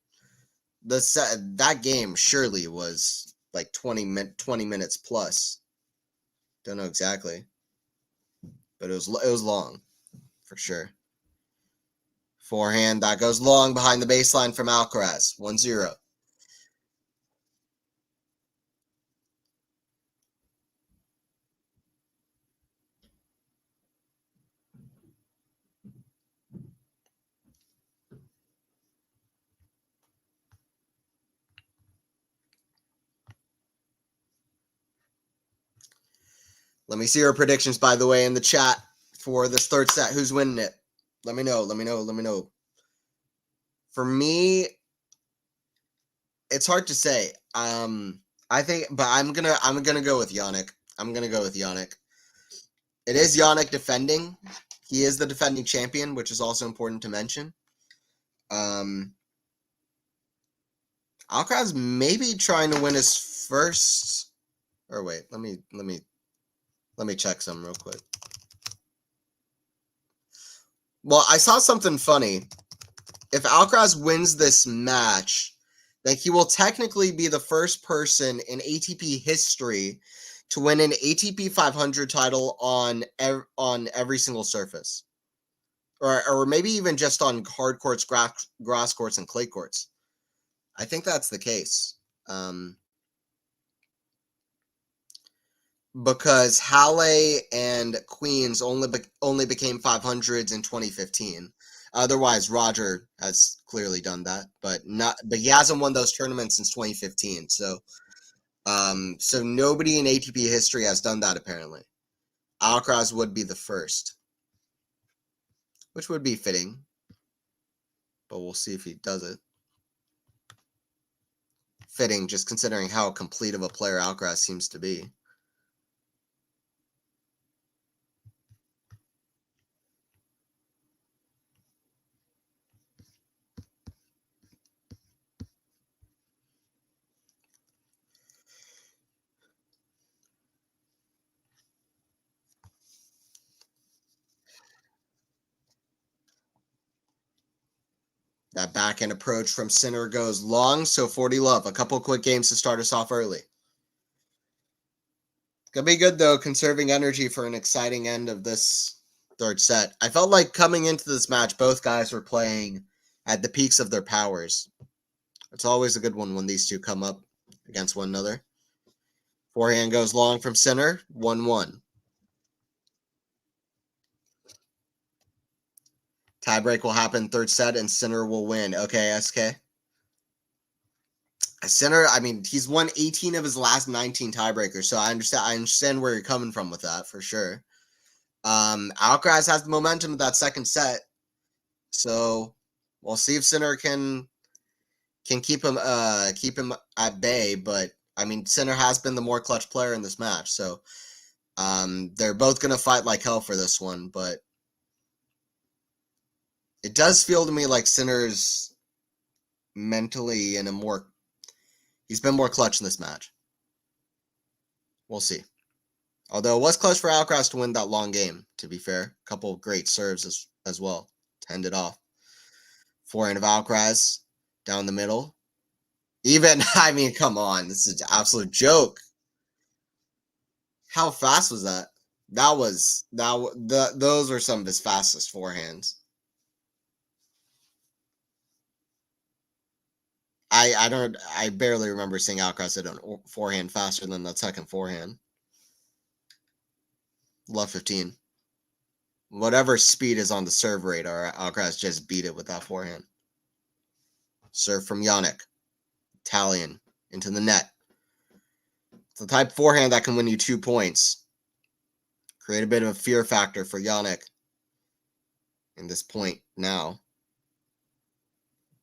That game surely was like 20 minutes plus. Don't know exactly, but it was long for sure. Forehand that goes long behind the baseline from Alcaraz. 1-0. Let me see your predictions, by the way, in the chat for this third set. Who's winning it? Let me know. For me, it's hard to say. I think, but I'm gonna go with Jannik. It is Jannik defending. He is the defending champion, which is also important to mention. Alcaraz maybe trying to win his first. Or wait, let me check some real quick. Well, I saw something funny. If Alcaraz wins this match, then he will technically be the first person in ATP history to win an ATP 500 title on every single surface, or maybe even just on hard courts, grass courts, and clay courts. I think that's the case. Because Halle and Queens only became 500s in 2015. Otherwise, Roger has clearly done that, but he hasn't won those tournaments since 2015. So nobody in ATP history has done that apparently. Alcaraz would be the first, which would be fitting, but we'll see if he does it. Fitting, just considering how complete of a player Alcaraz seems to be. That backhand approach from Sinner goes long, so 40 love. A couple quick games to start us off early. Gonna be good, though, conserving energy for an exciting end of this third set. I felt like coming into this match, both guys were playing at the peaks of their powers. It's always a good one when these two come up against one another. Forehand goes long from Sinner, 1-1. Tiebreak will happen third set, and Sinner will win. Okay, SK. Sinner, I mean, he's won 18 of his last 19 tiebreakers, so I understand where you're coming from with that for sure. Alcaraz has the momentum of that second set, so we'll see if Sinner can keep him at bay. But I mean, Sinner has been the more clutch player in this match, so they're both gonna fight like hell for this one. But it does feel to me like Sinner's mentally he's been more clutch in this match. We'll see. Although it was clutch for Alcaraz to win that long game, to be fair. A couple of great serves as well to end it off. Forehand of Alcaraz down the middle. Even, I mean, come on. This is an absolute joke. How fast was that? Those were some of his fastest forehands. I barely remember seeing Alcaraz hit a forehand faster than that second forehand. Love 15. Whatever speed is on the serve radar, Alcaraz just beat it with that forehand. Serve from Jannik. Italian into the net. It's the type forehand that can win you 2 points. Create a bit of a fear factor for Jannik. in this point now.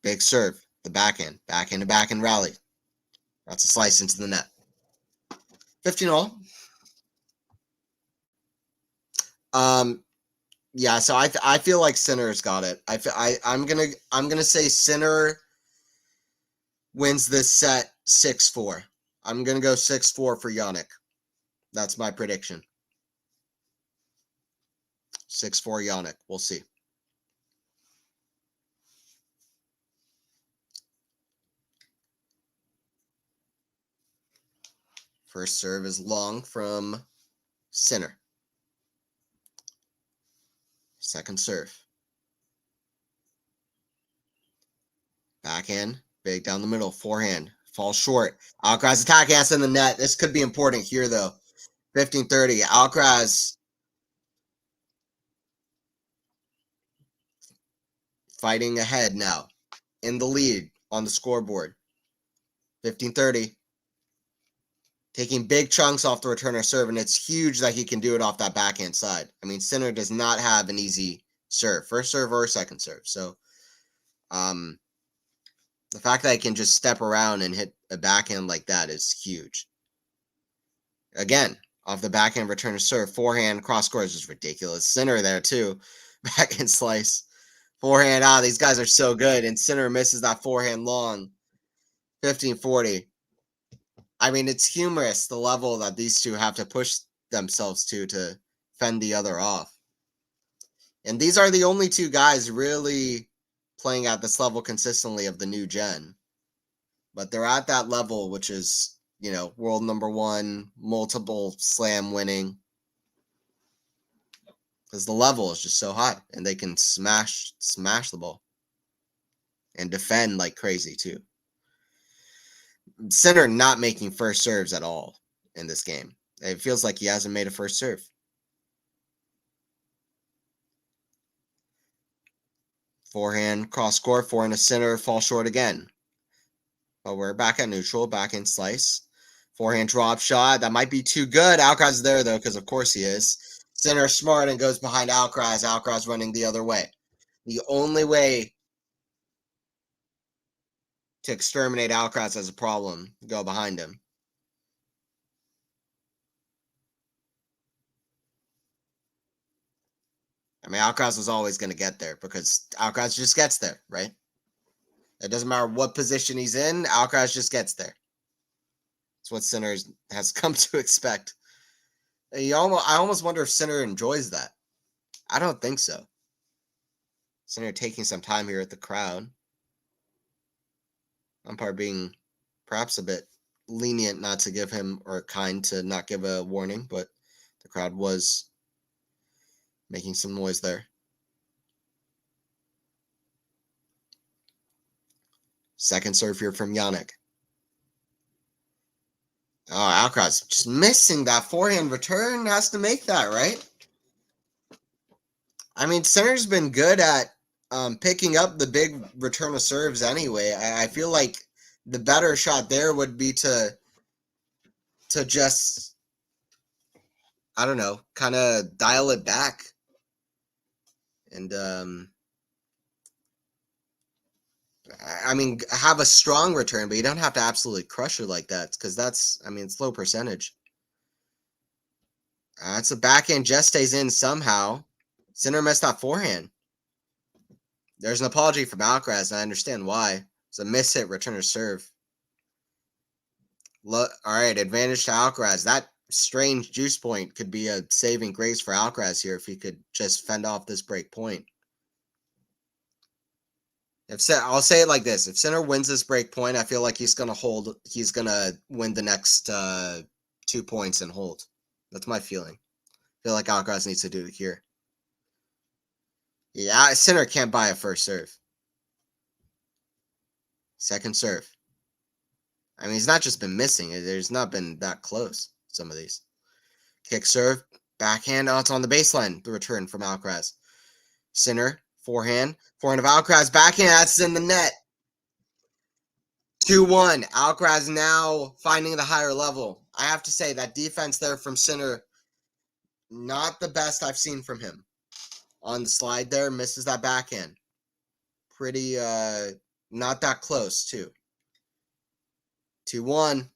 Big serve, the backhand to backhand rally. That's a slice into the net. 15-all. Yeah, so I feel like Sinner's got it. I'm gonna say Sinner wins this set 6-4. I'm gonna go 6-4 for Jannik. That's my prediction. 6-4 Jannik. We'll see. First serve is long from Sinner. Second serve. Backhand, big down the middle, forehand, falls short. Alcaraz attack ass in the net. This could be important here, though. 15-30. Alcaraz fighting ahead now, in the lead on the scoreboard. 15-30. Taking big chunks off the returner serve, and it's huge that he can do it off that backhand side. I mean, Sinner does not have an easy serve, first serve or second serve. So, the fact that he can just step around and hit a backhand like that is huge. Again, off the backhand returner serve, forehand cross scores is ridiculous. Sinner there too, backhand slice, forehand. These guys are so good, and Sinner misses that forehand long. 15-40. I mean, it's humorous the level that these two have to push themselves to fend the other off. And these are the only two guys really playing at this level consistently of the new gen. But they're at that level, which is, you know, world number one, multiple slam winning. Because the level is just so high, and they can smash the ball. And defend like crazy, too. Sinner not making first serves at all in this game. It feels like he hasn't made a first serve. Forehand, cross score, forehand to Sinner, fall short again. But we're back at neutral, backhand slice. Forehand drop shot. That might be too good. Alcaraz is there, though, because of course he is. Sinner smart and goes behind Alcaraz. Alcaraz running the other way. The only way to exterminate Alcaraz as a problem, go behind him. I mean, Alcaraz was always going to get there because Alcaraz just gets there, right? It doesn't matter what position he's in, Alcaraz just gets there. That's what Sinner has come to expect. I almost wonder if Sinner enjoys that. I don't think so. Sinner taking some time here at the crowd. Umpire being perhaps a bit lenient not to give him, or kind to not give a warning, but the crowd was making some noise there. Second serve here from Jannik. Oh, Alcaraz just missing that forehand return. Has to make that, right? I mean, Sinner's been good at picking up the big return of serves anyway. I feel like the better shot there would be to just, I don't know, kind of dial it back. And, I mean, have a strong return, but you don't have to absolutely crush it like that, because that's, I mean, it's low percentage. That's a backhand, just stays in somehow. Sinner missed that forehand. There's an apology from Alcaraz, and I understand why. It's a miss-hit returner serve. All right, advantage to Alcaraz. That strange juice point could be a saving grace for Alcaraz here if he could just fend off this break point. I'll say it like this: if Sinner wins this break point, I feel like he's gonna hold. He's gonna win the next 2 points and hold. That's my feeling. I feel like Alcaraz needs to do it here. Yeah, Sinner can't buy a first serve. Second serve. I mean, he's not just been missing. There's not been that close, some of these. Kick serve, backhand. Oh, it's on the baseline. The return from Alcaraz. Sinner, forehand. Forehand of Alcaraz, backhand. That's in the net. 2-1. Alcaraz now finding the higher level. I have to say, that defense there from Sinner, not the best I've seen from him on the slide there, misses that backhand. Pretty, not that close, too. 2-1.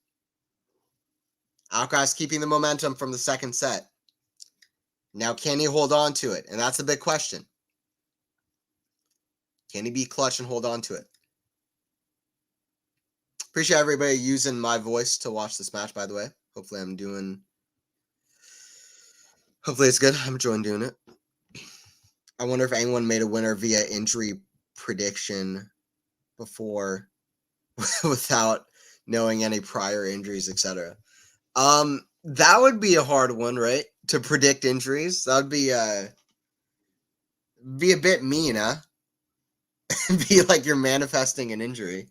Alcaraz keeping the momentum from the second set. Now, can he hold on to it? And that's the big question. Can he be clutch and hold on to it? Appreciate everybody using my voice to watch this match, by the way. Hopefully it's good. I'm enjoying doing it. I wonder if anyone made a winner via injury prediction before without knowing any prior injuries, etc. That would be a hard one, right? To predict injuries. That would be a bit mean, huh? Be like you're manifesting an injury.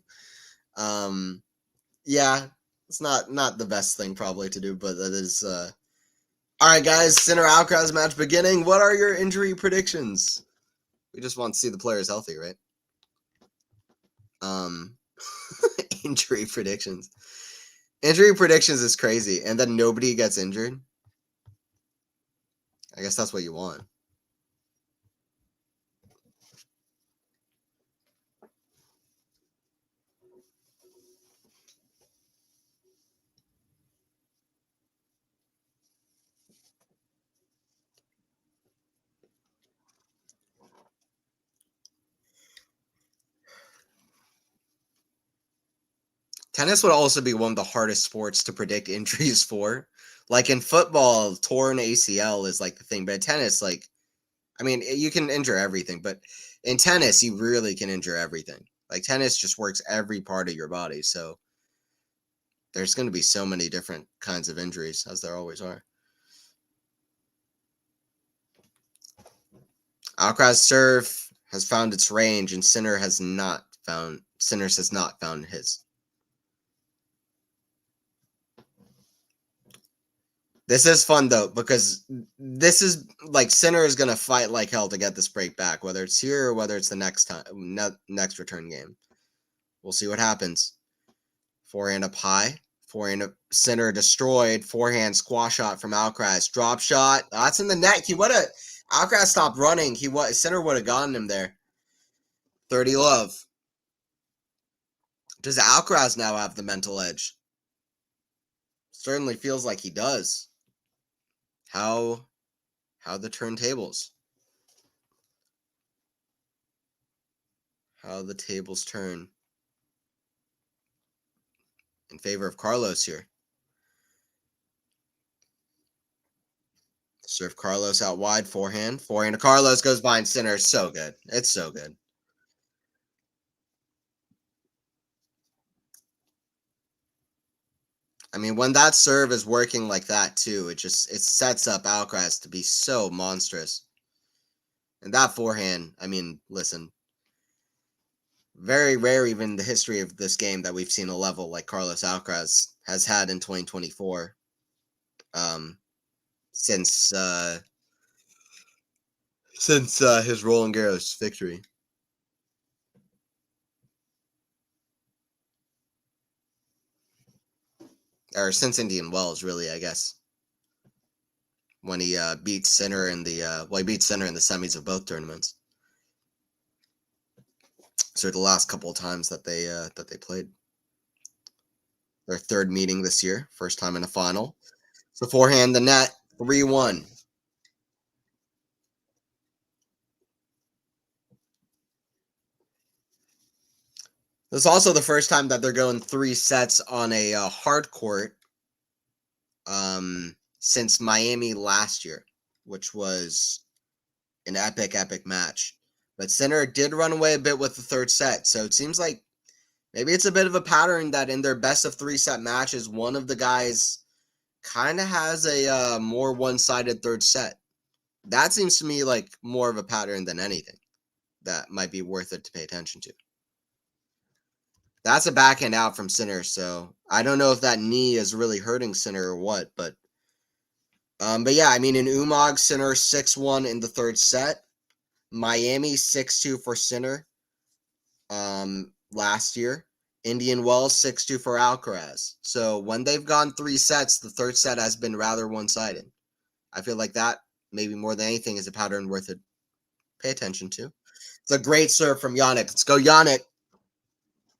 Yeah, it's not the best thing probably to do, but that is all right, guys. Sinner Alcaraz match beginning. What are your injury predictions? We just want to see the players healthy, right? Injury predictions. Injury predictions is crazy, and then nobody gets injured. I guess that's what you want. Tennis would also be one of the hardest sports to predict injuries for. Like in football, torn ACL is like the thing, but in tennis, like, I mean, you can injure everything, but in tennis, you really can injure everything. Like tennis just works every part of your body, so there's going to be so many different kinds of injuries, as there always are. Alcaraz serve has found its range, and Sinners has not found his. This is fun though, because this is like Sinner is gonna fight like hell to get this break back, whether it's here or whether it's the next return game. We'll see what happens. Forehand up high, forehand up, Sinner destroyed, forehand squash shot from Alcaraz, drop shot. That's in the net. Alcaraz stopped running. Sinner would have gotten him there. 30 love. Does Alcaraz now have the mental edge? Certainly feels like he does. How the turntables? How the tables turn in favor of Carlos here. Serve Carlos out wide, forehand. Forehand to Carlos, goes behind Sinner. It's so good. It's so good. I mean, when that serve is working like that too, it sets up Alcaraz to be so monstrous. And that forehand, I mean, listen, very rare even in the history of this game that we've seen a level like Carlos Alcaraz has had in 2024. Since his Roland Garros victory. Or since Indian Wells, really, I guess. When he beat Sinner in the semis of both tournaments. So the last couple of times that they played. Their third meeting this year, first time in a final. So forehand the net, 3-1. This is also the first time that they're going 3 sets on a hard court since Miami last year, which was an epic match. But Sinner did run away a bit with the third set, so it seems like maybe it's a bit of a pattern that in their best of 3 set matches, one of the guys kind of has a more one-sided third set. That seems to me like more of a pattern than anything that might be worth it to pay attention to. That's a backhand out from Sinner, so I don't know if that knee is really hurting Sinner or what, but yeah, I mean, in Umag, Sinner 6-1 in the third set. Miami 6-2 for Sinner last year. Indian Wells 6-2 for Alcaraz. So when they've gone 3 sets, the third set has been rather one-sided. I feel like that, maybe more than anything, is a pattern worth it pay attention to. It's a great serve from Jannik. Let's go, Jannik.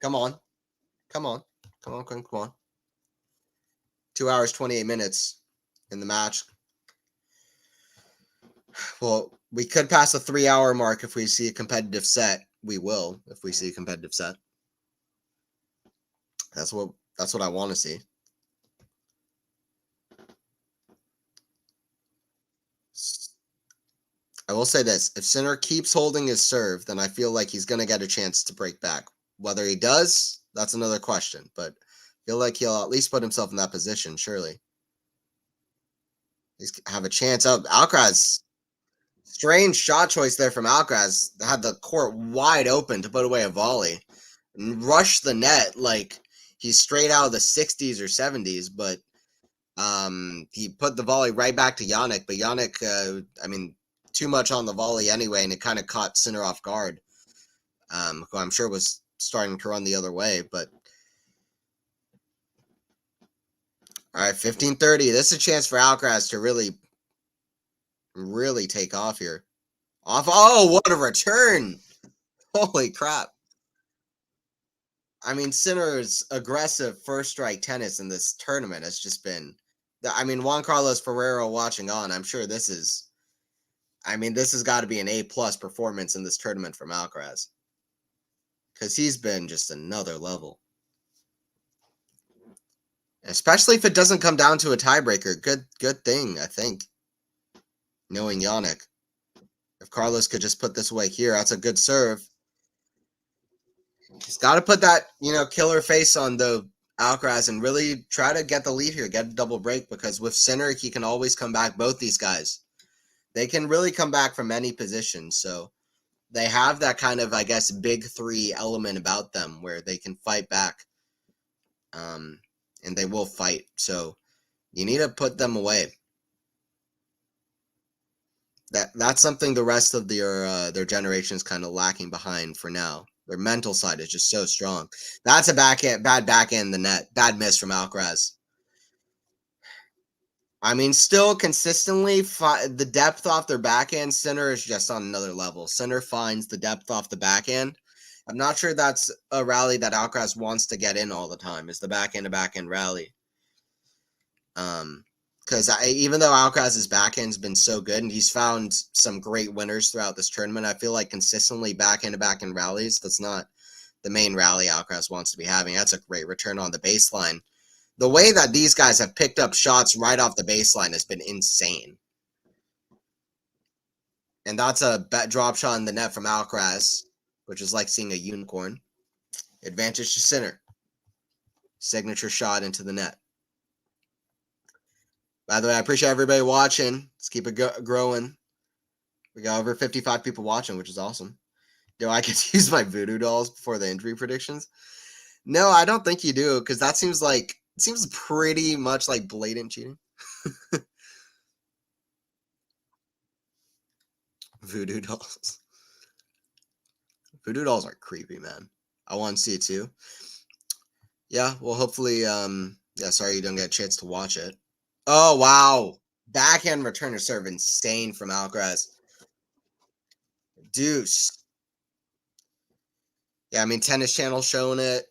Come on. Come on. Come on, come on. 2 hours, 28 minutes in the match. Well, we could pass the 3-hour mark if we see a competitive set. We will if we see a competitive set. That's what I want to see. I will say this. If Sinner keeps holding his serve, then I feel like he's going to get a chance to break back. Whether he does, that's another question. But I feel like he'll at least put himself in that position, surely. He's have a chance out. Alcaraz, strange shot choice there from Alcaraz. Had the court wide open to put away a volley. And rush the net like he's straight out of the 60s or 70s. But he put the volley right back to Jannik. But Jannik, I mean, too much on the volley anyway, and it kind of caught Sinner off guard, who I'm sure was starting to run the other way. But all right, 15:30. This is a chance for Alcaraz to really take off here. Oh, what a return! Holy crap! I mean, Sinner's aggressive first strike tennis in this tournament has just been. I mean, Juan Carlos Ferrero watching on. I'm sure this is. I mean, this has got to be an A+ performance in this tournament from Alcaraz. Because he's been just another level. Especially if it doesn't come down to a tiebreaker. Good thing, I think. Knowing Jannik. If Carlos could just put this away here, that's a good serve. He's got to put that, killer face on the Alcaraz and really try to get the lead here, get a double break, because with Sinner, he can always come back. Both these guys. They can really come back from any position, so they have that kind of, I guess, big three element about them where they can fight back, and they will fight. So you need to put them away. That's something the rest of their generation is kind of lacking behind for now. Their mental side is just so strong. That's a bad backhand in the net. Bad miss from Alcaraz. I mean, still consistently, the depth off their backhand. Sinner is just on another level. Sinner finds the depth off the backhand. I'm not sure that's a rally that Alcaraz wants to get in all the time, is the backhand to backhand rally. Because even though Alcaraz's backhand's been so good and he's found some great winners throughout this tournament, I feel like consistently backhand to backhand rallies, that's not the main rally Alcaraz wants to be having. That's a great return on the baseline. The way that these guys have picked up shots right off the baseline has been insane. And that's a drop shot in the net from Alcaraz, which is like seeing a unicorn. Advantage to Sinner. Signature shot into the net. By the way, I appreciate everybody watching. Let's keep it growing. We got over 55 people watching, which is awesome. Do I get to use my voodoo dolls before the injury predictions? No, I don't think you do, because that seems pretty much like blatant cheating. Voodoo dolls. Voodoo dolls are creepy, man. I want to see it too. Yeah, well, hopefully, sorry you don't get a chance to watch it. Oh, wow. Backhand return to serve, insane from Alcaraz. Deuce. Yeah, I mean, Tennis Channel showing it.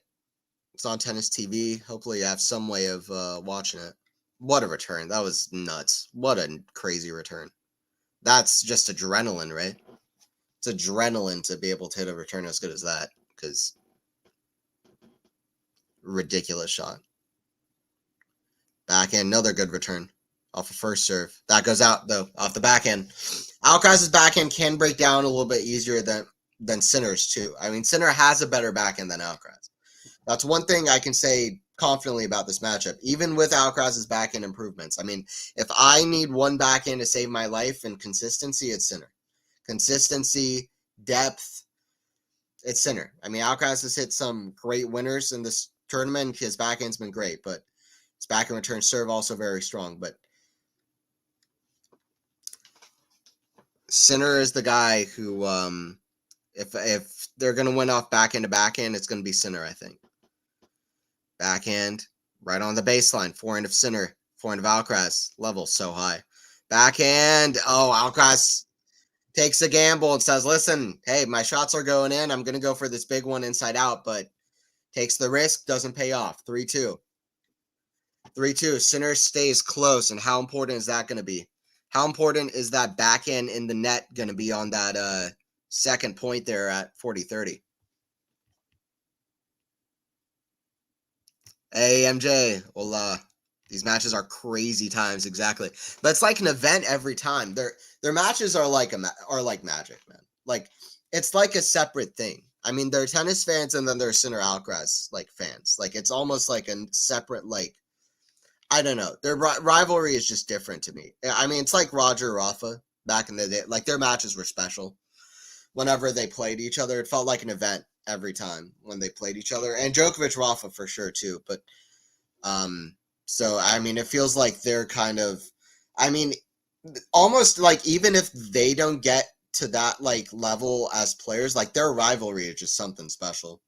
It's on Tennis TV. Hopefully you have some way of watching it. What a return. That was nuts. What a crazy return. That's just adrenaline, right? It's adrenaline to be able to hit a return as good as that, because ridiculous shot. Backhand, another good return off a first serve. That goes out, though, off the backhand. Alcaraz's backhand can break down a little bit easier than Sinner's, too. I mean, Sinner has a better backhand than Alcaraz. That's one thing I can say confidently about this matchup, even with Alcaraz's backhand improvements. I mean, if I need one backhand to save my life and consistency, it's Sinner. Consistency, depth, it's Sinner. I mean, Alcaraz has hit some great winners in this tournament. His backhand's been great, but his backhand return serve also very strong. But Sinner is the guy who, if they're going to win off backhand to backhand, it's going to be Sinner, I think. Backhand, right on the baseline. Forehand of Sinner. Forehand of Alcaraz. Level so high. Backhand. Oh, Alcaraz takes a gamble and says, listen, hey, my shots are going in. I'm going to go for this big one inside out, but takes the risk, doesn't pay off. 3-2. 3-2. Sinner stays close. And how important is that going to be? How important is that backhand in the net going to be on that second point there at 40-30? Hey, MJ. Well, these matches are crazy times, exactly. But it's like an event every time. Their matches are like magic, man. Like it's like a separate thing. I mean, they're tennis fans and then they're Sinner Alcaraz like fans. Like it's almost like a separate like I don't know. Their rivalry is just different to me. I mean, it's like Roger Rafa back in the day. Like their matches were special. Whenever they played each other, it felt like an event every time when they played each other. And Djokovic Rafa for sure too. But so I mean, it feels like they're kind of, I mean, almost like even if they don't get to that like level as players, like their rivalry is just something special.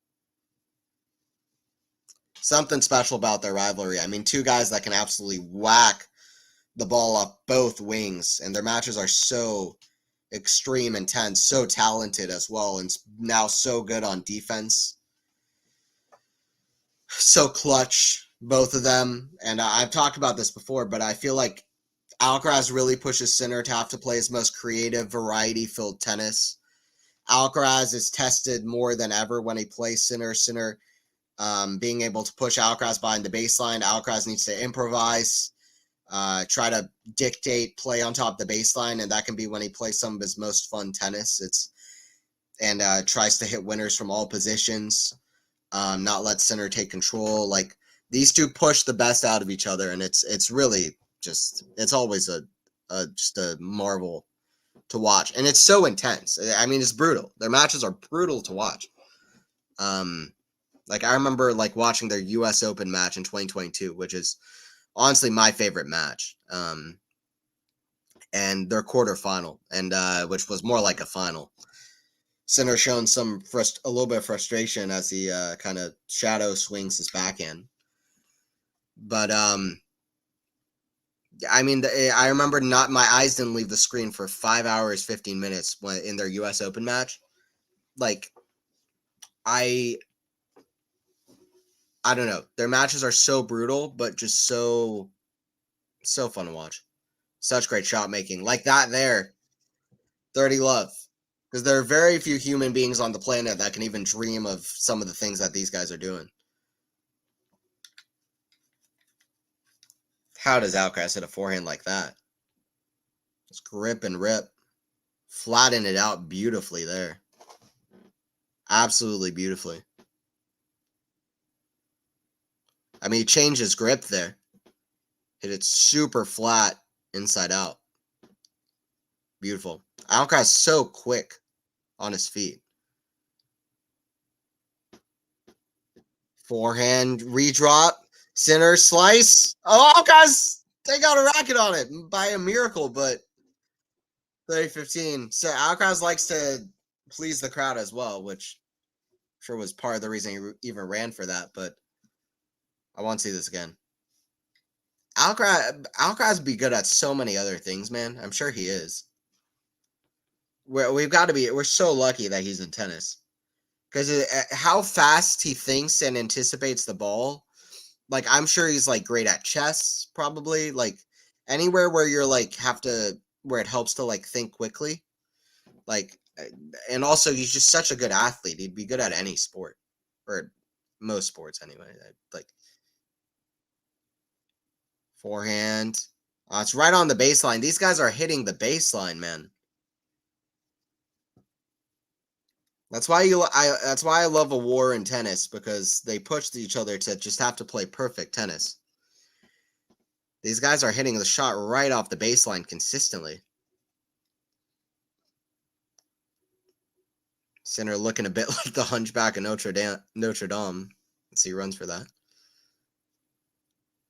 Something special about their rivalry. I mean, two guys that can absolutely whack the ball up both wings, and their matches are so extreme, intense, so talented as well, and now so good on defense. So clutch, both of them. And I've talked about this before, but I feel like Alcaraz really pushes Sinner to have to play his most creative, variety-filled tennis. Alcaraz is tested more than ever when he plays Sinner. Sinner being able to push Alcaraz behind the baseline. Alcaraz needs to improvise, try to dictate play on top of the baseline, and that can be when he plays some of his most fun tennis. And tries to hit winners from all positions, not let Sinner take control. Like these two push the best out of each other, and it's really just it's always just a marvel to watch, and it's so intense. I mean, it's brutal. Their matches are brutal to watch. Like I remember like watching their U.S. Open match in 2022, which is honestly my favorite match. And their quarterfinal, and which was more like a final. Sinner showing a little bit of frustration as he kind of shadow swings his backhand. But I mean, I remember my eyes didn't leave the screen for 5 hours 15 minutes when in their U.S. Open match. Like I don't know. Their matches are so brutal, but just so fun to watch. Such great shot making. Like that there, 30 love. Because there are very few human beings on the planet that can even dream of some of the things that these guys are doing. How does Alcaraz hit a forehand like that? Just grip and rip. Flatten it out beautifully there. Absolutely beautifully. I mean, he changed his grip there. Hit it super flat inside out. Beautiful. Alcaraz so quick on his feet. Forehand redrop. Sinner slice. Oh, Alcaraz! They got a racket on it by a miracle, but 30-15. So Alcaraz likes to please the crowd as well, which I'm sure was part of the reason he even ran for that, but I want to see this again. Alcaraz be good at so many other things, man. I'm sure he is. We're so lucky that he's in tennis. Because how fast he thinks and anticipates the ball, like I'm sure he's like great at chess, probably. Like anywhere where you're like where it helps to like think quickly. Like, and also he's just such a good athlete. He'd be good at any sport, or most sports anyway. Like forehand, it's right on the baseline. These guys are hitting the baseline, man. That's why I love a war in tennis, because they push each other to just have to play perfect tennis. These guys are hitting the shot right off the baseline consistently. Sinner looking a bit like the Hunchback of Notre Dame. Let's see, runs for that.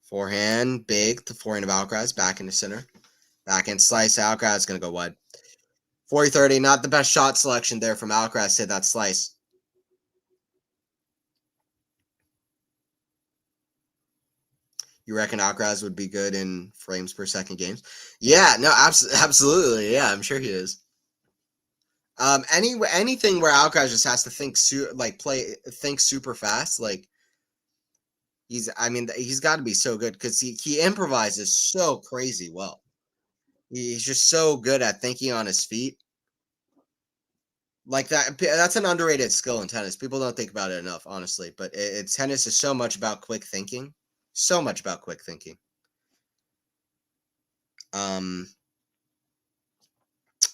Forehand, big. The forehand of Alcaraz, back into Sinner. Backhand slice. Alcaraz going to go wide. 40-30, not the best shot selection there from Alcaraz to hit that slice. You reckon Alcaraz would be good in frames per second games? Yeah, no, absolutely. Yeah, I'm sure he is. Anything where Alcaraz just has to think think super fast. Like he's got to be so good because he improvises so crazy well. He's just so good at thinking on his feet. Like that's an underrated skill in tennis. People don't think about it enough, honestly. But tennis is so much about quick thinking. So much about quick thinking.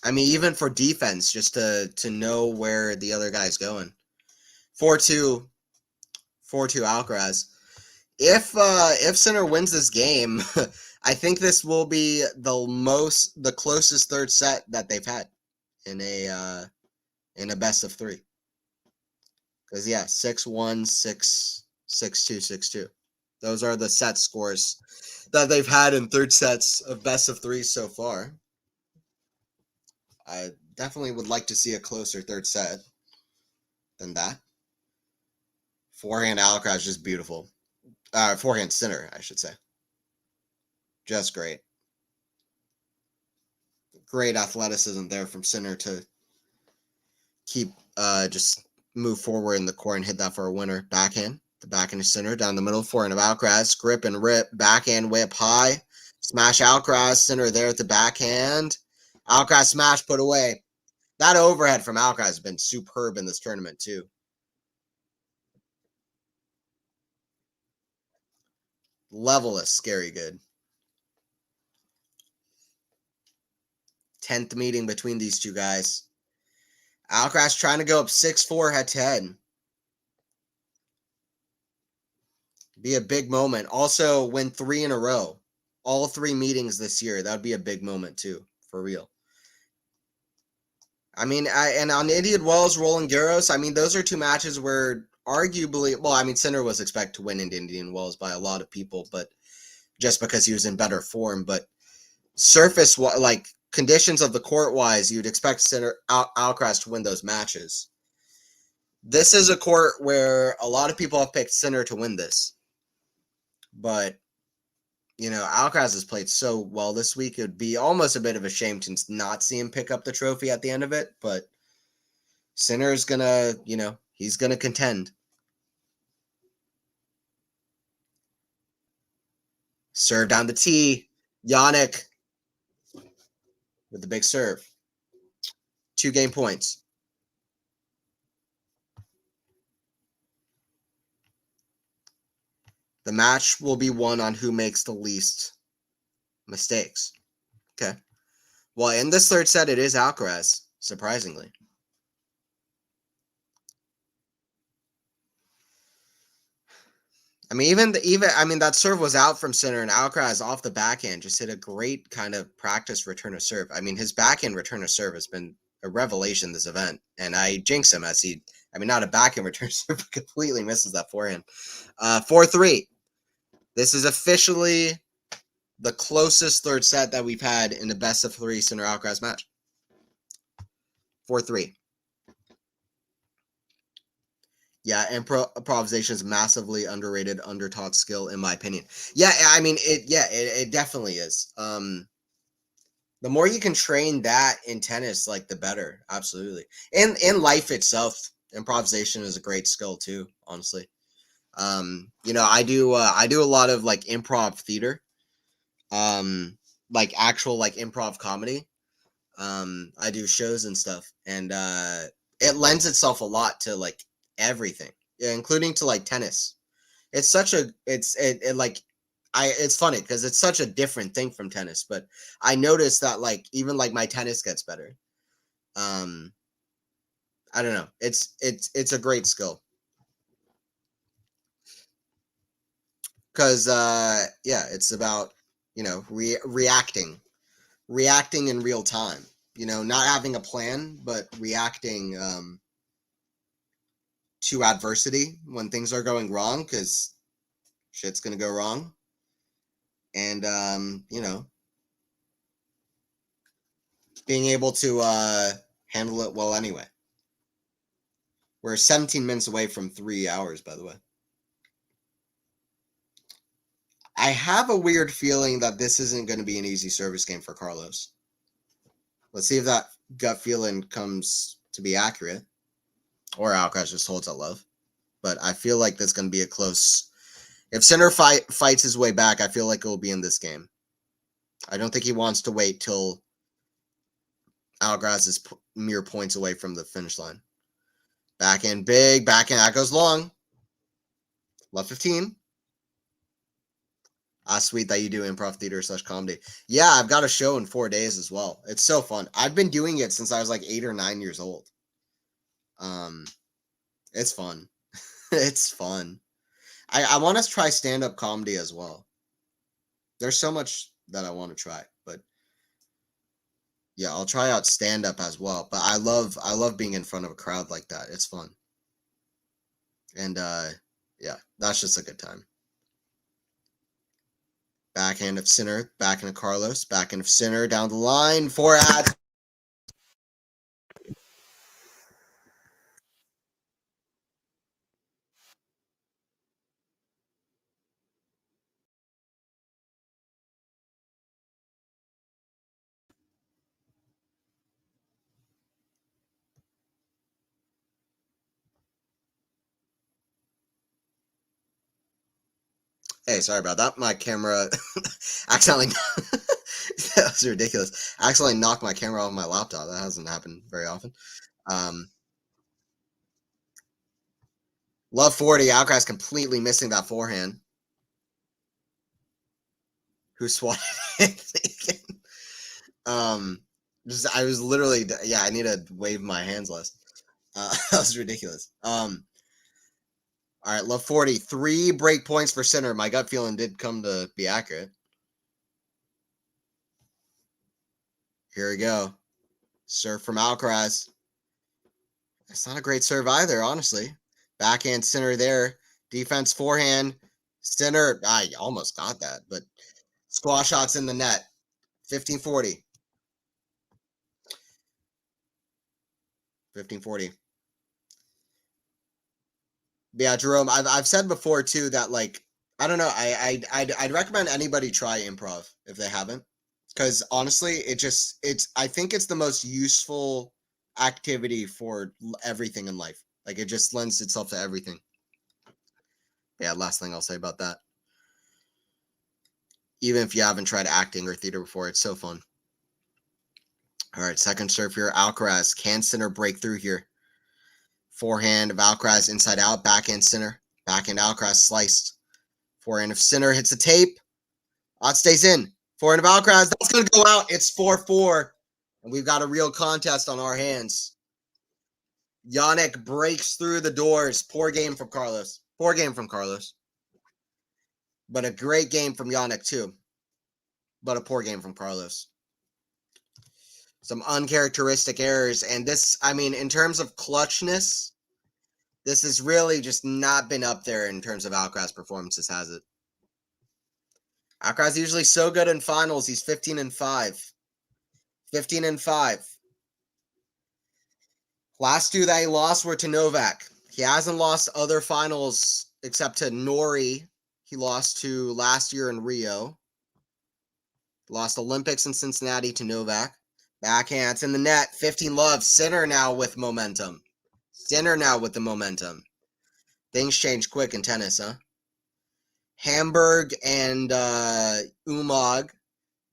I mean, even for defense, just to know where the other guy's going. 4-2 Alcaraz. If Sinner wins this game, I think this will be the closest third set that they've had in a best of 3. Because 6-1, 6-2, 6-2. Those are the set scores that they've had in third sets of best of 3 so far. I definitely would like to see a closer third set than that. Forehand Alcaraz just beautiful. Forehand Sinner, I should say. Just great. Great athleticism there from Sinner to keep just move forward in the court and hit that for a winner. Backhand. The backhand is Sinner down the middle. Forehand of Alcaraz. Grip and rip. Backhand way up high. Smash Alcaraz. Sinner there at the backhand. Alcaraz smash put away. That overhead from Alcaraz has been superb in this tournament too. Level is scary good. 10th meeting between these two guys. Alcaraz trying to go up 6-4 head-to-head. Be a big moment. Also, win 3 in a row. All 3 meetings this year. That would be a big moment too, for real. I mean, and on Indian Wells, Roland Garros, I mean, those are 2 matches where arguably, well, I mean, Sinner was expected to win in Indian Wells by a lot of people, but just because he was in better form. But surface, like conditions of the court wise, you'd expect Sinner Alcaraz to win those matches. This is a court where a lot of people have picked Sinner to win this, but Alcaraz has played so well this week. It would be almost a bit of a shame to not see him pick up the trophy at the end of it. But Sinner is gonna, he's gonna contend. Serve down the tee, Jannik with the big serve. 2 game points. The match will be won on who makes the least mistakes. Okay. Well, in this third set, it is Alcaraz, surprisingly. I mean, that serve was out from Sinner, and Alcaraz off the backhand just hit a great kind of practice return of serve. I mean, his backhand return of serve has been a revelation this event, and I jinx him as not a backhand return serve, but completely misses that forehand. 4-3. This is officially the closest third set that we've had in the best of 3 Sinner Alcaraz match. 4-3. Yeah, improvisation is massively underrated, undertaught skill, in my opinion. Yeah, I mean, it definitely is. The more you can train that in tennis, like the better. Absolutely. And in life itself, improvisation is a great skill too, honestly. I do a lot of like improv theater, like actual like improv comedy. I do shows and stuff, and it lends itself a lot to like everything, including to like tennis. It's such a it's funny because it's such a different thing from tennis, but I noticed that like even like my tennis gets better. I don't know. It's a great skill. Because it's about reacting in real time, not having a plan but reacting to adversity when things are going wrong, because shit's gonna go wrong, and being able to handle it well anyway. We're 17 minutes away from 3 hours, by the way. I have a weird feeling that this isn't going to be an easy service game for Carlos. Let's see if that gut feeling comes to be accurate. Or Alcaraz just holds at love. But I feel like that's going to be a close... If Sinner fights his way back, I feel like it will be in this game. I don't think he wants to wait till Alcaraz is mere points away from the finish line. Backhand big, backhand, that goes long. Love 15. Sweet that you do improv theater / comedy. Yeah, I've got a show in 4 days as well. It's so fun. I've been doing it since I was like 8 or 9 years old. It's fun. It's fun. I want to try stand-up comedy as well. There's so much that I want to try, but yeah, I'll try out stand-up as well. But I love being in front of a crowd like that. It's fun. And yeah, that's just a good time. Backhand of Sinner, backhand of Carlos, backhand of Sinner down the line, forehand. Hey, sorry about that. My camera accidentally... that was ridiculous. I accidentally knocked my camera off my laptop. That hasn't happened very often. Love 40. Alcaraz completely missing that forehand. Who swatted it? I was literally... Yeah, I need to wave my hands less. That was ridiculous. All right, love 40. 3 break points for Sinner. My gut feeling did come to be accurate. Here we go. Serve from Alcaraz. It's not a great serve either, honestly. Backhand Sinner there. Defense forehand. Sinner. I almost got that, but squash shots in the net. 15-40. 15-40. Yeah, Jerome, I've said before too that, like, I don't know, I'd recommend anybody try improv if they haven't, because honestly, I think it's the most useful activity for everything in life. Like, it just lends itself to everything. Yeah, last thing I'll say about that. Even if you haven't tried acting or theater before, it's so fun. All right, second serve here. Alcaraz. Can Sinner break through here? Forehand of Alcaraz inside out. Backhand Sinner. Backhand Alcaraz sliced. Forehand of Sinner hits the tape. It stays in. Forehand of Alcaraz. That's going to go out. It's 4-4. And we've got a real contest on our hands. Jannik breaks through the doors. Poor game from Carlos. Poor game from Carlos. But a great game from Jannik too. But a poor game from Carlos. Some uncharacteristic errors. And this, I mean, in terms of clutchness, this has really just not been up there in terms of Alcaraz performances, has it? Alcaraz usually so good in finals. He's 15-5. 15-5. Last 2 that he lost were to Novak. He hasn't lost other finals except to Nori. He lost to last year in Rio. Lost Olympics in Cincinnati to Novak. Backhands in the net. 15-love. Sinner now with momentum. Sinner now with the momentum. Things change quick in tennis, huh? Hamburg and Umag.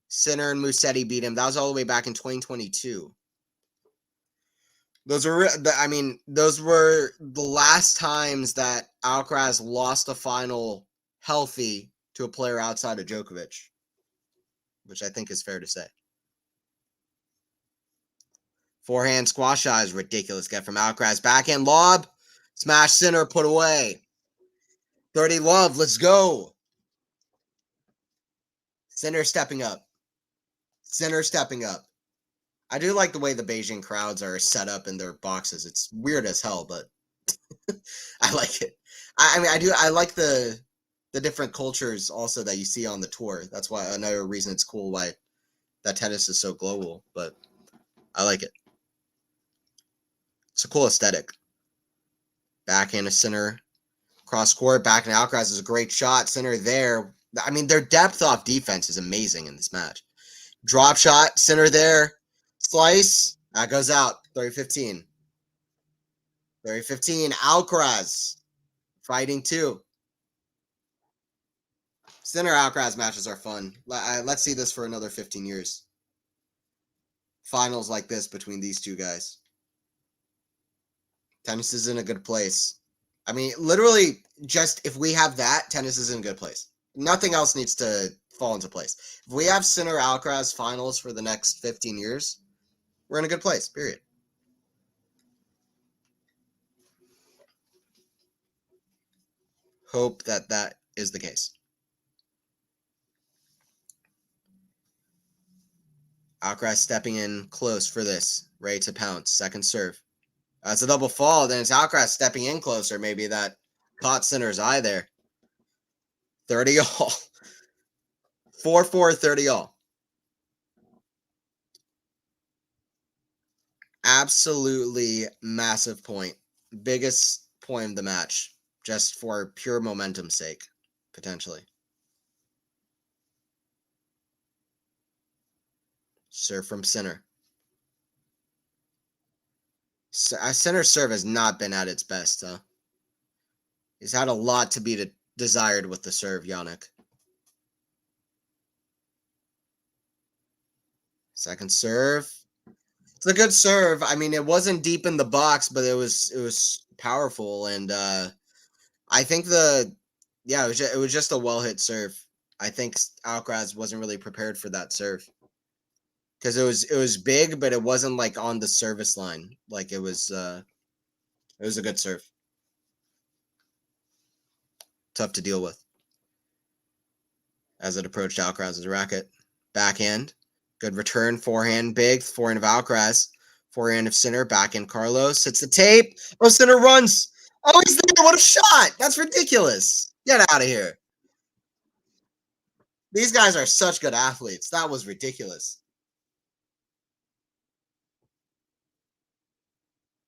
Sinner and Musetti beat him. That was all the way back in 2022. Those were the last times that Alcaraz lost a final healthy to a player outside of Djokovic, which I think is fair to say. Forehand squash shot is ridiculous. Get from Alcaraz. Backhand lob. Smash Sinner, put away. 30-love, let's go. Sinner stepping up. Sinner stepping up. I do like the way the Beijing crowds are set up in their boxes. It's weird as hell, but I like it. I like the different cultures also that you see on the tour. That's why another reason it's cool why that tennis is so global, but I like it. It's a cool aesthetic. Backhand to Sinner. Cross court, backhand Alcaraz is a great shot. Sinner there. I mean, their depth off defense is amazing in this match. Drop shot, Sinner there. Slice. That goes out. 30-15. 30-15, Alcaraz fighting 2. Sinner Alcaraz matches are fun. Let's see this for another 15 years. Finals like this between these two guys. Tennis is in a good place. I mean, literally, just if we have that, tennis is in a good place. Nothing else needs to fall into place. If we have Sinner Alcaraz finals for the next 15 years, we're in a good place, period. Hope that that is the case. Alcaraz stepping in close for this. Ready to pounce. Second serve. It's a double fall. Then it's Alcaraz stepping in closer. Maybe that caught Sinner's eye there. 30 all. 4-4, 30 all. Absolutely massive point. Biggest point of the match. Just for pure momentum's sake, potentially. Serve from Sinner. Sinner's serve has not been at its best, though. He's had a lot to be desired with the serve, Jannik. Second serve. It's a good serve. I mean, it wasn't deep in the box, but it was powerful, and I think it was just a well hit serve. I think Alcaraz wasn't really prepared for that serve because it was big, but it wasn't like on the service line. Like it was a good serve. Tough to deal with as it approached Alcaraz's racket. Backhand, good return, forehand, big forehand of Alcaraz, forehand of Sinner, backhand Carlos hits the tape. Oh, Sinner runs. Oh, he's there. What a shot! That's ridiculous. Get out of here. These guys are such good athletes. That was ridiculous.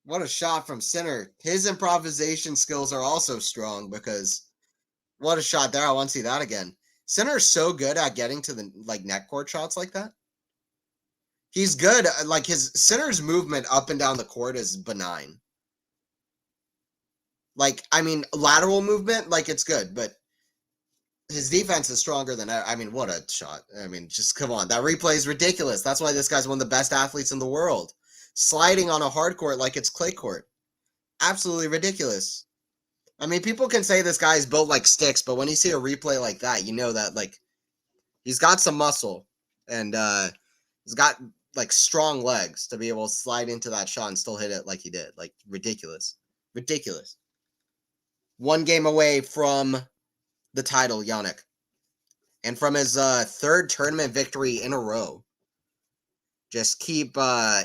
What a shot from Sinner. His improvisation skills are also strong because what a shot there. I want to see that again. Sinner is so good at getting to the net court shots like that. He's good. Like his Sinner's movement up and down the court is benign. Like, I mean, lateral movement, like it's good, but his defense is stronger than, I mean, what a shot. I mean, just come on. That replay is ridiculous. That's why this guy's one of the best athletes in the world. Sliding on a hard court like it's clay court. Absolutely ridiculous. I mean, people can say this guy's built like sticks, but when you see a replay like that, you know that, like, he's got some muscle and he's got, like, strong legs to be able to slide into that shot and still hit it like he did. Like, ridiculous. Ridiculous. 1 game away from the title, Jannik. And from his 3rd tournament victory in a row. Just keep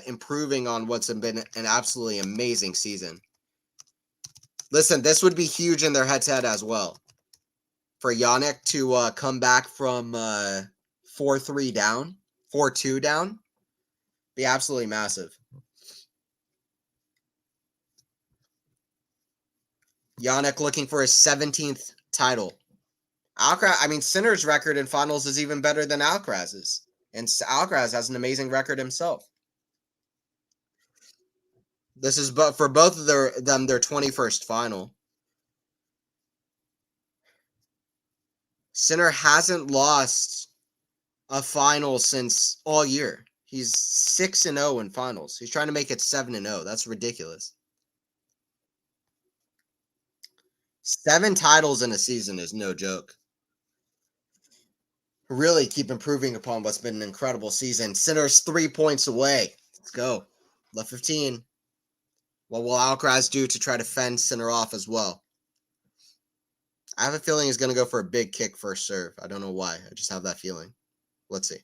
improving on what's been an absolutely amazing season. Listen, this would be huge in their head-to-head as well. For Jannik to come back from 4-3 down, 4-2 down, be absolutely massive. Jannik looking for his 17th title. Alcaraz, I mean, Sinner's record in finals is even better than Alcaraz's. And Alcaraz has an amazing record himself. This is for both of them their 21st final. Sinner hasn't lost a final since all year. He's 6-0 in finals. He's trying to make it 7-0. That's ridiculous. 7 titles in a season is no joke. Really keep improving upon what's been an incredible season. Sinner's 3 points away. Let's go. Left 15. What will Alcaraz do to try to fend Sinner off as well? I have a feeling he's going to go for a big kick first serve. I don't know why. I just have that feeling. Let's see.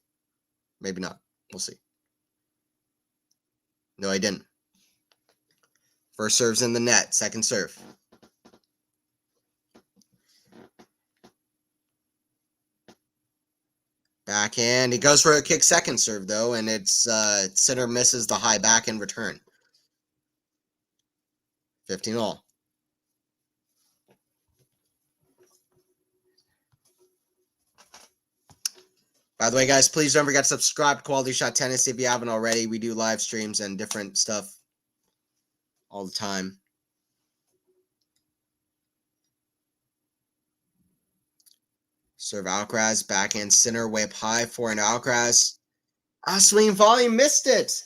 Maybe not. We'll see. No, I didn't. First serve's in the net. Second serve. Backhand. He goes for a kick second serve, though, and it's Sinner misses the high backhand return. 15 all. By the way, guys, please don't forget to subscribe to Quality Shot Tennis if you haven't already. We do live streams and different stuff all the time. Serve Alcaraz, backhand center, way up high, forehand Alcaraz. Swinging volley, missed it.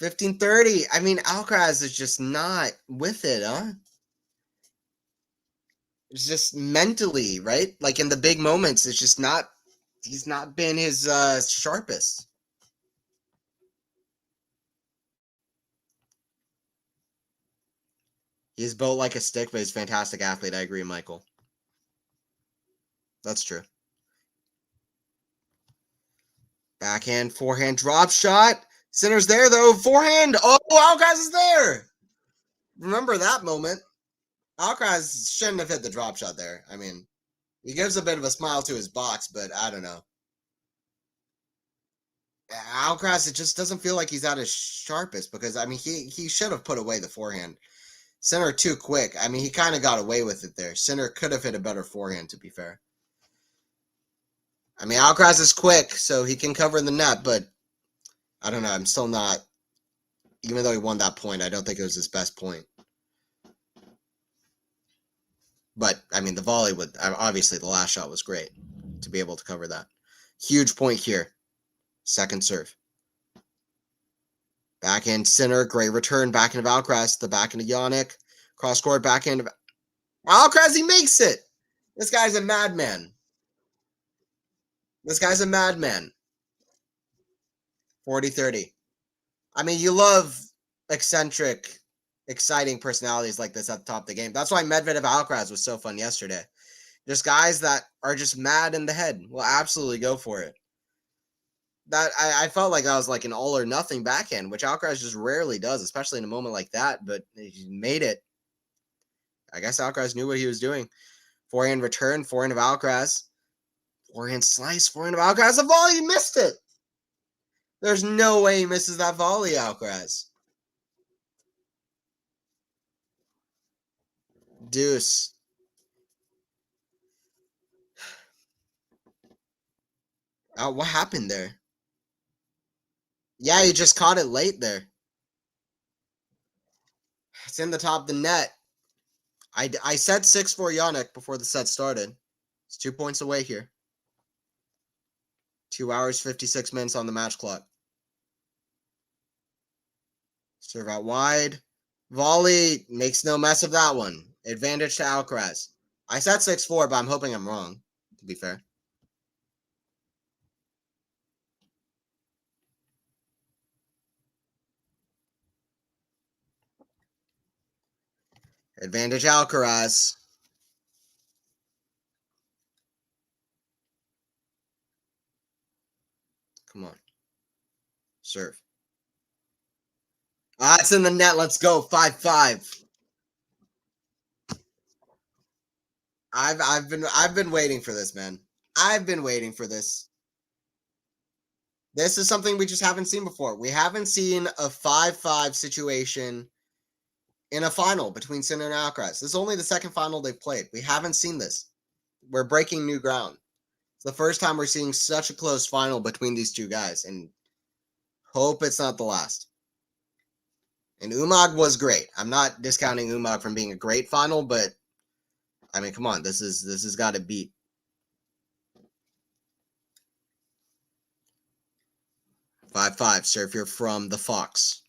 15-30. I mean, Alcaraz is just not with it, huh? It's just mentally, right? Like in the big moments, it's just not, he's not been his sharpest. He's built like a stick, but he's a fantastic athlete. I agree, Michael. That's true. Backhand, forehand, drop shot. Center's there, though. Forehand. Oh, Alcaraz is there. Remember that moment. Alcaraz shouldn't have hit the drop shot there. I mean, he gives a bit of a smile to his box, but I don't know. Alcaraz, it just doesn't feel like he's at his sharpest because, I mean, he should have put away the forehand. Center too quick. I mean, he kind of got away with it there. Center could have hit a better forehand, to be fair. I mean, Alcaraz is quick, so he can cover the net, but I don't know. I'm still not, even though he won that point, I don't think it was his best point. But, I mean, the volley would, obviously, the last shot was great to be able to cover that. Huge point here. Second serve. Backhand center, great return, backhand of Alcaraz, the backhand of Jannik. Cross court, backhand of Alcaraz, he makes it! This guy's a madman. This guy's a madman. 40-30. I mean, you love eccentric, exciting personalities like this at the top of the game. That's why Medvedev Alcaraz was so fun yesterday. Just guys that are just mad in the head. Will absolutely go for it. That I felt like that was like an all or nothing backhand, which Alcaraz just rarely does, especially in a moment like that. But he made it. I guess Alcaraz knew what he was doing. Forehand return, forehand of Alcaraz. Forehand slice, forehand of Alcaraz. The volley, he missed it. There's no way he misses that volley, Alcaraz. Deuce. What happened there? Yeah, he just caught it late there. It's in the top of the net. I said 6-4 Jannik before the set started. It's 2 points away here. 2 hours, 56 minutes on the match clock. Serve out wide. Volley makes no mess of that one. Advantage to Alcaraz. I said 6-4, but I'm hoping I'm wrong, to be fair. Advantage Alcaraz. Come on. Serve. It's in the net. Let's go. 5-5. I've been waiting for this, man. I've been waiting for this. This is something we just haven't seen before. We haven't seen a 5-5 situation in a final between Sinner and Alcaraz. This is only the second final they've played. We haven't seen this. We're breaking new ground. It's the first time we're seeing such a close final between these two guys, and hope it's not the last. And Umag was great. I'm not discounting Umag from being a great final, but I mean, come on, this has got to beat. 5-5. Serve here from the Fox.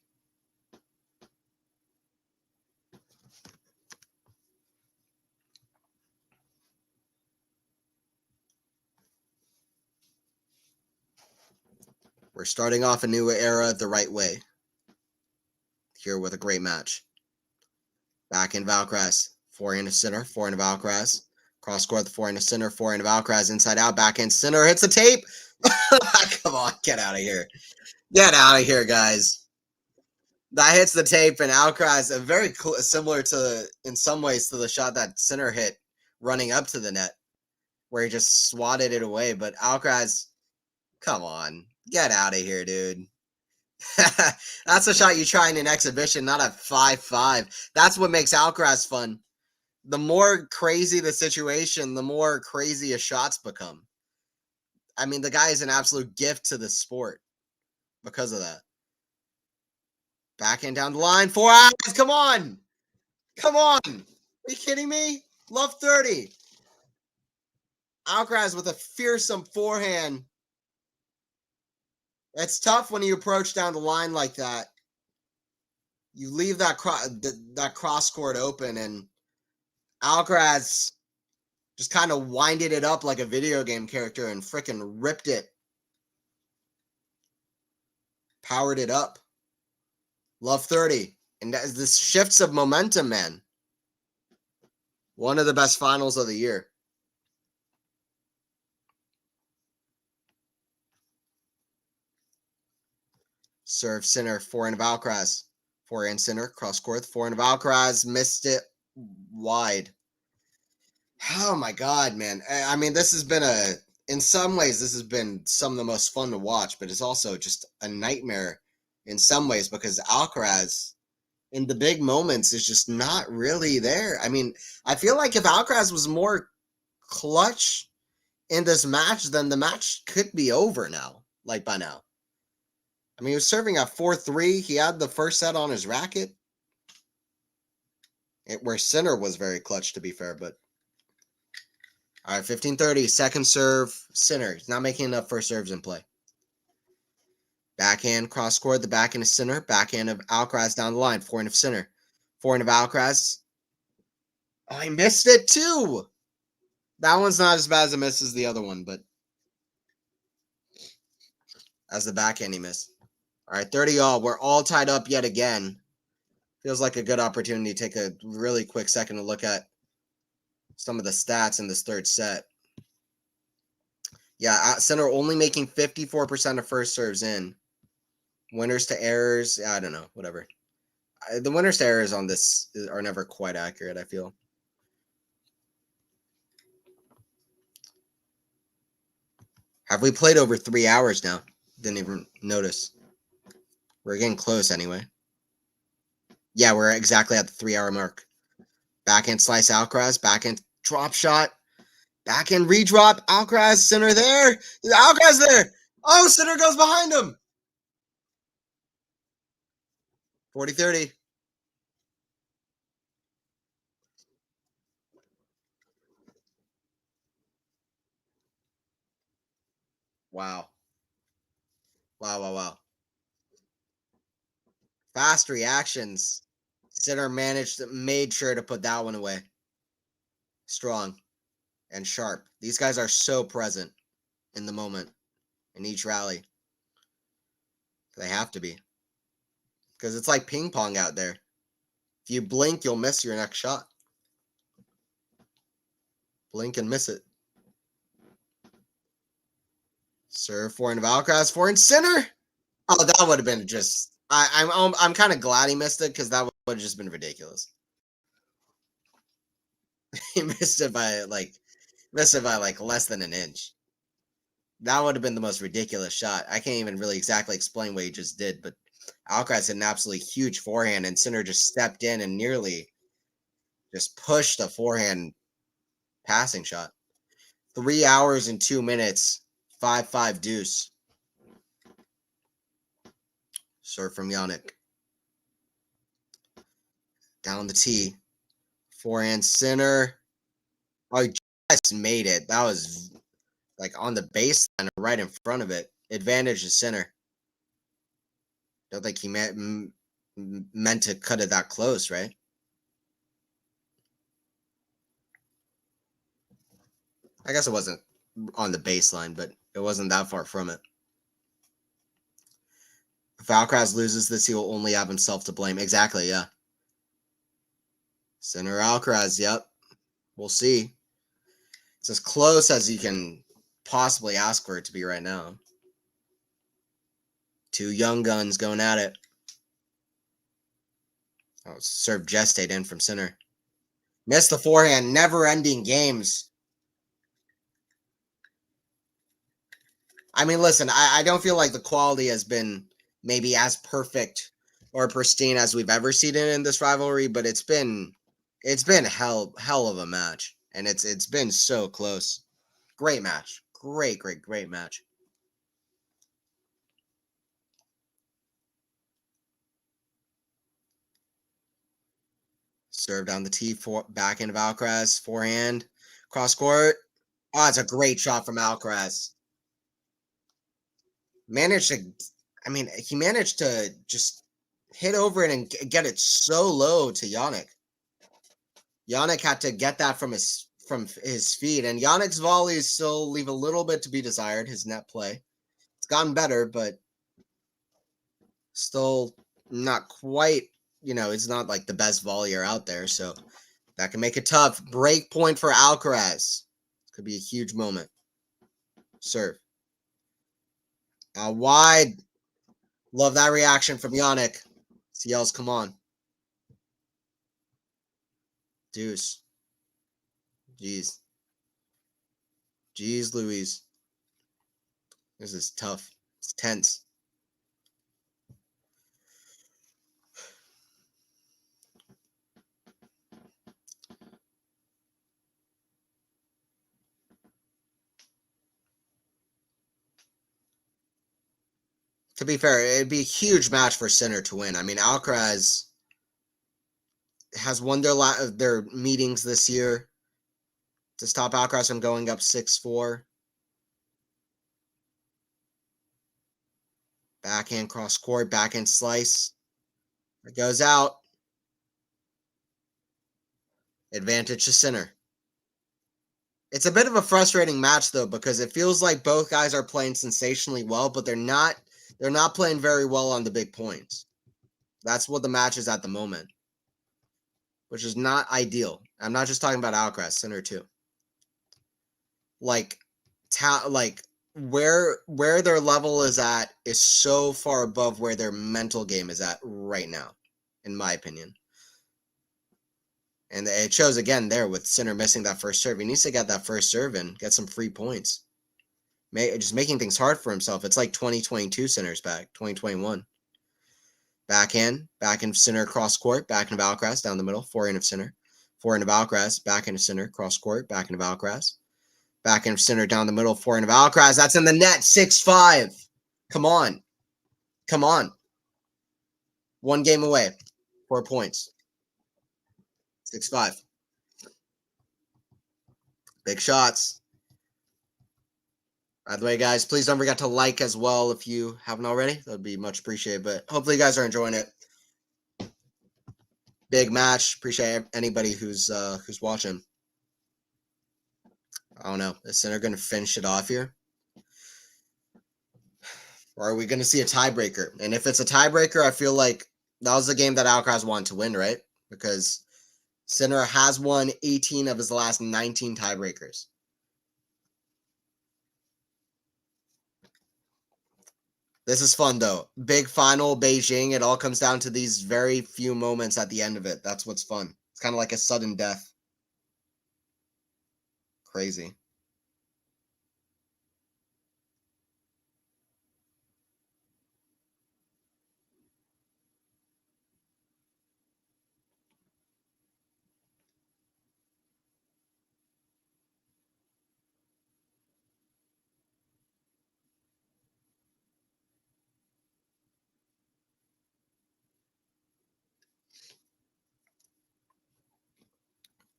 We're starting off a new era the right way. Here with a great match. Backhand of Alcaraz. Forehand of center. Forehand of Alcaraz. Cross court, the forehand of center. Forehand of Alcaraz. Inside out. Backhand center. Hits the tape. Come on. Get out of here. Get out of here, guys. That hits the tape, and Alcaraz, very similar to, in some ways, to the shot that center hit running up to the net, where he just swatted it away. But Alcaraz, come on. Get out of here, dude. That's a shot you try in an exhibition, not a 5-5. That's what makes Alcaraz fun. The more crazy the situation, the more crazy his shots become. I mean, the guy is an absolute gift to the sport because of that. Backhand down the line. 4 hours. Come on. Come on. Are you kidding me? Love 30. Alcaraz with a fearsome forehand. It's tough when you approach down the line like that. You leave that cross court open, and Alcaraz just kind of winded it up like a video game character and freaking ripped it. Powered it up. Love 30. And that is this shifts of momentum, man. One of the best finals of the year. Serve center, forehand of Alcaraz. Forehand center, cross court. Forehand of Alcaraz, missed it wide. Oh my God, man. I mean, this has been in some ways, this has been some of the most fun to watch, but it's also just a nightmare in some ways because Alcaraz, in the big moments, is just not really there. I mean, I feel like if Alcaraz was more clutch in this match, then the match could be over now, like by now. I mean, he was serving at 4-3. He had the first set on his racket. Where Sinner was very clutch, to be fair, but all right, 15-30, second serve, Sinner. He's not making enough first serves in play. Backhand, cross court, the backhand of Sinner. Backhand of Alcaraz down the line. Forehand of Sinner. Forehand of Alcaraz. Oh, he missed it too. That one's not as bad as a miss as the other one, but as the backhand he missed. All right, 30-all. We're all tied up yet again. Feels like a good opportunity to take a really quick second to look at some of the stats in this third set. Yeah, Sinner only making 54% of first serves in. Winners to errors, I don't know, whatever. The winners to errors on this are never quite accurate, I feel. Have we played over 3 hours now? Didn't even notice. We're getting close anyway. Yeah, we're exactly at the 3-hour mark. Backhand slice Alcaraz, backhand drop shot, backhand redrop, Alcaraz, Sinner there. Alcaraz there. Oh, Sinner goes behind him. 40-30. Wow. Wow. Fast reactions. Sinner made sure to put that one away. Strong and sharp. These guys are so present in the moment in each rally. They have to be. Because it's like ping pong out there. If you blink, you'll miss your next shot. Blink and miss it. Serve forehand of Alcaraz, forehand Sinner. Oh, that would have been just. I'm kind of glad he missed it because that would have just been ridiculous. He missed it by like less than an inch. That would have been the most ridiculous shot. I can't even really exactly explain what he just did, but Alcaraz had an absolutely huge forehand, and Sinner just stepped in and nearly just pushed a forehand passing shot. 3 hours and 2 minutes, 5-5 deuce. Serve from Jannik. Down the tee. Forehand Sinner. Oh, he just made it. That was like on the baseline right in front of it. Advantage to Sinner. Don't think he meant to cut it that close, right? I guess it wasn't on the baseline, but it wasn't that far from it. If Alcaraz loses this, he will only have himself to blame. Exactly, yeah. Sinner Alcaraz, yep. We'll see. It's as close as you can possibly ask for it to be right now. Two young guns going at it. Oh, serve gestate in from Sinner. Missed the forehand. Never-ending games. I mean, listen, I don't feel like the quality has been maybe as perfect or pristine as we've ever seen it in this rivalry, but it's been hell of a match, and it's been so close. Great match. Great match. Serve down the tee, backhand of Alcaraz, forehand, cross court. Oh, it's a great shot from Alcaraz. Managed to, I mean, he managed to just hit over it and get it so low to Jannik. Jannik had to get that from his feet, and Jannik's volleys still leave a little bit to be desired. His net play, it's gotten better, but still not quite. It's not like the best volleyer out there, so that can make it tough. Break point for Alcaraz. Could be a huge moment. Serve. Wide. Love that reaction from Jannik. He yells, "Come on." Deuce. Jeez. Jeez Louise. This is tough. It's tense. To be fair, it'd be a huge match for Sinner to win. I mean, Alcaraz has won their meetings this year to stop Alcaraz from going up 6-4. Backhand cross court, backhand slice. It goes out. Advantage to Sinner. It's a bit of a frustrating match though, because it feels like both guys are playing sensationally well, but they're not playing very well on the big points. That's what the match is at the moment, which is not ideal. I'm not just talking about Alcaraz, Sinner too. Like where their level is at is so far above where their mental game is at right now, in my opinion. And it shows again there with Sinner missing that first serve. He needs to get that first serve and get some free points. Just making things hard for himself. It's like 2022 Sinner's back, 2021. Backhand Sinner cross court, backhand of Alcaraz down the middle, forehand of Sinner. Forehand of Alcaraz, backhand of Sinner, cross court, backhand of Alcaraz. Backhand of Sinner down the middle, forehand of Alcaraz. That's in the net, 6-5. Come on. Come on. One game away. 4 points. 6-5. Big shots. By the way, guys, please don't forget to like as well if you haven't already. That would be much appreciated. But hopefully you guys are enjoying it. Big match. Appreciate anybody who's watching. I don't know. Is Sinner going to finish it off here? Or are we going to see a tiebreaker? And if it's a tiebreaker, I feel like that was the game that Alcaraz wanted to win, right? Because Sinner has won 18 of his last 19 tiebreakers. This is fun, though. Big final, Beijing. It all comes down to these very few moments at the end of it. That's what's fun. It's kind of like a sudden death. Crazy.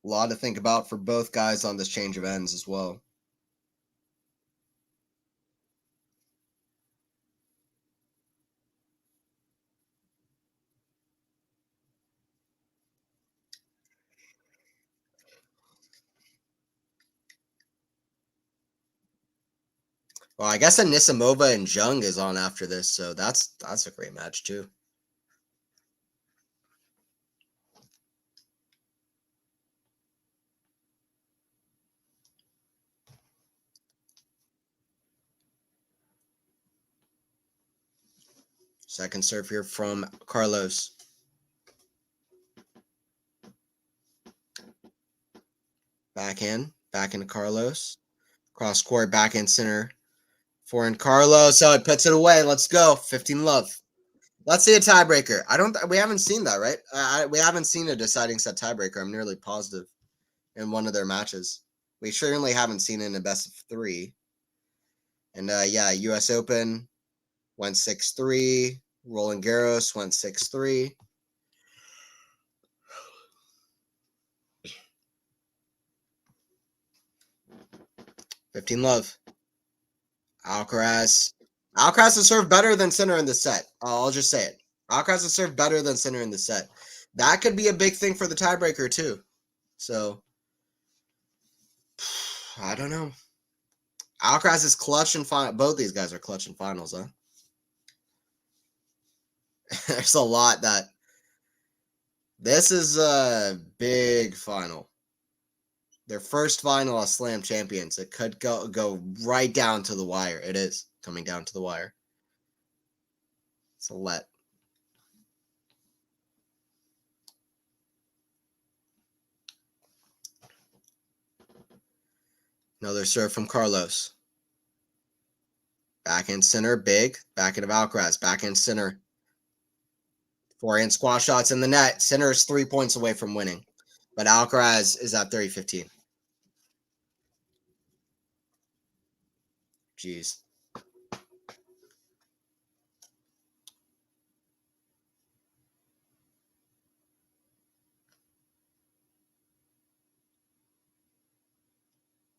A lot to think about for both guys on this change of ends as well. Well, I guess Anisimova and Jung is on after this, so that's a great match too. Second serve here from Carlos. Backhand to Carlos. Cross court, backhand Sinner. Forehand Carlos. So it puts it away. Let's go. 15-love. Let's see a tiebreaker. We haven't seen that, right? We haven't seen a deciding set tiebreaker. I'm nearly positive in one of their matches. We certainly haven't seen it in a best of 3. And yeah, U.S. Open went 6-3. Roland Garros went 6-3. 15 love. Alcaraz. Alcaraz has served better than Sinner in the set. I'll just say it. Alcaraz has served better than Sinner in the set. That could be a big thing for the tiebreaker too. So, I don't know. Alcaraz is clutch in final. Both these guys are clutch in finals, huh? There's a lot that. This is a big final. Their first final as Slam champions. It could go right down to the wire. It is coming down to the wire. So let. Another serve from Carlos. Backhand center, big. Backhand of Alcaraz. Backhand center. Forehand squash shots in the net. Center is 3 points away from winning. But Alcaraz is at 30-15. Jeez.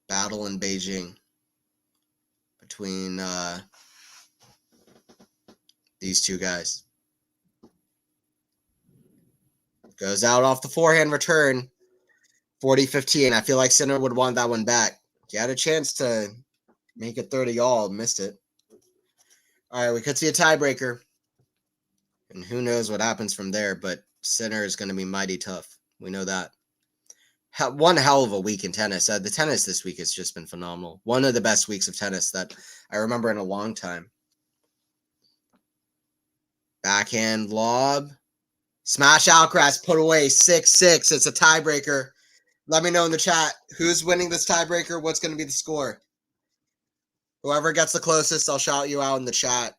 Battle in Beijing between these two guys. Goes out off the forehand return. 40-15. I feel like Sinner would want that one back. He had a chance to make it 30-all. Missed it. All right, we could see a tiebreaker. And who knows what happens from there, but Sinner is going to be mighty tough. We know that. One hell of a week in tennis. The tennis this week has just been phenomenal. One of the best weeks of tennis that I remember in a long time. Backhand lob. Smash Alcaraz, put away 6-6. It's a tiebreaker. Let me know in the chat who's winning this tiebreaker. What's going to be the score? Whoever gets the closest, I'll shout you out in the chat.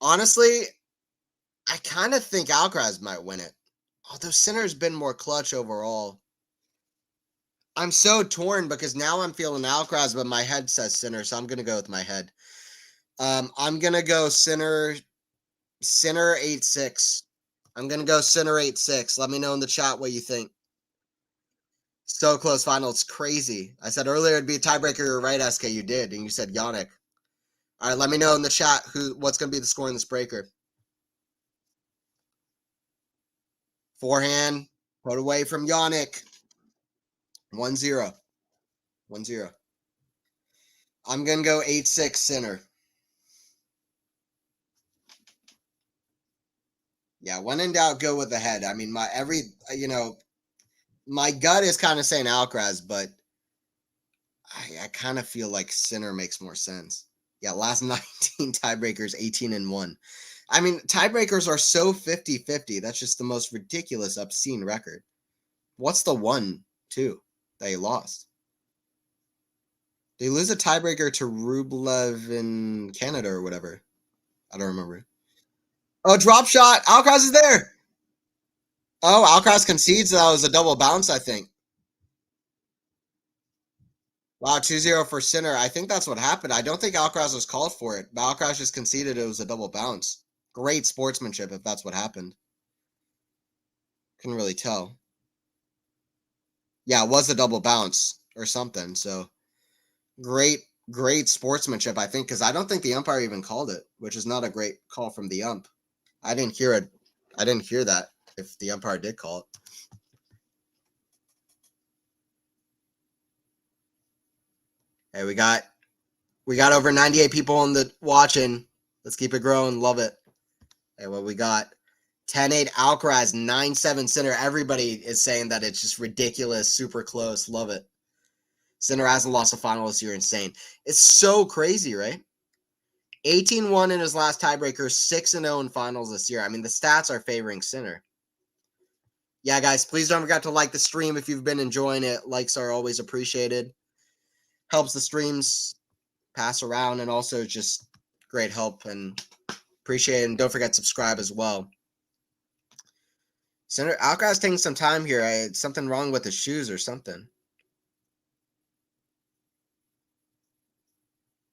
Honestly, I kind of think Alcaraz might win it. Although Sinner's been more clutch overall. I'm so torn because now I'm feeling Alcaraz, but my head says Sinner, so I'm going to go with my head. I'm going to go Sinner 8-6. I'm going to go Sinner 8-6. Let me know in the chat what you think. So close final. It's crazy. I said earlier it'd be a tiebreaker. You're right, SK. You did, and you said Jannik. All right, let me know in the chat what's going to be the score in this breaker. Forehand, put away from Jannik. 1-0. 1-0. I'm going to go 8-6 Sinner. Yeah, when in doubt, go with the head. I mean, my gut is kind of saying Alcaraz, but I kind of feel like Sinner makes more sense. Yeah, last 19 tiebreakers, 18-1. I mean, tiebreakers are so 50-50. That's just the most ridiculous, obscene record. What's the 1-2 that he lost? Did he lose a tiebreaker to Rublev in Canada or whatever? I don't remember. Oh, drop shot. Alcaraz is there. Oh, Alcaraz concedes. That was a double bounce, I think. Wow, 2-0 for Sinner. I think that's what happened. I don't think Alcaraz was called for it, but Alcaraz just conceded it was a double bounce. Great sportsmanship if that's what happened. Couldn't really tell. Yeah, it was a double bounce or something. So great sportsmanship, I think, because I don't think the umpire even called it, which is not a great call from the ump. I didn't hear it. I didn't hear that if the umpire did call it. Hey, we got over 98 people on the watching. Let's keep it growing. Love it. Hey, what we got? 10-8 Alcaraz, 9-7 Sinner. Everybody is saying that it's just ridiculous, super close. Love it. Sinner hasn't lost a final this year. Insane. It's so crazy, right? 18-1 in his last tiebreaker, 6-0 in finals this year. I mean, the stats are favoring Sinner. Yeah, guys, please don't forget to like the stream if you've been enjoying it. Likes are always appreciated. Helps the streams pass around and also just great help and appreciate it. And don't forget to subscribe as well. Senator Alcaraz taking some time here. Something wrong with his shoes or something.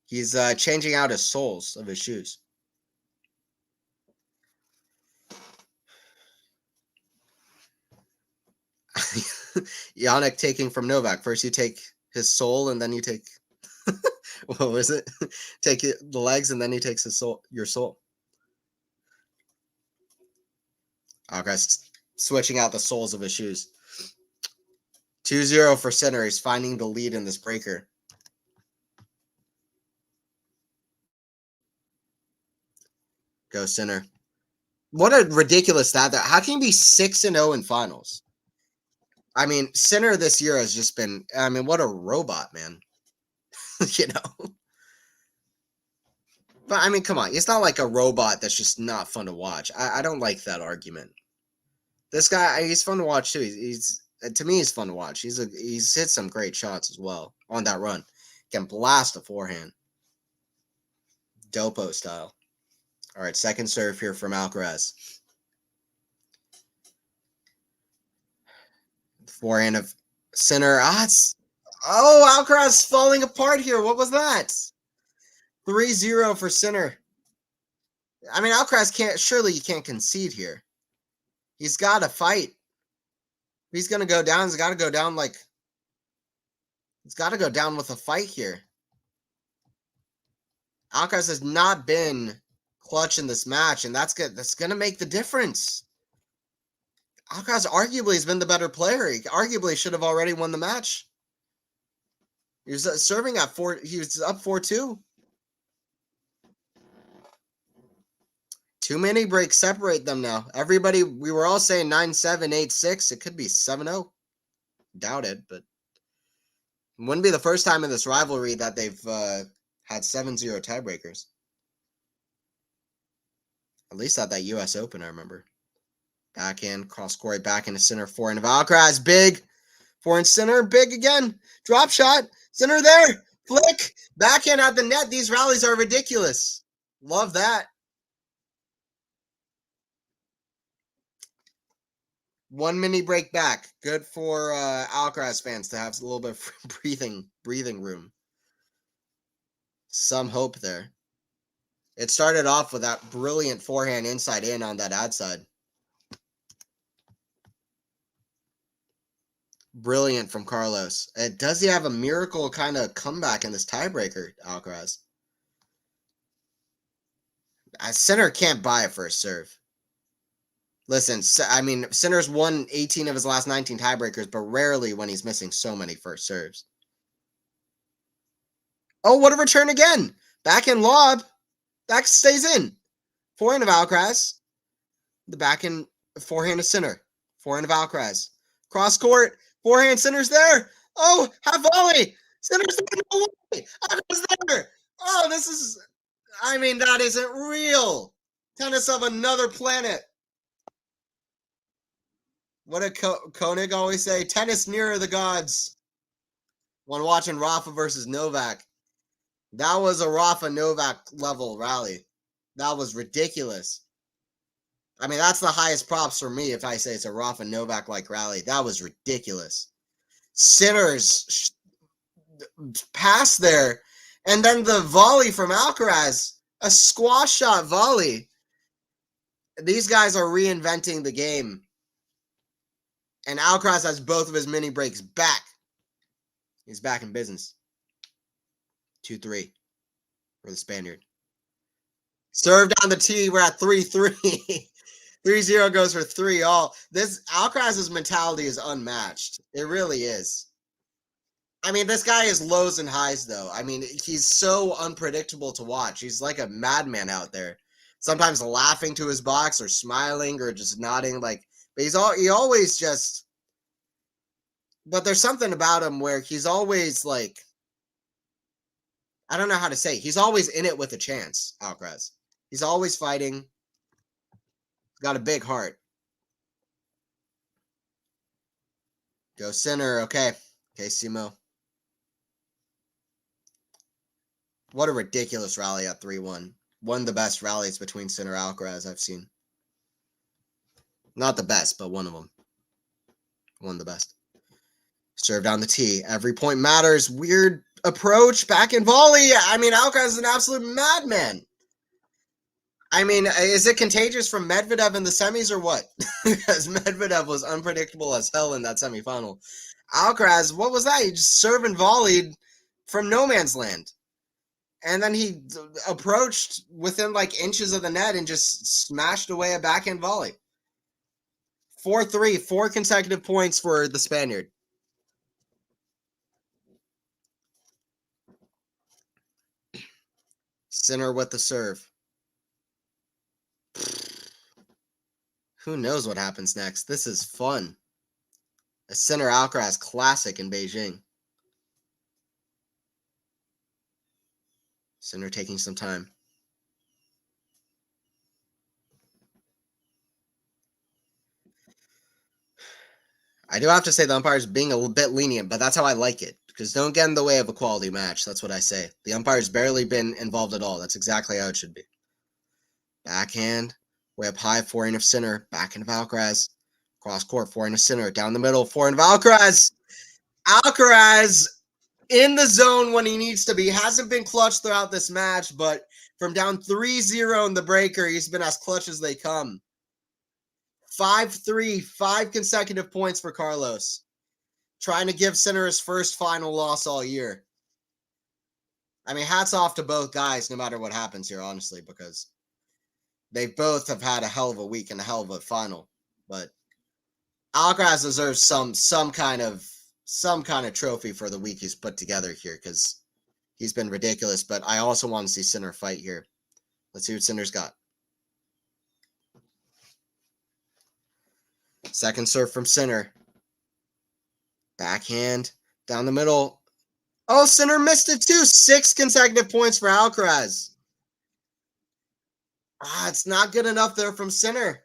He's changing out his soles of his shoes. Jannik taking from Novak. First you take his sole and then you take What was it? Take the legs and then he takes your soul. Okay, switching out the soles of his shoes. 2-0 for Sinner. He's finding the lead in this breaker. Go Sinner. What a ridiculous stat. How can you be 6-0 in finals? I mean, Sinner this year has just been, I mean, what a robot, man. You know? But, I mean, come on. It's not like a robot that's just not fun to watch. I don't like that argument. This guy, he's fun to watch, too. He's to me, he's fun to watch. He's hit some great shots as well on that run. Can blast a forehand. Dopo style. All right, second serve here from Alcaraz. Forehand of Sinner. Alcaraz falling apart here. What was that? 3-0 for Sinner. I mean, Alcaraz surely you can't concede here. He's got to fight. If he's going to go down, he's got to go down he's got to go down with a fight here. Alcaraz has not been clutch in this match, and that's good. That's going to make the difference. Alcaraz arguably has been the better player. He arguably should have already won the match. He was serving at 4. He was up 4-2. Too many breaks separate them now. Everybody, we were all saying 9-7, 8-6. It could be 7-0. Doubt it, but it wouldn't be the first time in this rivalry that they've had 7-0 tiebreakers. At least at that U.S. Open, I remember. Backhand, cross court, backhand to Sinner, forehand of Alcaraz, big. Forehand Sinner, big again. Drop shot, Sinner there. Flick, backhand at the net. These rallies are ridiculous. Love that. One mini break back. Good for Alcaraz fans to have a little bit of breathing room. Some hope there. It started off with that brilliant forehand inside in on that ad side. Brilliant from Carlos. Does he have a miracle kind of comeback in this tiebreaker, Alcaraz? Sinner can't buy a first serve. Listen, I mean, Sinner's won 18 of his last 19 tiebreakers, but rarely when he's missing so many first serves. Oh, what a return again. Backhand lob. That stays in. Forehand of Alcaraz. The backhand forehand of Sinner. Forehand of Alcaraz. Cross court. Forehand, Sinner's there. Oh, half volley. Sinner's there. No way. Alcaraz there. Oh, this is, I mean, that isn't real. Tennis of another planet. What did Koenig always say? Tennis nearer the gods. When watching Rafa versus Novak. That was a Rafa Novak level rally. That was ridiculous. I mean, that's the highest props for me if I say it's a Rafa Novak like rally. That was ridiculous. Sinner's pass there. And then the volley from Alcaraz. A squash shot volley. These guys are reinventing the game. And Alcaraz has both of his mini breaks back. He's back in business. 2-3 for the Spaniard. Served on the tee. We're at 3-3. 3-0 goes for 3-all. This Alcaraz's mentality is unmatched. It really is. I mean, this guy is lows and highs, though. I mean, he's so unpredictable to watch. He's like a madman out there. Sometimes laughing to his box or smiling or just nodding. But he always just. But there's something about him where he's always like. I don't know how to say. He's always in it with a chance, Alcaraz. He's always fighting. He's got a big heart. Go Sinner. Okay, Simo. What a ridiculous rally at 3-1. One of the best rallies between Sinner and Alcaraz I've seen. Not the best, but one of them. One of the best. Serve down the tee. Every point matters. Weird approach. Back in volley. I mean, Alcaraz is an absolute madman. I mean, is it contagious from Medvedev in the semis or what? Because Medvedev was unpredictable as hell in that semifinal. Alcaraz, what was that? He just served and volleyed from no man's land. And then he approached within like inches of the net and just smashed away a backhand volley. 4-3, 4 consecutive points for the Spaniard. Sinner with the serve. Who knows what happens next? This is fun. A Sinner Alcaraz classic in Beijing. Sinner taking some time. I do have to say the umpire's being a little bit lenient, but that's how I like it. Because don't get in the way of a quality match. That's what I say. The umpire's barely been involved at all. That's exactly how it should be. Backhand. Way up high. Forehand of Sinner. Backhand of Alcaraz. Cross court. Forehand of Sinner. Down the middle. Forehand of Alcaraz. Alcaraz in the zone when he needs to be. Hasn't been clutch throughout this match, but from down 3-0 in the breaker, he's been as clutch as they come. 5-3, 5 consecutive points for Carlos. Trying to give Sinner his first final loss all year. I mean, hats off to both guys no matter what happens here, honestly, because they both have had a hell of a week and a hell of a final. But Alcaraz deserves some kind of trophy for the week he's put together here, because he's been ridiculous. But I also want to see Sinner fight here. Let's see what Sinner's got. Second serve from Sinner. Backhand down the middle. Oh, Sinner missed it too. 6 consecutive points for Alcaraz. It's not good enough there from Sinner.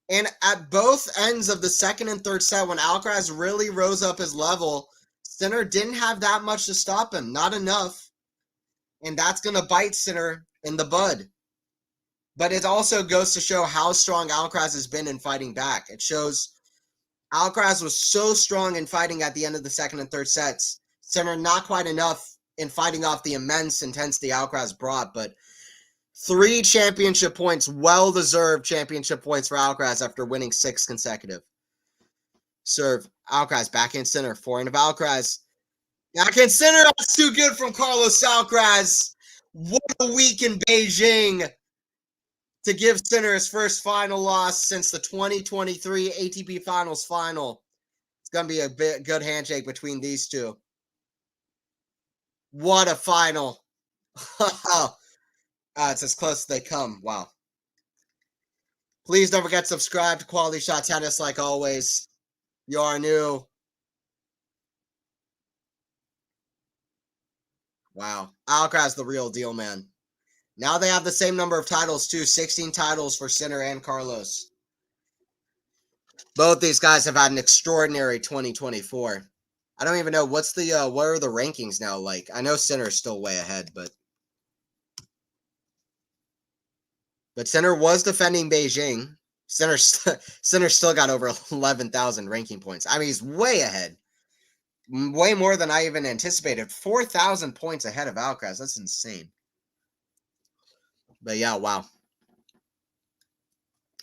And at both ends of the second and third set, when Alcaraz really rose up his level, Sinner didn't have that much to stop him. Not enough. And that's going to bite Sinner in the bud. But it also goes to show how strong Alcaraz has been in fighting back. It shows Alcaraz was so strong in fighting at the end of the second and third sets. Sinner not quite enough in fighting off the immense intensity Alcaraz brought, but 3 championship points, well-deserved championship points for Alcaraz after winning 6 consecutive. Serve, Alcaraz, backhand Sinner, forehand of Alcaraz. Backhand Sinner, that's too good from Carlos Alcaraz. What a week in Beijing to give Sinner his first final loss since the 2023 ATP Finals final. It's going to be a good handshake between these two. What a final. It's as close as they come. Wow. Please don't forget to subscribe to Quality Shot Tennis like always. You are new. Wow. Alcaraz the real deal, man. Now they have the same number of titles too. 16 titles for Sinner and Carlos. Both these guys have had an extraordinary 2024. I don't even know what are the rankings now like. I know Sinner's still way ahead, but Sinner was defending Beijing. Sinner still got over 11,000 ranking points. I mean, he's way ahead. Way more than I even anticipated. 4,000 points ahead of Alcaraz. That's insane. But yeah, wow.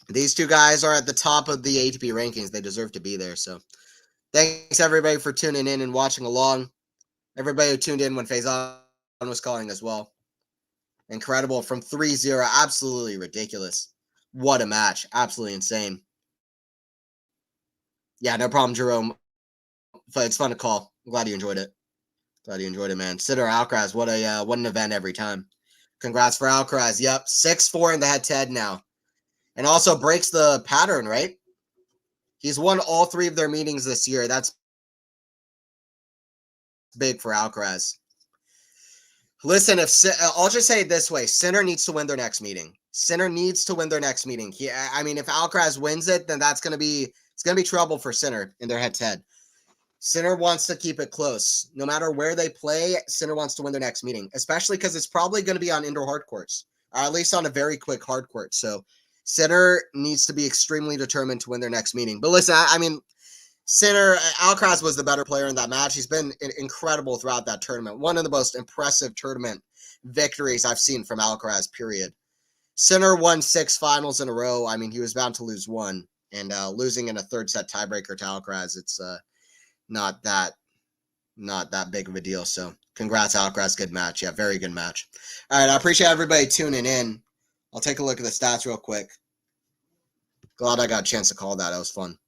These two guys are at the top of the ATP rankings. They deserve to be there. So thanks everybody for tuning in and watching along. Everybody who tuned in when Faison was calling as well. Incredible from 3-0. Absolutely ridiculous. What a match. Absolutely insane. Yeah, no problem, Jerome. It's fun to call. I'm glad you enjoyed it. Glad you enjoyed it, man. Sinner Alcaraz, what an event every time. Congrats for Alcaraz. Yep, 6-4 in the head-to-head now. And also breaks the pattern, right? He's won all 3 of their meetings this year. That's big for Alcaraz. Listen, I'll just say it this way. Sinner needs to win their next meeting. Sinner needs to win their next meeting. I mean, if Alcaraz wins it, then it's going to be trouble for Sinner in their head-to-head. Sinner wants to keep it close. No matter where they play, Sinner wants to win their next meeting, especially because it's probably going to be on indoor hard courts, or at least on a very quick hard court. So Sinner needs to be extremely determined to win their next meeting. But listen, I mean, Alcaraz was the better player in that match. He's been incredible throughout that tournament. One of the most impressive tournament victories I've seen from Alcaraz, period. Sinner won 6 finals in a row. I mean, he was bound to lose one. And losing in a third set tiebreaker to Alcaraz, it's not that not that big of a deal. So congrats, Alcaraz. Good match. Yeah, very good match. All right, I appreciate everybody tuning in. I'll take a look at the stats real quick. Glad I got a chance to call that. That was fun.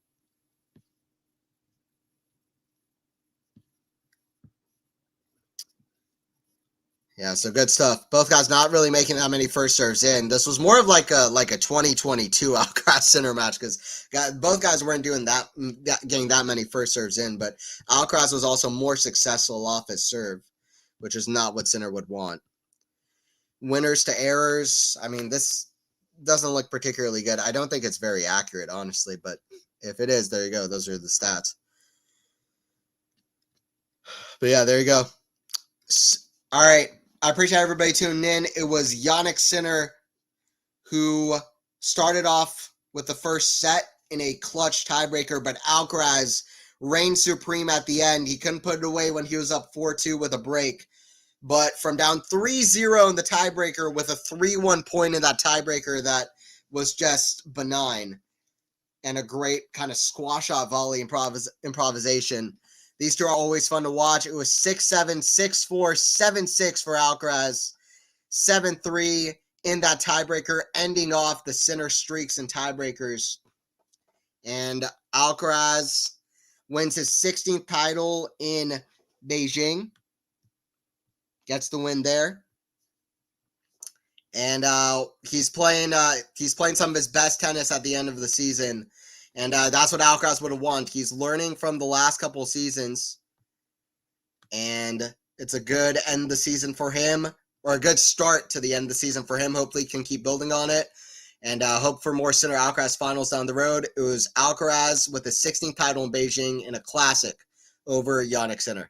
Yeah, so good stuff. Both guys not really making that many first serves in. This was more of like a 2022 Alcaraz Sinner match because both guys weren't doing getting that many first serves in, but Alcaraz was also more successful off his serve, which is not what Sinner would want. Winners to errors. I mean, this doesn't look particularly good. I don't think it's very accurate, honestly, but if it is, there you go. Those are the stats. But yeah, there you go. All right. I appreciate everybody tuning in. It was Jannik Sinner who started off with the first set in a clutch tiebreaker, but Alcaraz reigned supreme at the end. He couldn't put it away when he was up 4-2 with a break. But from down 3-0 in the tiebreaker with a 3-1 point in that tiebreaker that was just benign and a great kind of squash-out volley improvisation. These two are always fun to watch. It was 6-7, 6-4, 7-6 for Alcaraz, 7-3 in that tiebreaker, ending off the Sinner streaks and tiebreakers. And Alcaraz wins his 16th title in Beijing. Gets the win there. And he's playing some of his best tennis at the end of the season. And that's what Alcaraz would have won. He's learning from the last couple of seasons. And it's a good end of the season for him, or a good start to the end of the season for him. Hopefully he can keep building on it. And hope for more Sinner Alcaraz finals down the road. It was Alcaraz with his 16th title in Beijing in a classic over Jannik Sinner.